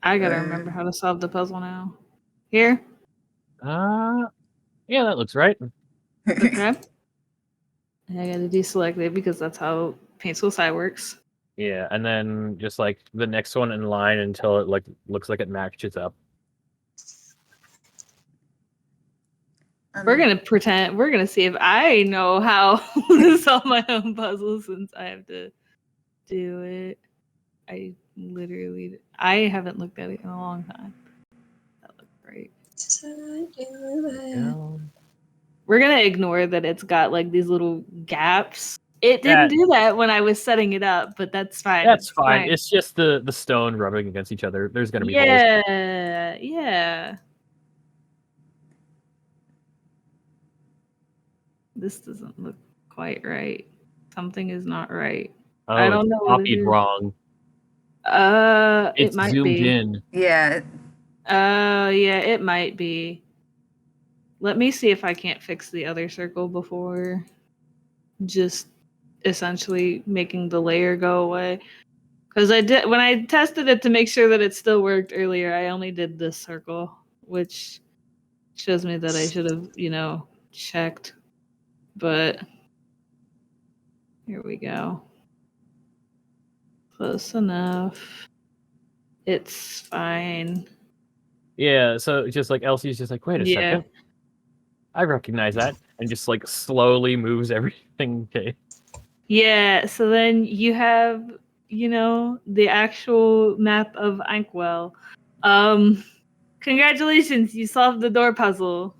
I gotta remember how to solve the puzzle now. Here? Yeah, that looks right. Okay. And I gotta deselect it because that's how Paintful Side works. Yeah, and then just like the next one in line until it like looks like it matches up. We're gonna see if I know how to solve my own puzzle since I have to do it. I haven't looked at it in a long time. That looks great. We're gonna ignore that it's got like these little gaps. It didn't do that when I was setting it up, but that's fine. That's fine. It's just the stone rubbing against each other. There's gonna be holes. Yeah. This doesn't look quite right. Something is not right. Oh, I don't know what it copied is. wrong. It might zoomed be. in. Yeah. Yeah, it might be. Let me see if I can't fix the other circle before just essentially making the layer go away. Because when I tested it to make sure that it still worked earlier, I only did this circle, which shows me that I should have, checked. But here we go. Close enough. It's fine. Yeah, so just like Elsie's just like, wait a second. I recognize that. And just like slowly moves everything. Okay. Yeah, so then you have, the actual map of Inkwell. Congratulations, you solved the door puzzle.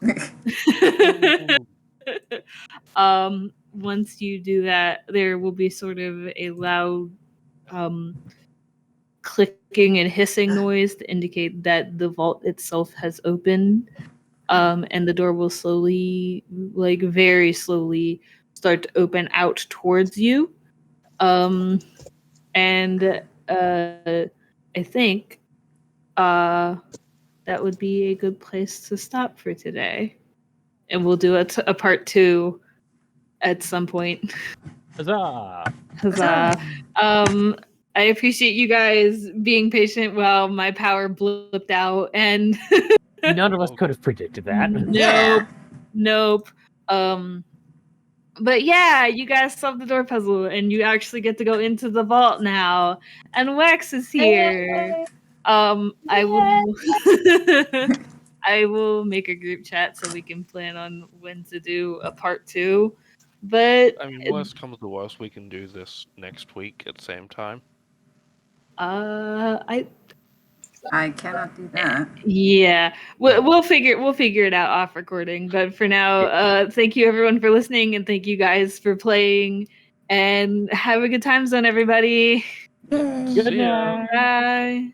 Once you do that, there will be sort of a loud clicking and hissing noise to indicate that the vault itself has opened. And the door will slowly, like very slowly, start to open out towards you. And I think that would be a good place to stop for today. And we'll do a part 2 at some point. Huzzah! Huzzah. I appreciate you guys being patient while my power blipped out, and none of us could have predicted that. Nope. But yeah, you guys solved the door puzzle, and you actually get to go into the vault now. And Wax is here. I will make a group chat so we can plan on when to do a part 2. But I mean, worst comes to worst, we can do this next week at the same time. I cannot do that. Yeah, we'll figure it out off recording. But for now, thank you everyone for listening, and thank you guys for playing. And have a good time zone, everybody. Yay. Good night. Bye.